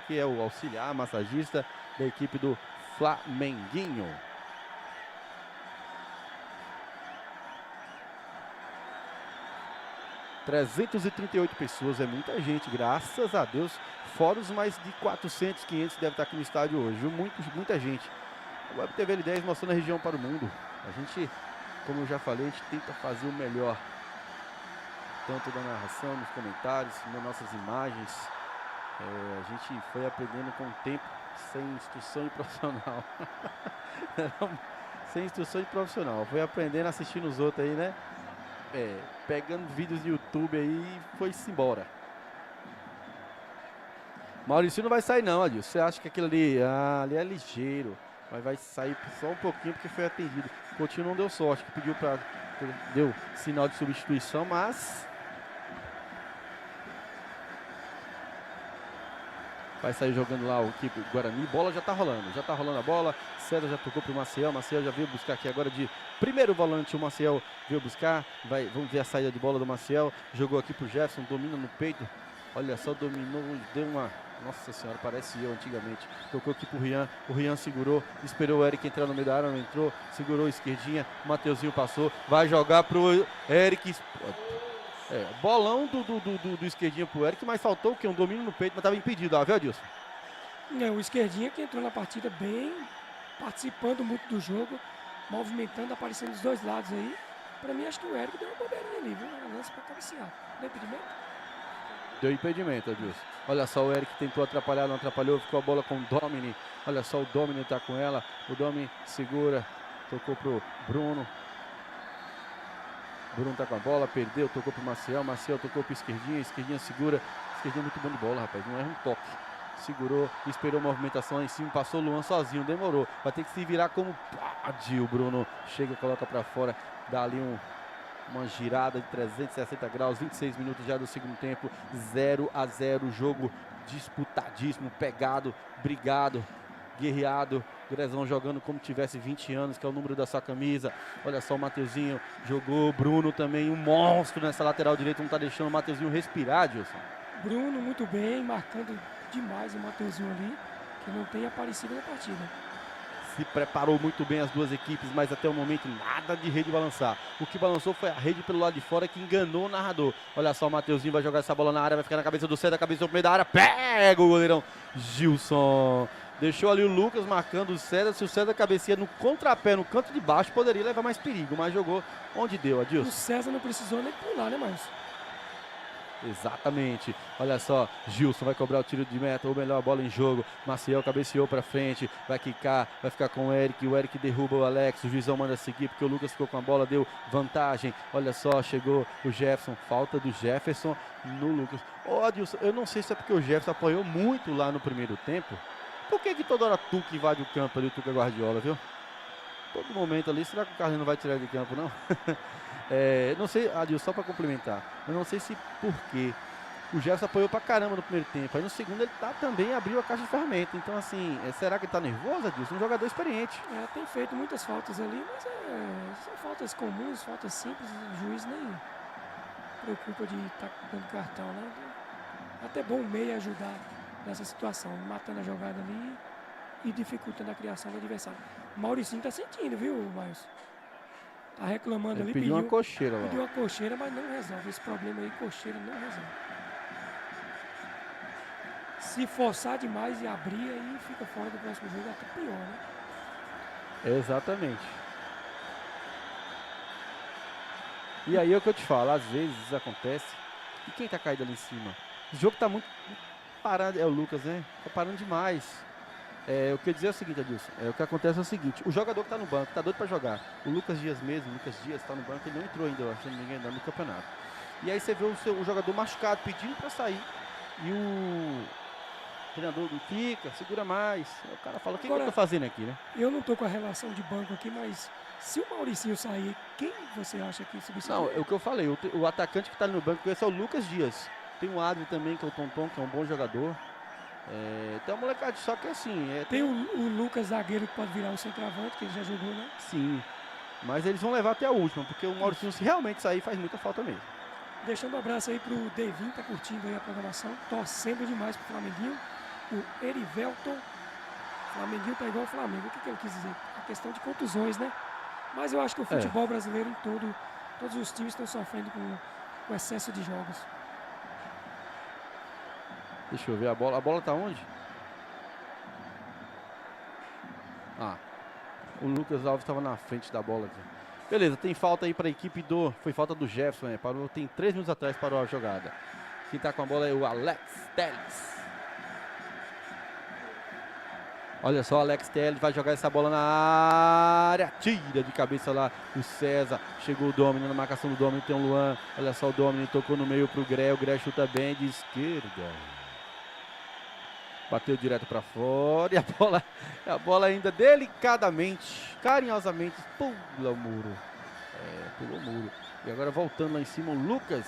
que é o auxiliar massagista da equipe do Flamenguinho. ...338 pessoas, é muita gente, graças a Deus, fora os mais de 400, 500 que deve estar aqui no estádio hoje, viu? Muita gente. A Web TV L10 mostrando a região para o mundo. A gente, como eu já falei, a gente tenta fazer o melhor, tanto da narração, nos comentários, nas nossas imagens. A gente foi aprendendo com o tempo, sem instrução de profissional. Sem instrução de profissional. Foi aprendendo, assistindo os outros aí, né? Pegando vídeos do YouTube aí e foi-se embora. Maurício não vai sair não, Adilson. Você acha que aquilo ali é ligeiro, mas vai sair só um pouquinho porque foi atendido. O Coutinho não deu sorte, que pediu para... Deu sinal de substituição, mas... Vai sair jogando lá o equipe Guarani. Bola já tá rolando a bola. César já tocou pro Maciel. Maciel já veio buscar aqui agora de primeiro volante. O Maciel veio buscar. Vamos ver a saída de bola do Maciel. Jogou aqui pro Jefferson. Domina no peito. Olha só, dominou. Deu uma... Nossa senhora, parece eu antigamente. Tocou aqui pro Rian. O Rian segurou. Esperou o Eric entrar no meio da área. Não entrou. Segurou a esquerdinha. O Mateuzinho passou. Vai jogar pro Eric. Bolão do esquerdinha pro Eric, mas faltou o quê? Um domínio no peito, mas estava impedido, viu, Adilson? O esquerdinha que entrou na partida bem, participando muito do jogo, movimentando, aparecendo dos dois lados aí. Pra mim, acho que o Eric deu uma bobeirinha ali, viu? Um lance pra cabecear. Deu impedimento? Deu impedimento, Adilson. Olha só, o Eric tentou atrapalhar, não atrapalhou, ficou a bola com o Domini. Olha só, o Domini tá com ela. O Domini segura, tocou pro Bruno. Bruno tá com a bola, perdeu, tocou pro Maciel. Maciel tocou pro esquerdinha, esquerdinha segura. Esquerdinha muito bom de bola, rapaz, não erra um toque. Segurou, esperou a movimentação lá em cima, passou o Luan sozinho, demorou. Vai ter que se virar como pode. O Bruno chega, coloca pra fora, dá ali uma girada de 360 graus, 26 minutos já do segundo tempo, 0-0, jogo disputadíssimo, pegado, brigado, guerreado. Grezão jogando como tivesse 20 anos, que é o número da sua camisa. Olha só o Mateuzinho, jogou. Bruno também, um monstro nessa lateral direita, não tá deixando o Mateuzinho respirar, Adilson. Bruno muito bem, marcando demais o Mateuzinho ali, que não tem aparecido na partida. Se preparou muito bem as duas equipes, mas até o momento nada de rede balançar. O que balançou foi a rede pelo lado de fora, que enganou o narrador. Olha só, o Mateuzinho vai jogar essa bola na área, vai ficar na cabeça do César, cabeça do meio da área, pega o goleirão Gilson. Deixou ali o Lucas marcando o César. Se o César cabeceia no contrapé, no canto de baixo, poderia levar mais perigo, mas jogou onde deu, Adilson. O César não precisou nem pular, né, Márcio? Exatamente. Olha só, Gilson vai cobrar o tiro de meta, ou melhor, a bola em jogo. Maciel cabeceou pra frente, vai quicar, vai ficar com o Eric derruba o Alex, o juizão manda seguir porque o Lucas ficou com a bola, deu vantagem. Olha só, chegou o Jefferson, falta do Jefferson no Lucas. Ó, Adilson, eu não sei se é porque o Jefferson apanhou muito lá no primeiro tempo. Por que toda hora Tuca invade o campo ali, o Tuca Guardiola, viu? Todo momento ali, será que o Carlinhos não vai tirar de campo, não? Não sei, Adilson, só para complementar, eu não sei se porque o Jefferson apoiou pra caramba no primeiro tempo, aí no segundo ele também abriu a caixa de ferramenta, então assim, será que ele tá nervoso, Adilson? Um jogador experiente. Tem feito muitas faltas ali, mas são faltas comuns, faltas simples, o juiz nem preocupa de estar dando cartão, né? Até bom o meio ajudar nessa situação, matando a jogada ali e dificultando a criação do adversário. O Mauricinho tá sentindo, viu, Maius? Tá reclamando ali, pediu uma cocheira lá. Pediu uma cocheira, mas não resolve. Esse problema aí, cocheira, não resolve. Se forçar demais e abrir, aí fica fora do próximo jogo, até pior, né? Exatamente. E aí é o que eu te falo, às vezes isso acontece. E quem tá caído ali em cima? O jogo tá muito parado, é o Lucas, né? Tá parando demais. O que eu ia dizer é o seguinte, Adilson, o que acontece é o seguinte, o jogador que tá no banco, tá doido pra jogar. O Lucas Dias tá no banco, ele não entrou ainda, se não me engano, no campeonato. E aí você vê o jogador machucado, pedindo pra sair. E o treinador não fica, segura mais. O cara fala, o que eu tô fazendo aqui, né? Eu não tô com a relação de banco aqui, mas se o Mauricinho sair, quem você acha que substitui? Não, é o que eu falei, o atacante que tá ali no banco, esse é o Lucas Dias. Tem o Adri também, que é o Tonton, que é um bom jogador. Tem uma molecada, só que assim... Tem o Lucas, zagueiro, que pode virar o centroavante, que ele já jogou, né? Sim, mas eles vão levar até a última, porque o Mauricinho, se realmente sair, faz muita falta mesmo. Deixando um abraço aí pro Devin, tá curtindo aí a programação, torcendo demais pro Flamenguinho. O Erivelton, Flamenguinho tá igual o Flamengo, o que ele quis dizer? A questão de contusões, né? Mas eu acho que o futebol brasileiro em todos os times estão sofrendo com excesso de jogos. Deixa eu ver a bola tá onde? O Lucas Alves estava na frente da bola aqui. Beleza, tem falta aí para a equipe foi falta do Jefferson, né? Tem 3 minutos atrás parou a jogada. Quem tá com a bola é o Alex Telles. Olha só, Alex Telles vai jogar essa bola na área. Tira de cabeça lá o César. Chegou o Domini na marcação do Domini. Tem o Luan. Olha só, o Domini tocou no meio pro Gré. O Gré chuta bem de esquerda. Bateu direto para fora. E a bola ainda delicadamente, carinhosamente, pula o muro. Pulou o muro. E agora voltando lá em cima, o Lucas.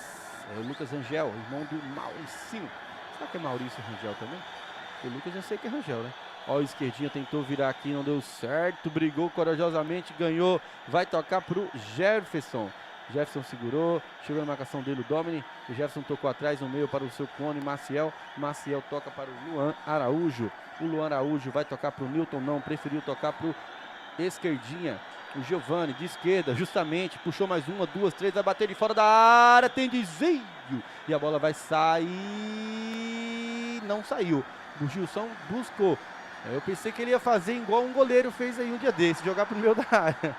O Lucas Rangel, irmão do Mauricinho. Será que é Maurício Rangel também? O Lucas eu sei que é Rangel, né? Ó, o esquerdinha tentou virar aqui, não deu certo. Brigou corajosamente, ganhou. Vai tocar pro Jefferson. Jefferson segurou, chegou na marcação dele o Domini. O Jefferson tocou atrás no meio para o seu clone Maciel. Maciel toca para o Luan Araújo. O Luan Araújo vai tocar para o Newton, não, preferiu tocar para o esquerdinha. O Giovani de esquerda, justamente, puxou mais uma, duas, três, vai bater de fora da área, tem desvio. E a bola vai sair, não saiu. O Gilson buscou. Eu pensei que ele ia fazer igual um goleiro fez aí um dia desse, jogar pro meio da área.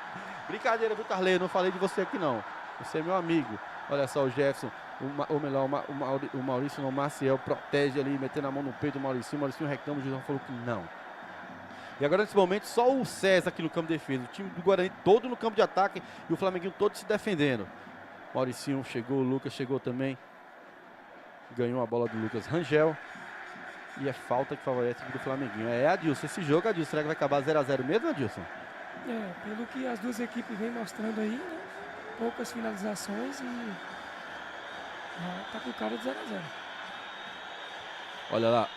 Brincadeira, viu, Carleiro? Não falei de você aqui, não. Você é meu amigo. Olha só o Jefferson, ou melhor, o Maurício, não, o Maciel protege ali, metendo a mão no peito do Maurício. O Maurício reclama, o Gilson falou que não. E agora, nesse momento, só o César aqui no campo de defesa. O time do Guarani todo no campo de ataque e o Flamenguinho todo se defendendo. Mauricinho chegou, o Lucas chegou também. Ganhou a bola do Lucas Rangel. E é falta que favorece o do Flamenguinho. Adilson, esse jogo, Adilson, será que vai acabar 0-0 mesmo, Adilson? Pelo que as duas equipes vêm mostrando aí, né? Poucas finalizações e tá com cara de 0-0. Olha lá.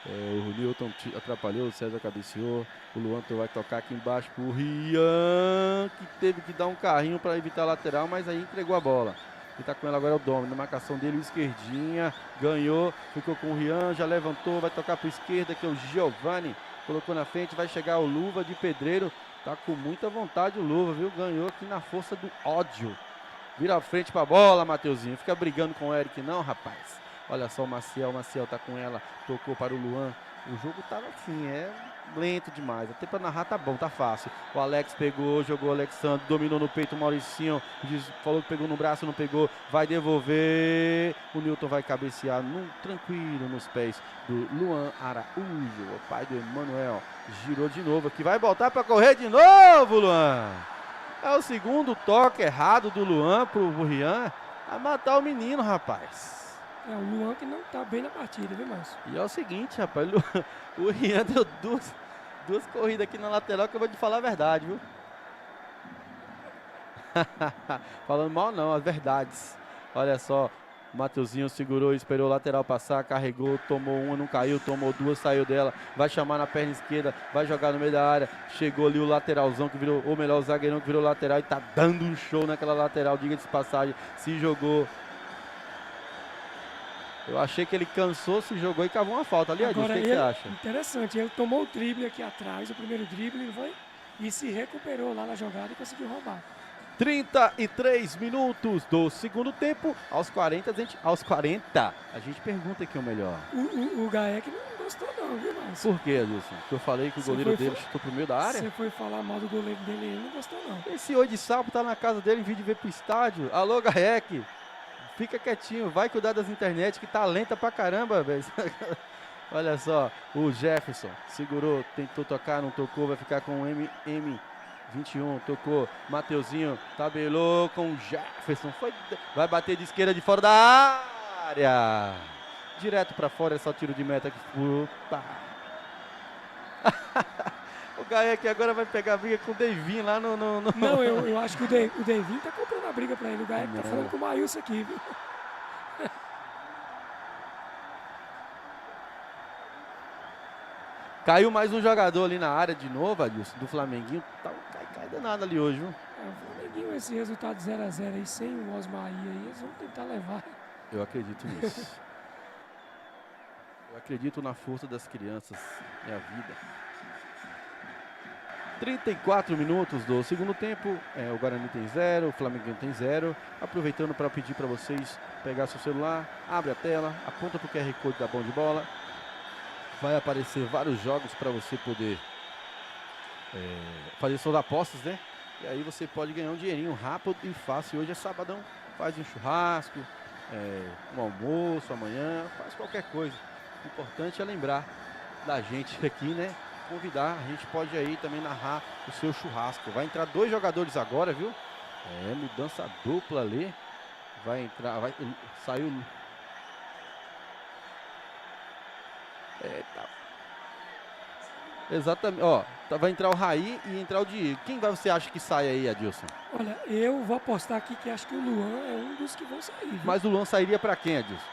O Newton atrapalhou, o César cabeceou. O Luan vai tocar aqui embaixo pro Rian, que teve que dar um carrinho para evitar a lateral, mas aí entregou a bola. Quem tá com ela agora é o Domini, na marcação dele, o esquerdinha, ganhou, ficou com o Rian, já levantou, vai tocar para esquerda, que é o Giovani, colocou na frente, vai chegar o Luva de Pedreiro, tá com muita vontade o Luva, viu? Ganhou aqui na força do ódio. Vira a frente pra bola, Mateuzinho, fica brigando com o Eric não, rapaz. Olha só o Maciel tá com ela, tocou para o Luan. O jogo tava assim, lento demais. Até para narrar tá bom, tá fácil. O Alex pegou, jogou o Alexandre, dominou no peito o Mauricinho. Falou que pegou no braço, não pegou. Vai devolver. O Newton vai cabecear tranquilo nos pés do Luan Araújo, o pai do Emanuel. Girou de novo aqui, vai voltar para correr de novo, Luan. É o segundo toque errado do Luan pro Rian. Vai matar o menino, rapaz. É o Luan que não tá bem na partida, viu, Márcio? E é o seguinte, rapaz, o Rian deu duas corridas aqui na lateral que eu vou te falar a verdade, viu? Falando mal não, as verdades. Olha só, o Mateuzinho segurou, esperou o lateral passar, carregou, tomou uma, não caiu, tomou duas, saiu dela, vai chamar na perna esquerda, vai jogar no meio da área, chegou ali o lateralzão que virou, ou melhor, o zagueirão que virou lateral e tá dando um show naquela lateral, diga de passagem, se jogou. Eu achei que ele cansou, se jogou e cavou uma falta ali, Adilson. O que você acha? Interessante, ele tomou o drible aqui atrás, o primeiro drible, e se recuperou lá na jogada e conseguiu roubar. 33 minutos do segundo tempo, aos 40 a gente pergunta aqui o melhor. O Gaek não gostou não, viu, Márcio? Por quê, Adilson? Porque eu falei que o goleiro dele chutou pro meio da área? Você foi falar mal do goleiro dele, ele não gostou não. Esse oi de sapo tá na casa dele em vez de vir pro estádio. Alô, Gaek! Fica quietinho, vai cuidar das internet que tá lenta pra caramba, velho. Olha só, o Jefferson segurou, tentou tocar, não tocou, vai ficar com o M21, tocou, Mateuzinho tabelou com o Jefferson, vai bater de esquerda de fora da área. Direto pra fora, é só tiro de meta que opa. O Gaek agora vai pegar a briga com o Devinho lá no... Não, eu acho que o Devinho tá comprando a briga pra ele. O Gaek tá falando com o Maílson aqui, viu? Caiu mais um jogador ali na área de novo, Adilson, do Flamenguinho. Tá cai danado ali hoje, viu? O Flamenguinho, esse resultado 0x0 aí, sem o Osmar aí, eles vão tentar levar. Eu acredito nisso. Eu acredito na força das crianças, é a vida. 34 minutos do segundo tempo, o Guarani tem 0, o Flamengo tem 0. Aproveitando para pedir para vocês pegar seu celular, abre a tela, aponta para o QR Code da Bom de Bola. Vai aparecer vários jogos para você poder fazer suas apostas, né? E aí você pode ganhar um dinheirinho rápido e fácil. Hoje é sabadão, faz um churrasco, um almoço amanhã, faz qualquer coisa. O importante é lembrar da gente aqui, né? Convidar, a gente pode aí também narrar o seu churrasco. Vai entrar 2 jogadores agora, viu? Mudança dupla ali. Vai entrar, saiu. Exatamente, ó, vai entrar o Raí e entrar o Diego. Quem você acha que sai aí, Adilson? Olha, eu vou apostar aqui que acho que o Luan é um dos que vão sair. Viu? Mas o Luan sairia pra quem, Adilson?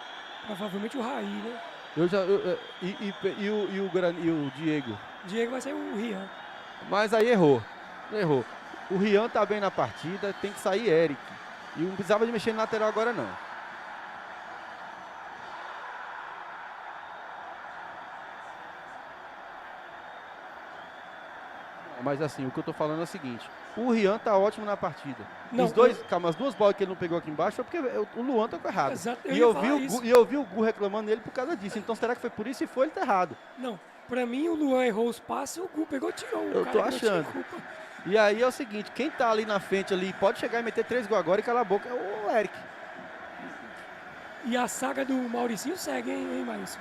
Provavelmente o Raí, né? E o Diego? Diego vai ser o Rian. Mas aí errou. O Rian tá bem na partida, tem que sair Eric. E não precisava de mexer no lateral agora não. Mas assim, o que eu tô falando é o seguinte: o Rian tá ótimo na partida. Não, as 2 bolas que ele não pegou aqui embaixo foi porque o Luan tocou errado. Exato, E eu vi o Gu reclamando dele por causa disso. Então será que foi por isso? E foi, ele tá errado. Não, pra mim o Luan errou os passes e o Gu pegou e tirou. Eu tô achando. E aí é o seguinte: quem tá ali na frente ali pode chegar e meter 3 gols agora e calar a boca é o Eric. E a saga do Mauricinho segue, hein, Maílson?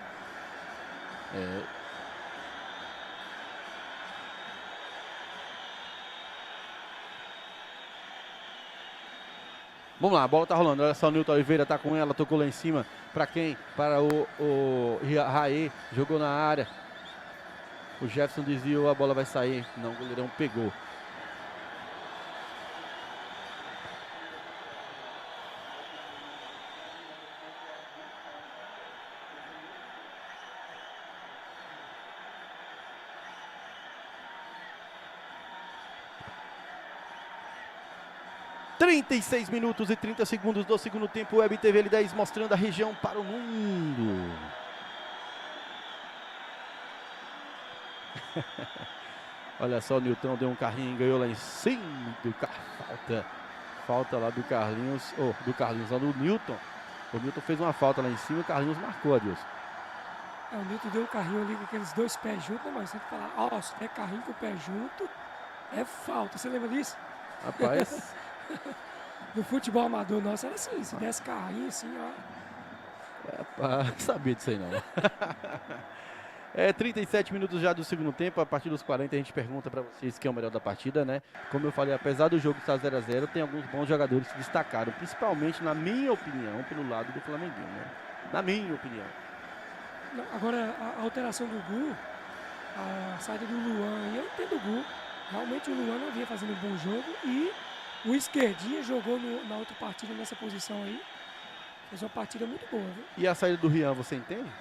Vamos lá, a bola tá rolando. Olha só, o Newton Oliveira tá com ela, tocou lá em cima. Para quem? Para o Raí, jogou na área. O Jefferson desviou, a bola vai sair. Não, o goleirão pegou. (36 minutos e 30 segundos do segundo tempo, Web TV L10 mostrando a região para o mundo. Olha só, o Newton deu um carrinho e ganhou lá em cima do falta lá do Carlinhos, do Newton. O Milton fez uma falta lá em cima e o Carlinhos marcou, Adilson. O Nilton deu um carrinho ali com aqueles dois pés juntos, né, mas você tem que falar, ó, se der carrinho com o pé junto, é falta. Você lembra disso? Rapaz, No futebol amador nosso era assim, se desse carrinho assim, ó. não sabia disso aí não. 37 minutos já do segundo tempo, a partir dos 40 a gente pergunta para vocês quem é o melhor da partida, né? Como eu falei, apesar do jogo estar 0-0, tem alguns bons jogadores que se destacaram, principalmente, na minha opinião, pelo lado do Flamenguinho, né? Na minha opinião. Não, agora, a alteração do Gu, a saída do Luan, e eu entendo o Gu, realmente o Luan não vinha fazendo um bom jogo e o esquerdinha jogou na outra partida nessa posição aí, fez uma partida muito boa, viu? E a saída do Rian, você entende?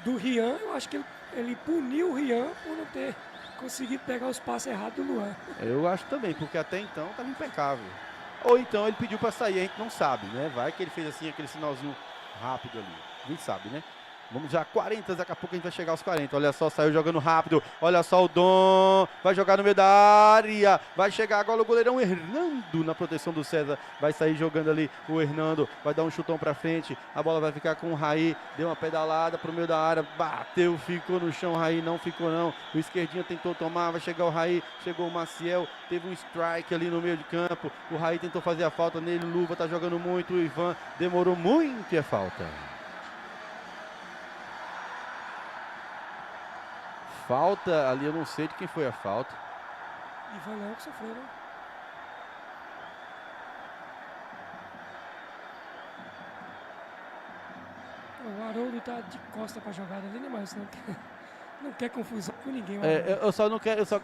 Do Rian, eu acho que ele puniu o Rian por não ter conseguido pegar os passes errados do Luan. Eu acho também, porque até então estava impecável. Ou então ele pediu para sair, a gente não sabe, né? Vai que ele fez assim, aquele sinalzinho rápido ali. A gente sabe, né? Vamos já 40, daqui a pouco a gente vai chegar aos 40. Olha só, saiu jogando rápido. Olha só o Dom. Vai jogar no meio da área. Vai chegar agora o goleirão Hernando na proteção do César. Vai sair jogando ali o Hernando. Vai dar um chutão pra frente. A bola vai ficar com o Raí. Deu uma pedalada pro meio da área. Bateu, ficou no chão. Raí não ficou não. O esquerdinho tentou tomar. Vai chegar o Raí. Chegou o Maciel. Teve um strike ali no meio de campo. O Raí tentou fazer a falta nele. O Luva tá jogando muito. O Ivan demorou muito e é falta. Falta ali, eu não sei de quem foi a falta. Ivan Leão que sofreu, né? O Haroldo tá de costa pra jogada ali, né? Mas não quer confusão com ninguém.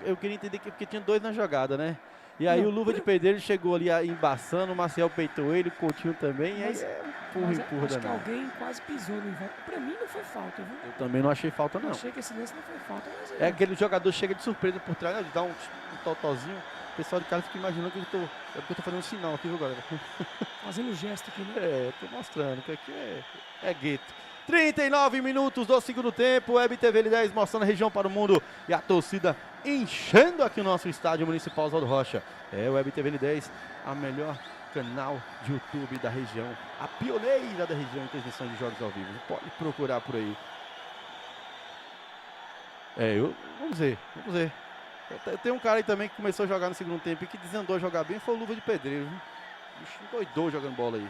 Eu queria entender que porque tinha dois na jogada, né? E aí Não, o Luva de Pedreiro chegou ali embaçando, o Marcel peitou ele, o Coutinho também, Mas- e aí Mas empurra acho que danado. alguém quase pisou no Ivan. Pra mim não foi falta, viu? Eu também não achei falta, Eu não. achei que esse lance não foi falta, mas É aquele jogador chega de surpresa por trás, né? Dá um totozinho. O pessoal de casa fica imaginando que é porque eu tô fazendo um sinal aqui, viu, galera? fazendo gesto aqui, né? Eu tô mostrando que aqui é gueto. 39 minutos do segundo tempo, Web TV L10 mostrando a região para o mundo e a torcida enchendo aqui o nosso estádio municipal Oswaldo Rocha. O Web TV L10, a melhor canal de YouTube da região, a pioneira da região em transmissão de jogos ao vivo. Pode procurar por aí. Vamos ver. Tem um cara aí também que começou a jogar no segundo tempo e que desandou a jogar bem, foi o Luva de Pedreiro. O bicho doidou jogando bola aí.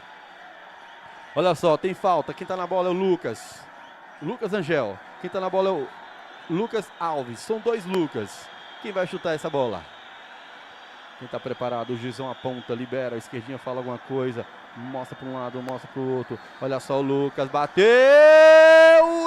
Olha só, tem falta. Quem tá na bola é o Lucas. Lucas Angel. Quem tá na bola é o Lucas Alves. São dois Lucas. Quem vai chutar essa bola? Quem tá preparado? O juizão aponta, libera. A esquerdinha fala alguma coisa. Mostra para um lado, mostra para o outro. Olha só o Lucas. Bateu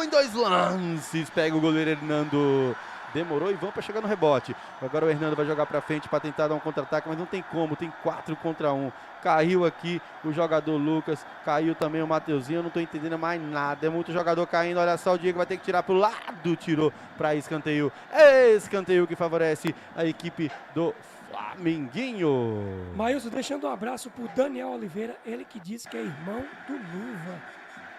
em dois lances. Pega o goleiro Hernando. Demorou Ivan para chegar no rebote. Agora o Hernando vai jogar para frente para tentar dar um contra-ataque, mas não tem como. Tem 4 contra 1. Caiu aqui o jogador Lucas. Caiu também o Mateuzinho. Eu não estou entendendo mais nada. É muito jogador caindo. Olha só, o Diego vai ter que tirar para o lado. Tirou para escanteio. Escanteio que favorece a equipe do Flamenguinho. Maílson, deixando um abraço pro Daniel Oliveira, ele que disse que é irmão do Luva.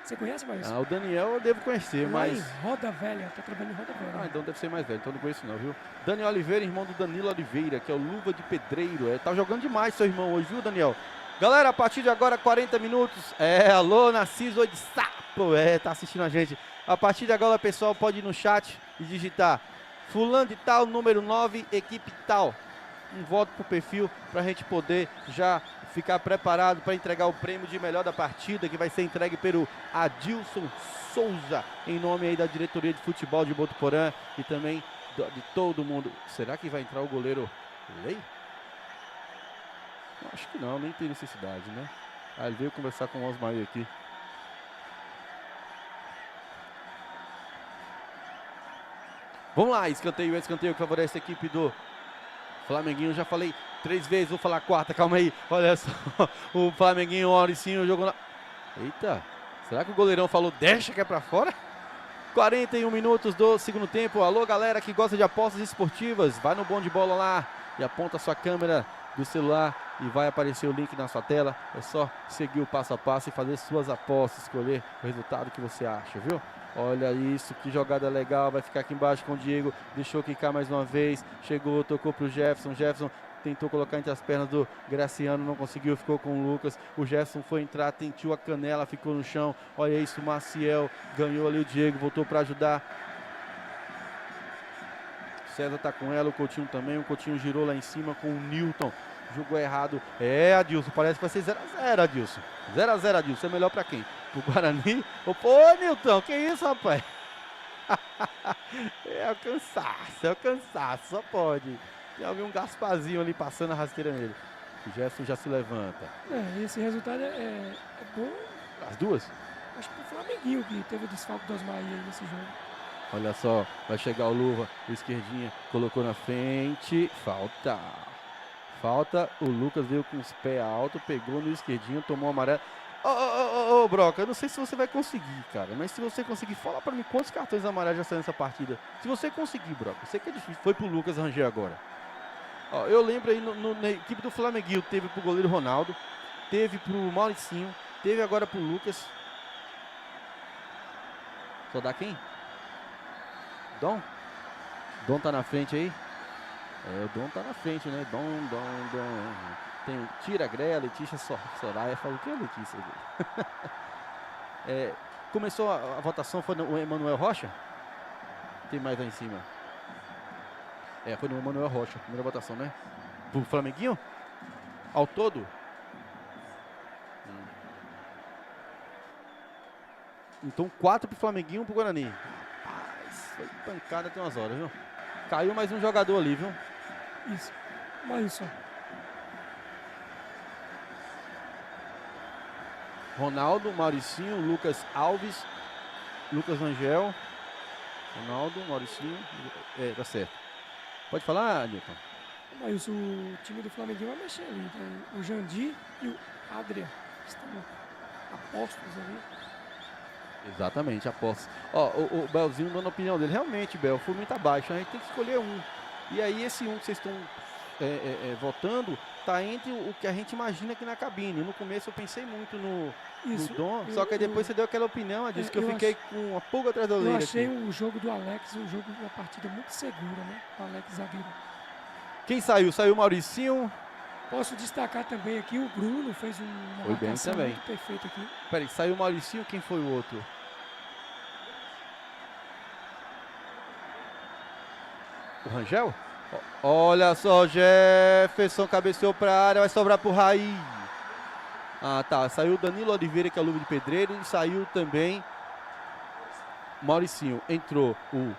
Você conhece, Maílson? O Daniel eu devo conhecer, Lá mas... em Roda Velha, tá trabalhando em Roda Velha. então deve ser mais velho, então não conheço não, viu? Daniel Oliveira, irmão do Danilo Oliveira, que é o Luva de Pedreiro. Tá jogando demais seu irmão hoje, viu, Daniel? Galera, a partir de agora, 40 minutos. Alô, Narciso de Sapo. Tá assistindo a gente. A partir de agora, pessoal, pode ir no chat e digitar fulano de tal, número 9, equipe tal. Um voto pro perfil pra gente poder já ficar preparado para entregar o prêmio de melhor da partida, que vai ser entregue pelo Adilson Souza, em nome aí da diretoria de futebol de Botuporã e também de todo mundo. Será que vai entrar o goleiro Lei? Acho que não, nem tem necessidade, né? Ele veio conversar com o Osmar aqui. Vamos lá, escanteio que favorece a equipe do Flamenguinho. Já falei 3 vezes, vou falar a 4ª, calma aí. Olha só, o Flamenguinho, o Mauricinho jogou na... Eita, será que o goleirão falou deixa que é pra fora? 41 minutos do segundo tempo. Alô, galera que gosta de apostas esportivas, vai no Bom de Bola lá e aponta a sua câmera do celular e vai aparecer o link na sua tela. É só seguir o passo a passo e fazer suas apostas, escolher o resultado que você acha, viu? Olha isso, que jogada legal, vai ficar aqui embaixo com o Diego, deixou quicar mais uma vez, chegou, tocou pro Jefferson, tentou colocar entre as pernas do Graciano, não conseguiu, ficou com o Lucas. O Gerson foi entrar, tentiu a canela, ficou no chão. Olha isso, o Maciel ganhou ali o Diego, voltou para ajudar. César tá com ela, o Coutinho também. O Coutinho girou lá em cima com o Newton. Jogou errado. Adilson, parece que vai ser 0-0, Adilson. 0-0, Adilson. É melhor pra quem? Pro Guarani? Ô, Newton, que isso, rapaz? É o cansaço, só pode. Tem algum Gasparzinho ali passando a rasteira nele. O Gerson já se levanta. Esse resultado é bom. As duas? Acho que o Flamenguinho que teve o desfalque do Osmar aí nesse jogo. Olha só, vai chegar o Luva, o esquerdinha, colocou na frente, falta, o Lucas veio com os pés altos, pegou no esquerdinho, tomou o amarelo. Ô, Broca, eu não sei se você vai conseguir, cara, mas se você conseguir, fala pra mim quantos cartões amarelos já saíram nessa partida. Se você conseguir, Broca, eu sei que é difícil, foi pro Lucas Rangel agora. Ó, eu lembro aí na equipe do Flamenguinho, teve pro goleiro Ronaldo, teve pro Mauricinho, teve agora pro Lucas. Só dá quem? Dom tá na frente aí? O Dom tá na frente, né? Dom. Tem Tira Greia, Letícia Soraya. Fala o que é Letícia? Começou a votação, foi no Emanuel Rocha? Tem mais lá em cima. Foi no Emanuel Rocha, primeira votação, né? Pro Flamenguinho? Ao todo? Então 4 pro Flamenguinho, 1 pro Guarani. Foi pancada tem umas horas, viu? Caiu mais um jogador ali, viu? Isso. Mais só. Ronaldo, Mauricinho, Lucas Alves, Lucas Rangel. Ronaldo, Mauricinho. Tá certo. Pode falar, Nilton? Mas o time do Flamengo vai mexer ali. Tem o Jandir e o Adrian, que estão apostos ali. Exatamente, aposto. Ó, o Belzinho dando a opinião dele. Realmente, Bel, foi muito abaixo. A gente tem que escolher um. E aí esse um que vocês estão votando tá entre o que a gente imagina aqui na cabine. No começo eu pensei muito no Dom, só que aí depois você deu aquela opinião, disse que eu fiquei com uma pulga atrás da orelha. Eu achei o jogo do Alex, uma partida muito segura, né? O Alex zagueiro. Quem saiu? Saiu o Mauricinho. Posso destacar também aqui, o Bruno fez uma marcação muito perfeita aqui. Peraí, saiu o Mauricinho, quem foi o outro? O Rangel? Olha só, Jefferson cabeceou para a área, vai sobrar pro Raí. Tá, saiu o Danilo Oliveira, que é a luva de pedreiro, e saiu também Mauricinho. Entrou o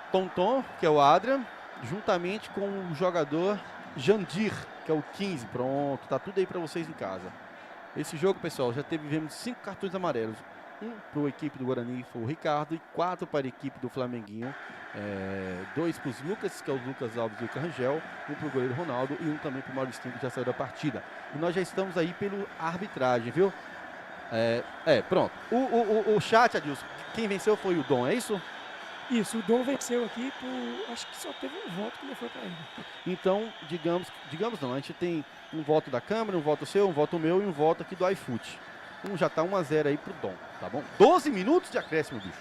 Tonton, que é o Adrian, juntamente com o jogador Jandir, que é o 15. Pronto, tá tudo aí para vocês em casa. Esse jogo, pessoal, já tivemos 5 cartões amarelos. 1 para a equipe do Guarani, foi o Ricardo, e 4 para a equipe do Flamenguinho. 2 para os Lucas, que é o Lucas Alves e o Rangel, 1 para o goleiro Ronaldo e 1 também para o Mauricinho, que já saiu da partida. E nós já estamos aí pela arbitragem, viu? Pronto. O chat, Adilson, quem venceu foi o Dom, é isso? Isso, o Dom venceu aqui acho que só teve um voto que não foi para ele. Então, digamos não, a gente tem um voto da Câmara, um voto seu, um voto meu e um voto aqui do iFoot. Já tá 1-0 aí pro Dom, tá bom? 12 minutos de acréscimo, bicho.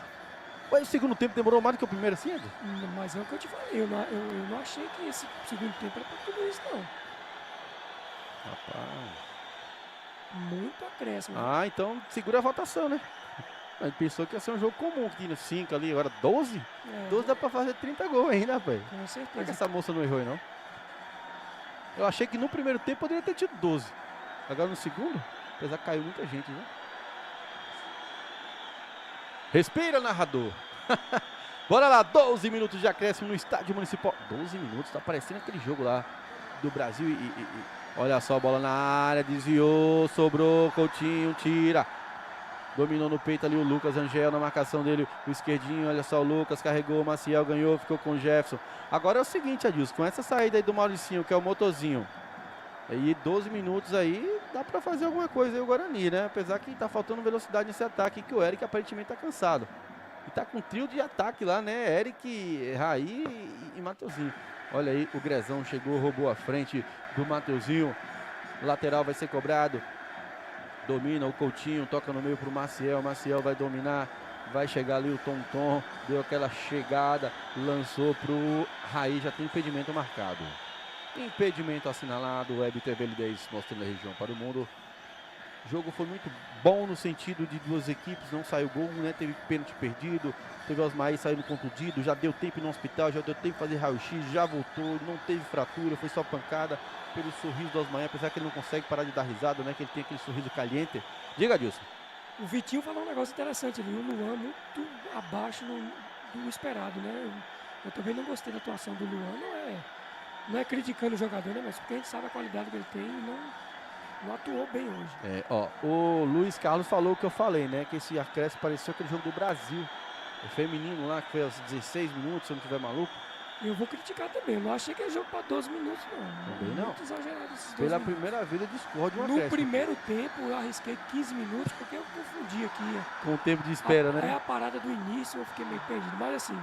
Mas o segundo tempo demorou mais do que o primeiro, assim, Ed? Mas é o que eu te falei, eu não achei que esse segundo tempo era pra tudo isso, não. Rapaz. Muito acréscimo. Então segura a votação, né? A gente pensou que ia ser um jogo comum, que tinha 5 ali, agora 12? 12 dá pra fazer 30 gols ainda, rapaz. Com certeza. Será que essa moça não errou aí, não? Eu achei que no primeiro tempo poderia ter tido 12. Agora no segundo, apesar que caiu muita gente, viu? Respira, narrador. Bora lá, 12 minutos de acréscimo no estádio municipal. 12 minutos, tá parecendo aquele jogo lá do Brasil olha só, a bola na área, desviou, sobrou, Coutinho, tira. Dominou no peito ali o Lucas Angel na marcação dele, o esquerdinho, olha só, o Lucas carregou, o Maciel ganhou, ficou com o Jefferson. Agora é o seguinte, Adilson, com essa saída aí do Mauricinho, que é o motorzinho, aí 12 minutos aí, dá pra fazer alguma coisa aí o Guarani, né? Apesar que tá faltando velocidade nesse ataque, que o Eric aparentemente tá cansado. E tá com um trio de ataque lá, né? Eric, Raí e Mateuzinho. Olha aí, o Grezão chegou, roubou a frente do Mateuzinho. Lateral vai ser cobrado. Domina o Coutinho, toca no meio pro Maciel. Maciel vai dominar, vai chegar ali o Tonton. Deu aquela chegada, lançou pro Raí, já tem impedimento marcado. Impedimento assinalado, Web TV 10 mostrando a região para o mundo. O jogo foi muito bom no sentido de duas equipes, não saiu gol, né? Teve pênalti perdido, teve o Osmaí saindo contundido, já deu tempo no hospital, já deu tempo de fazer raio-x, já voltou, não teve fratura, foi só pancada pelo sorriso do Osmaí, apesar que ele não consegue parar de dar risada, né? Que ele tem aquele sorriso caliente. Diga, Adilson. O Vitinho falou um negócio interessante ali, o Luan muito abaixo do esperado, né? Eu também não gostei da atuação do Luan, não é criticando o jogador, né? Mas porque a gente sabe a qualidade que ele tem e não atuou bem hoje. O Luiz Carlos falou o que eu falei, né? Que esse acréscimo pareceu aquele jogo do Brasil. O feminino lá, que foi aos 16 minutos, se eu não estiver maluco. Eu vou criticar também. Eu não achei que era jogo para 12 minutos, não. Também não. Muito exagerado esses 12 Pela minutos. primeira vez eu discordo de um No acréscimo. primeiro tempo eu arrisquei 15 minutos porque eu confundi aqui. Com o tempo de espera, né? É a parada do início, eu fiquei meio perdido. Mas assim,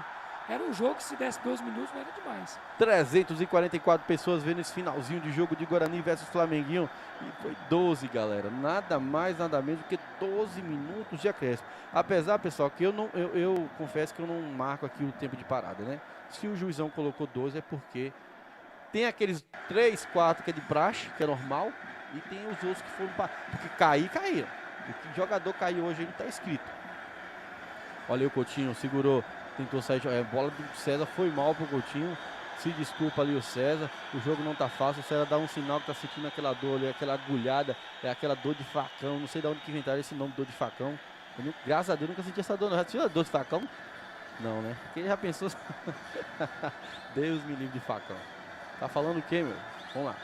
era um jogo que se desse 12 minutos não era demais. 344 pessoas vendo esse finalzinho de jogo de Guarani versus Flamenguinho. E foi 12, galera. Nada mais, nada menos do que 12 minutos de acréscimo. Apesar, pessoal, que eu confesso que eu não marco aqui o tempo de parada, né? Se o juizão colocou 12 é porque tem aqueles 3, 4 que é de praxe, que é normal. E tem os outros que foram para... Porque caíram. O que jogador caiu hoje ele tá escrito. Olha aí o Coutinho, segurou. Tentou sair, a bola do César foi mal pro Coutinho. Se desculpa ali o César. O jogo não tá fácil. O César dá um sinal que tá sentindo aquela dor ali, aquela agulhada. É aquela dor de facão. Não sei de onde que inventaram esse nome, dor de facão. Graças a Deus nunca senti essa dor. Não. Já tinha dor de facão? Não, né? Porque já pensou. Deus me livre de facão. Tá falando o quê, meu? Vamos lá.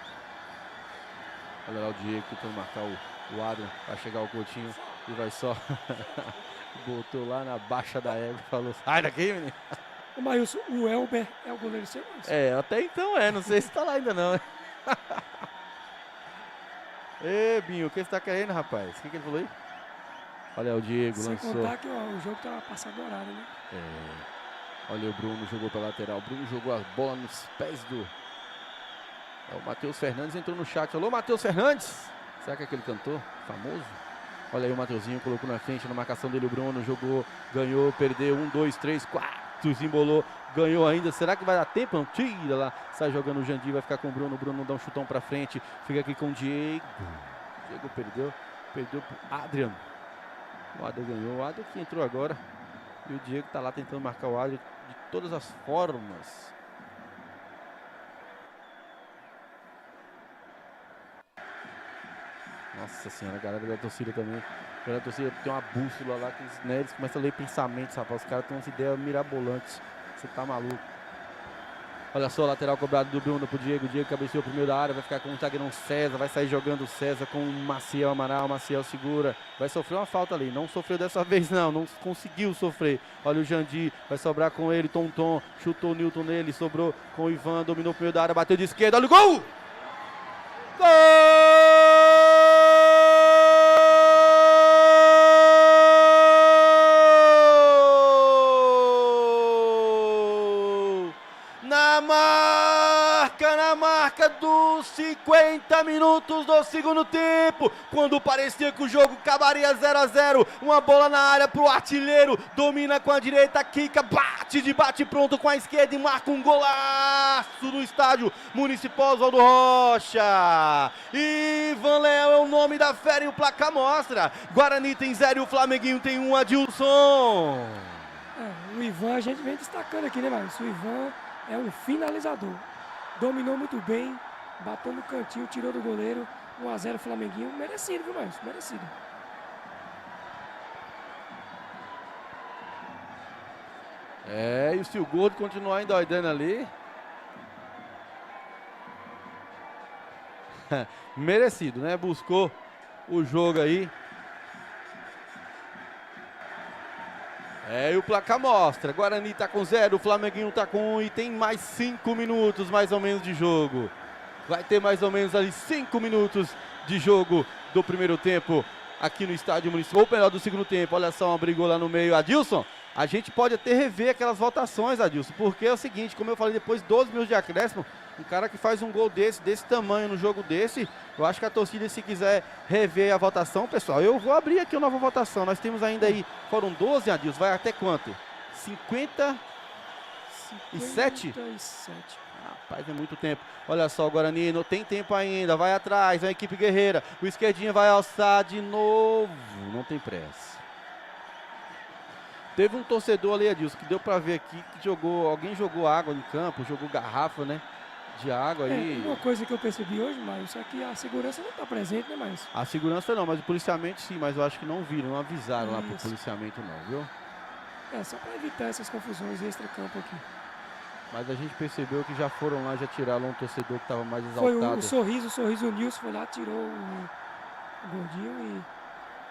Olha lá o Diego tentando marcar o Adrian. Vai chegar o Coutinho e vai só. Botou lá na baixa da égua e falou: sai daqui, menino. Ô Maílson, o Elber é o goleiro seu? Até então não sei se tá lá ainda não. Ê, Binho, o que você tá querendo, rapaz? O que ele falou aí? Olha o Diego, Sem lançou. contar que o jogo tá passado do horário, né? Olha o Bruno, jogou pela lateral. O Bruno jogou a bola nos pés do... o Matheus Fernandes entrou no chat. Alô, Matheus Fernandes? Será que é aquele cantor famoso? Olha aí o Mateuzinho, colocou na frente, na marcação dele o Bruno, jogou, ganhou, perdeu, 1, 2, 3, 4, desembolou, ganhou ainda, será que vai dar tempo? Não, tira lá, sai jogando o Jandir, vai ficar com o Bruno dá um chutão pra frente, fica aqui com o Diego perdeu pro Adrian, o Adrian ganhou, o Adrian que entrou agora, e o Diego tá lá tentando marcar o Adrian de todas as formas. Nossa senhora, a galera da torcida também. A galera da torcida tem uma bússola lá, que eles começam a ler pensamentos, rapaz. Os caras têm umas ideias mirabolantes. Você tá maluco. Olha só, lateral cobrado do Bruno pro Diego. O Diego cabeceou o primeiro da área, vai ficar com o zagueirão César. Vai sair jogando o César com o Maciel Amaral. Maciel segura. Vai sofrer uma falta ali. Não sofreu dessa vez, não conseguiu sofrer. Olha o Jandir, vai sobrar com ele. Tom. Chutou o Newton nele, sobrou com o Ivan. Dominou o primeiro da área, bateu de esquerda. Olha o gol! Gol! Na marca dos 50 minutos do segundo tempo, quando parecia que o jogo acabaria 0 a 0, uma bola na área pro artilheiro, domina com a direita, quica, bate pronto com a esquerda e marca um golaço no estádio Municipal Oswaldo Rocha. Ivan Leão é o nome da fera e o placar mostra. Guarani tem 0 e o Flamenguinho tem 1, Adilson. O Ivan a gente vem destacando aqui, né, Marcos? O Ivan é um finalizador. Dominou muito bem, bateu no cantinho, tirou do goleiro. 1 a 0 Flamenguinho. Merecido, viu, Marcos? Merecido. E se o Gordo continuar endoidando ali... merecido, né? Buscou o jogo aí. E o placar mostra, Guarani tá com 0, o Flamenguinho tá com 1 e tem mais 5 minutos mais ou menos de jogo. Vai ter mais ou menos ali 5 minutos de jogo do primeiro tempo aqui no estádio municipal, ou melhor, do segundo tempo. Olha só, uma brigou lá no meio. Adilson, a gente pode até rever aquelas votações, Adilson, porque é o seguinte, como eu falei, depois de 12 minutos de acréscimo, um cara que faz um gol desse tamanho no jogo desse, eu acho que a torcida, se quiser rever a votação, pessoal, eu vou abrir aqui uma nova votação. Nós temos ainda aí, foram 12, Adilson, vai até quanto? 57? 57. Faz muito tempo. Olha só, o Guarani não tem tempo ainda. Vai atrás, a equipe guerreira. O esquerdinha vai alçar de novo. Não tem pressa. Teve um torcedor ali, Adilson, que deu pra ver aqui que jogou. Alguém jogou água em campo, jogou garrafa, né? De água aí. Uma coisa que eu percebi hoje, mas é que a segurança não está presente, né, mas A segurança não, mas o policiamento sim, mas eu acho que não viram, não avisaram lá pro Isso. policiamento não, viu? é só para evitar essas confusões extra-campo aqui. Mas a gente percebeu que já foram lá, já tiraram um torcedor que estava mais Foi exaltado. o Sorriso Nilson foi lá, tirou o gordinho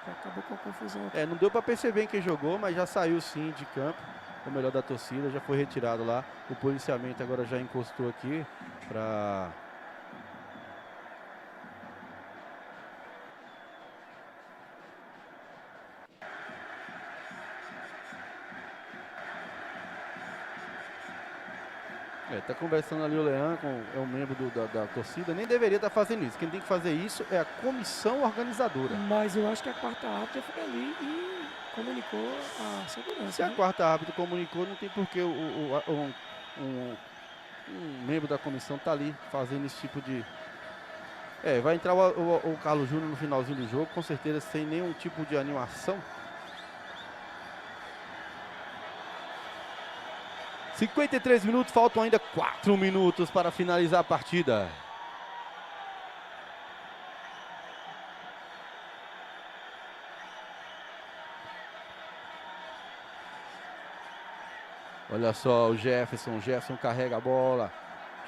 e acabou com a confusão aqui. Não deu para perceber quem jogou, mas já saiu sim de campo. O melhor da torcida, já foi retirado lá. O policiamento agora já encostou aqui para... tá conversando ali o Leão, é um membro da torcida, nem deveria estar fazendo isso. Quem tem que fazer isso é a comissão organizadora. Mas eu acho que a quarta árbitra foi ali e comunicou a segurança. Se a quarta árbitra comunicou, não tem por que um membro da comissão tá ali fazendo esse tipo de... vai entrar o Carlos Júnior no finalzinho do jogo, com certeza sem nenhum tipo de animação. 53 minutos, faltam ainda 4 minutos para finalizar a partida. Olha só o Jefferson carrega a bola.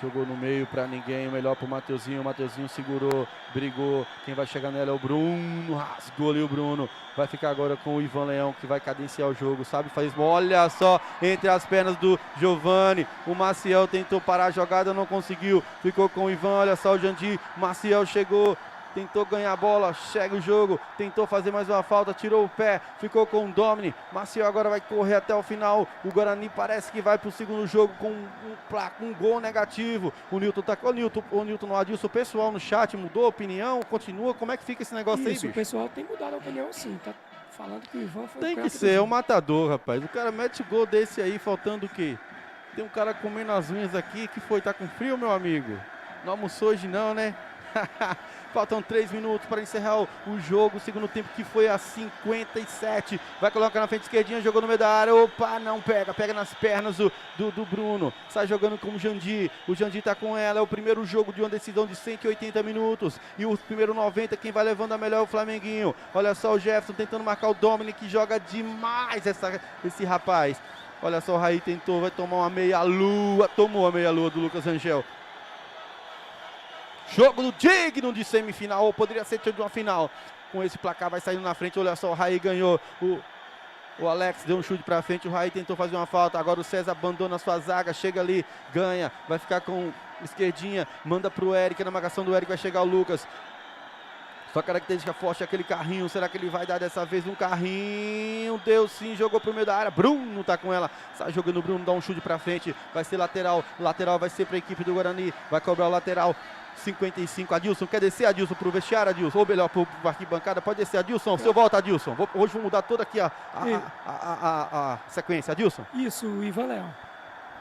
Jogou no meio para ninguém, o melhor pro Mateuzinho. O Mateuzinho segurou, brigou. Quem vai chegar nela é o Bruno. Rasgou ali o Bruno. Vai ficar agora com o Ivan Leão, que vai cadenciar o jogo, sabe? Olha só, entre as pernas do Giovani. O Maciel tentou parar a jogada, não conseguiu. Ficou com o Ivan, olha só o Jandir. Maciel chegou. Tentou ganhar a bola, chega o jogo, tentou fazer mais uma falta, tirou o pé, ficou com o Domini. Maciel agora vai correr até o final. O Guarani parece que vai para o segundo jogo com um gol negativo. O Nilton tá com o Nilton no Adilson. O pessoal no chat mudou a opinião, continua. Como é que fica esse negócio aí, bicho? O pessoal tem mudado a opinião sim, tá falando que o Ivan foi Tem que ser, é um matador, rapaz. O cara mete gol desse aí, faltando o quê? Tem um cara comendo as unhas aqui, que foi? Tá com frio, meu amigo? Não almoçou hoje não, né? Faltam 3 minutos para encerrar o jogo, o segundo tempo que foi a 57. Vai colocar na frente esquerdinha, jogou no meio da área. Opa, não pega nas pernas do Bruno. Sai jogando com o Jandir. O Jandir tá com ela. É o primeiro jogo de uma decisão de 180 minutos. E o primeiro 90, quem vai levando a melhor é o Flamenguinho. Olha só o Jefferson tentando marcar o Dominic, que joga demais esse rapaz. Olha só o Raí tentou, vai tomar uma meia-lua. Tomou a meia-lua do Lucas Rangel. Jogo digno de semifinal, ou poderia ser de uma final. Com esse placar vai saindo na frente, olha só, o Raí ganhou. O Alex deu um chute pra frente, o Raí tentou fazer uma falta. Agora o César abandona a sua zaga, chega ali, ganha. Vai ficar com esquerdinha, manda pro Eric, na marcação do Eric vai chegar o Lucas. Sua característica forte é aquele carrinho, será que ele vai dar dessa vez um carrinho? Deu sim, jogou pro meio da área, Bruno tá com ela, sai jogando o Bruno, dá um chute pra frente, vai ser lateral vai ser pra equipe do Guarani, vai cobrar o lateral. 55, Adilson, quer descer, Adilson, pro vestiário, Adilson, ou melhor, pro arquibancada, pode descer, Adilson, seu volta, Adilson, hoje vou mudar toda aqui a sequência, Adilson. Isso, o Ivan Leão.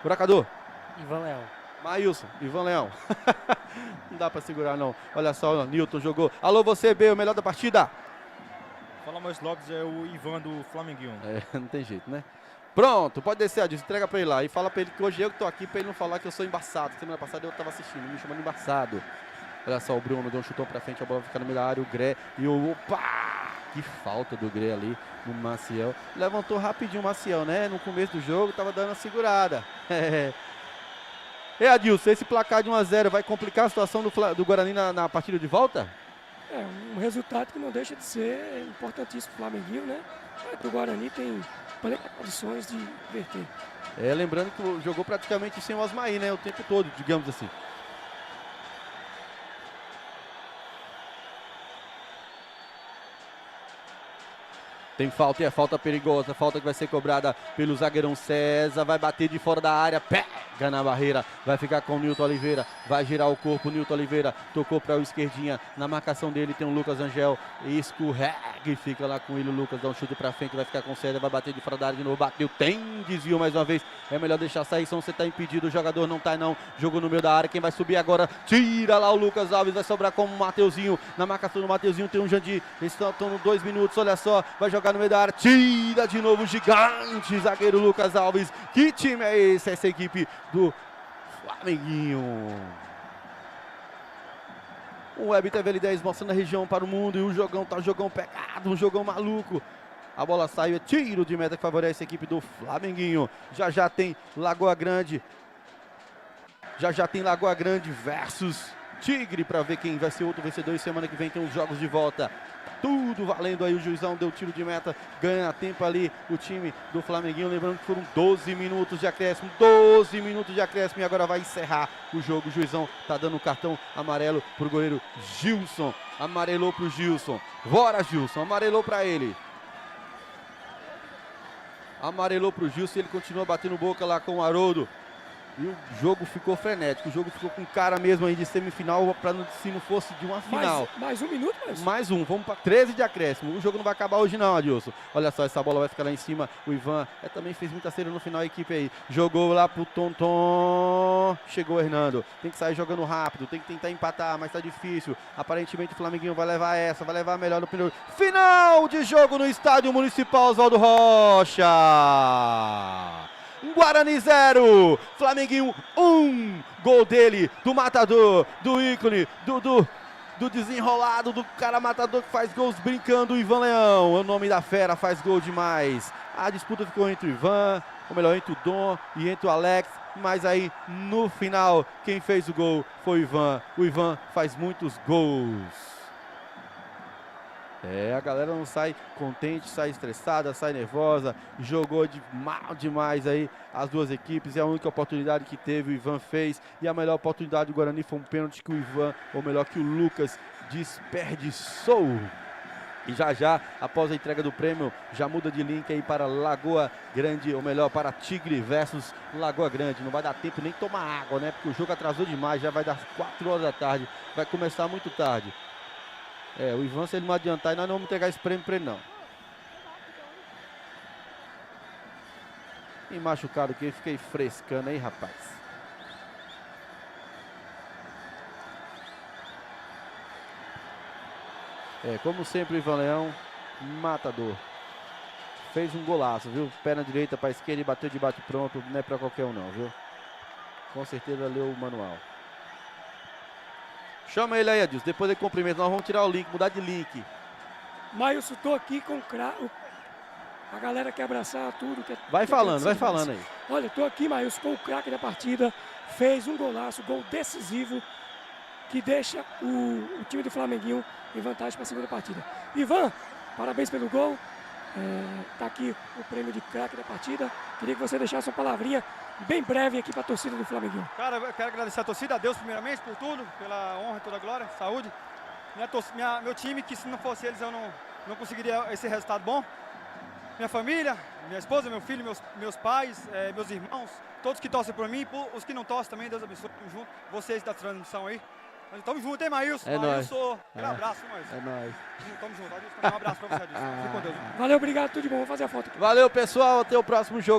Buracador. Ivan Leão. Maílson, Ivan Leão. Não dá pra segurar não, olha só, o Nilton jogou, alô você, B, o melhor da partida. Fala mais Lopes, é o Ivan do Flamenguinho. Não tem jeito, né? Pronto, pode descer, Adilson, entrega pra ele lá. E fala pra ele que hoje eu que tô aqui pra ele não falar que eu sou embaçado. Semana passada eu tava assistindo, me chamando embaçado. Olha só, o Bruno deu um chutão pra frente, a bola fica no meio da área, o Gré e o... Opa! Que falta do Gré ali no Maciel. Levantou rapidinho o Maciel, né? No começo do jogo, tava dando a segurada. Adilson, esse placar de 1-0 vai complicar a situação do Guarani na partida de volta? Um resultado que não deixa de ser importantíssimo pro Flamenguinho, né? O Guarani tem condições de inverter. Lembrando que jogou praticamente sem o Osmaí, né? O tempo todo, digamos assim. Tem falta e é falta perigosa, falta que vai ser cobrada pelo zagueirão César, vai bater de fora da área, pega na barreira, vai ficar com o Nilton Oliveira, vai girar o corpo, Nilton Oliveira tocou para o esquerdinha, na marcação dele tem o Lucas Angel, escorrega e fica lá com ele, o Lucas dá um chute para frente, vai ficar com o César, vai bater de fora da área de novo, bateu, tem desvio mais uma vez, é melhor deixar sair, senão você tá impedido, o jogador não tá não, jogou no meio da área, quem vai subir agora, tira lá o Lucas Alves, vai sobrar com o Mateuzinho, na marcação do Mateuzinho tem um Jandir, eles estão no 2 minutos, olha só, vai jogar no meio da área, tira de novo o gigante, zagueiro Lucas Alves, que time é esse? Essa equipe do Flamenguinho. O Web TV L10 mostrando a região para o mundo e o jogão tá jogão pegado, um jogão maluco. A bola saiu, é tiro de meta que favorece a equipe do Flamenguinho. Já tem Lagoa Grande. Já tem Lagoa Grande versus Tigre para ver quem vai ser outro vencedor. E semana que vem tem os jogos de volta. Tudo valendo aí, o juizão deu tiro de meta, ganha tempo ali o time do Flamenguinho, lembrando que foram 12 minutos de acréscimo, 12 minutos de acréscimo e agora vai encerrar o jogo, o juizão tá dando um cartão amarelo pro goleiro Gilson, amarelou pro Gilson, bora Gilson, amarelou pra ele. Amarelou pro Gilson e ele continua batendo boca lá com o Haroldo. E o jogo ficou frenético, o jogo ficou com cara mesmo aí de semifinal, para se não fosse de uma final. Mais um minuto, Mais um, vamos para 13 de acréscimo. O jogo não vai acabar hoje não, Adilson. Olha só, essa bola vai ficar lá em cima. O Ivan também fez muita cera no final, a equipe aí. Jogou lá pro Tonton. Chegou o Hernando. Tem que sair jogando rápido, tem que tentar empatar, mas tá difícil. Aparentemente o Flamenguinho vai levar essa, vai levar melhor no primeiro. Final de jogo no Estádio Municipal Oswaldo Rocha. Guarani 0, Flamenguinho 1, gol dele, do matador, do ícone, do desenrolado, do cara matador que faz gols brincando, o Ivan Leão, o nome da fera, faz gol demais. A disputa ficou entre o Ivan, ou melhor, entre o Dom e entre o Alex, mas aí no final quem fez o gol foi o Ivan faz muitos gols. A galera não sai contente, sai estressada, sai nervosa, jogou mal demais aí as duas equipes, é a única oportunidade que teve, o Ivan fez, e a melhor oportunidade do Guarani foi um pênalti que o Ivan, ou melhor que o Lucas, desperdiçou. E já, após a entrega do prêmio, já muda de link aí para Lagoa Grande, ou melhor, para Tigre versus Lagoa Grande. Não vai dar tempo nem tomar água, né? Porque o jogo atrasou demais, já vai dar 4 horas da tarde, vai começar muito tarde. O Ivan, se ele não adiantar, nós não vamos entregar esse prêmio para ele, não. E machucado que eu fiquei frescando aí, rapaz. Como sempre, o Ivan Leão, matador. Fez um golaço, viu? Perna direita para a esquerda e bateu de bate pronto. Não é para qualquer um, não, viu? Com certeza leu o manual. Chama ele aí, Adilson, depois ele cumprimenta, nós vamos tirar o link, mudar de link. Maílson, tô aqui com a galera quer abraçar tudo. Vai falando aí. Olha, tô aqui, Maílson, com o craque da partida, fez um golaço, gol decisivo, que deixa o time do Flamenguinho em vantagem para a segunda partida. Ivan, parabéns pelo gol, tá aqui o prêmio de craque da partida, queria que você deixasse uma palavrinha bem breve aqui para a torcida do Flamenguinho. Cara, eu quero agradecer a torcida, a Deus primeiramente por tudo, pela honra e toda a glória, saúde. Meu time, que se não fosse eles eu não conseguiria esse resultado bom. Minha família, minha esposa, meu filho, meus pais, meus irmãos, todos que torcem por mim, os que não torcem também, Deus abençoe, tamo junto. Vocês da transmissão aí. Tamo junto, hein, Maílson? Maílson, um abraço, Maílson. Nóis. Tamo junto, um abraço pra você, Adilson. Fique com Deus. Valeu, obrigado, tudo de bom, vou fazer a foto aqui. Valeu, pessoal, até o próximo jogo.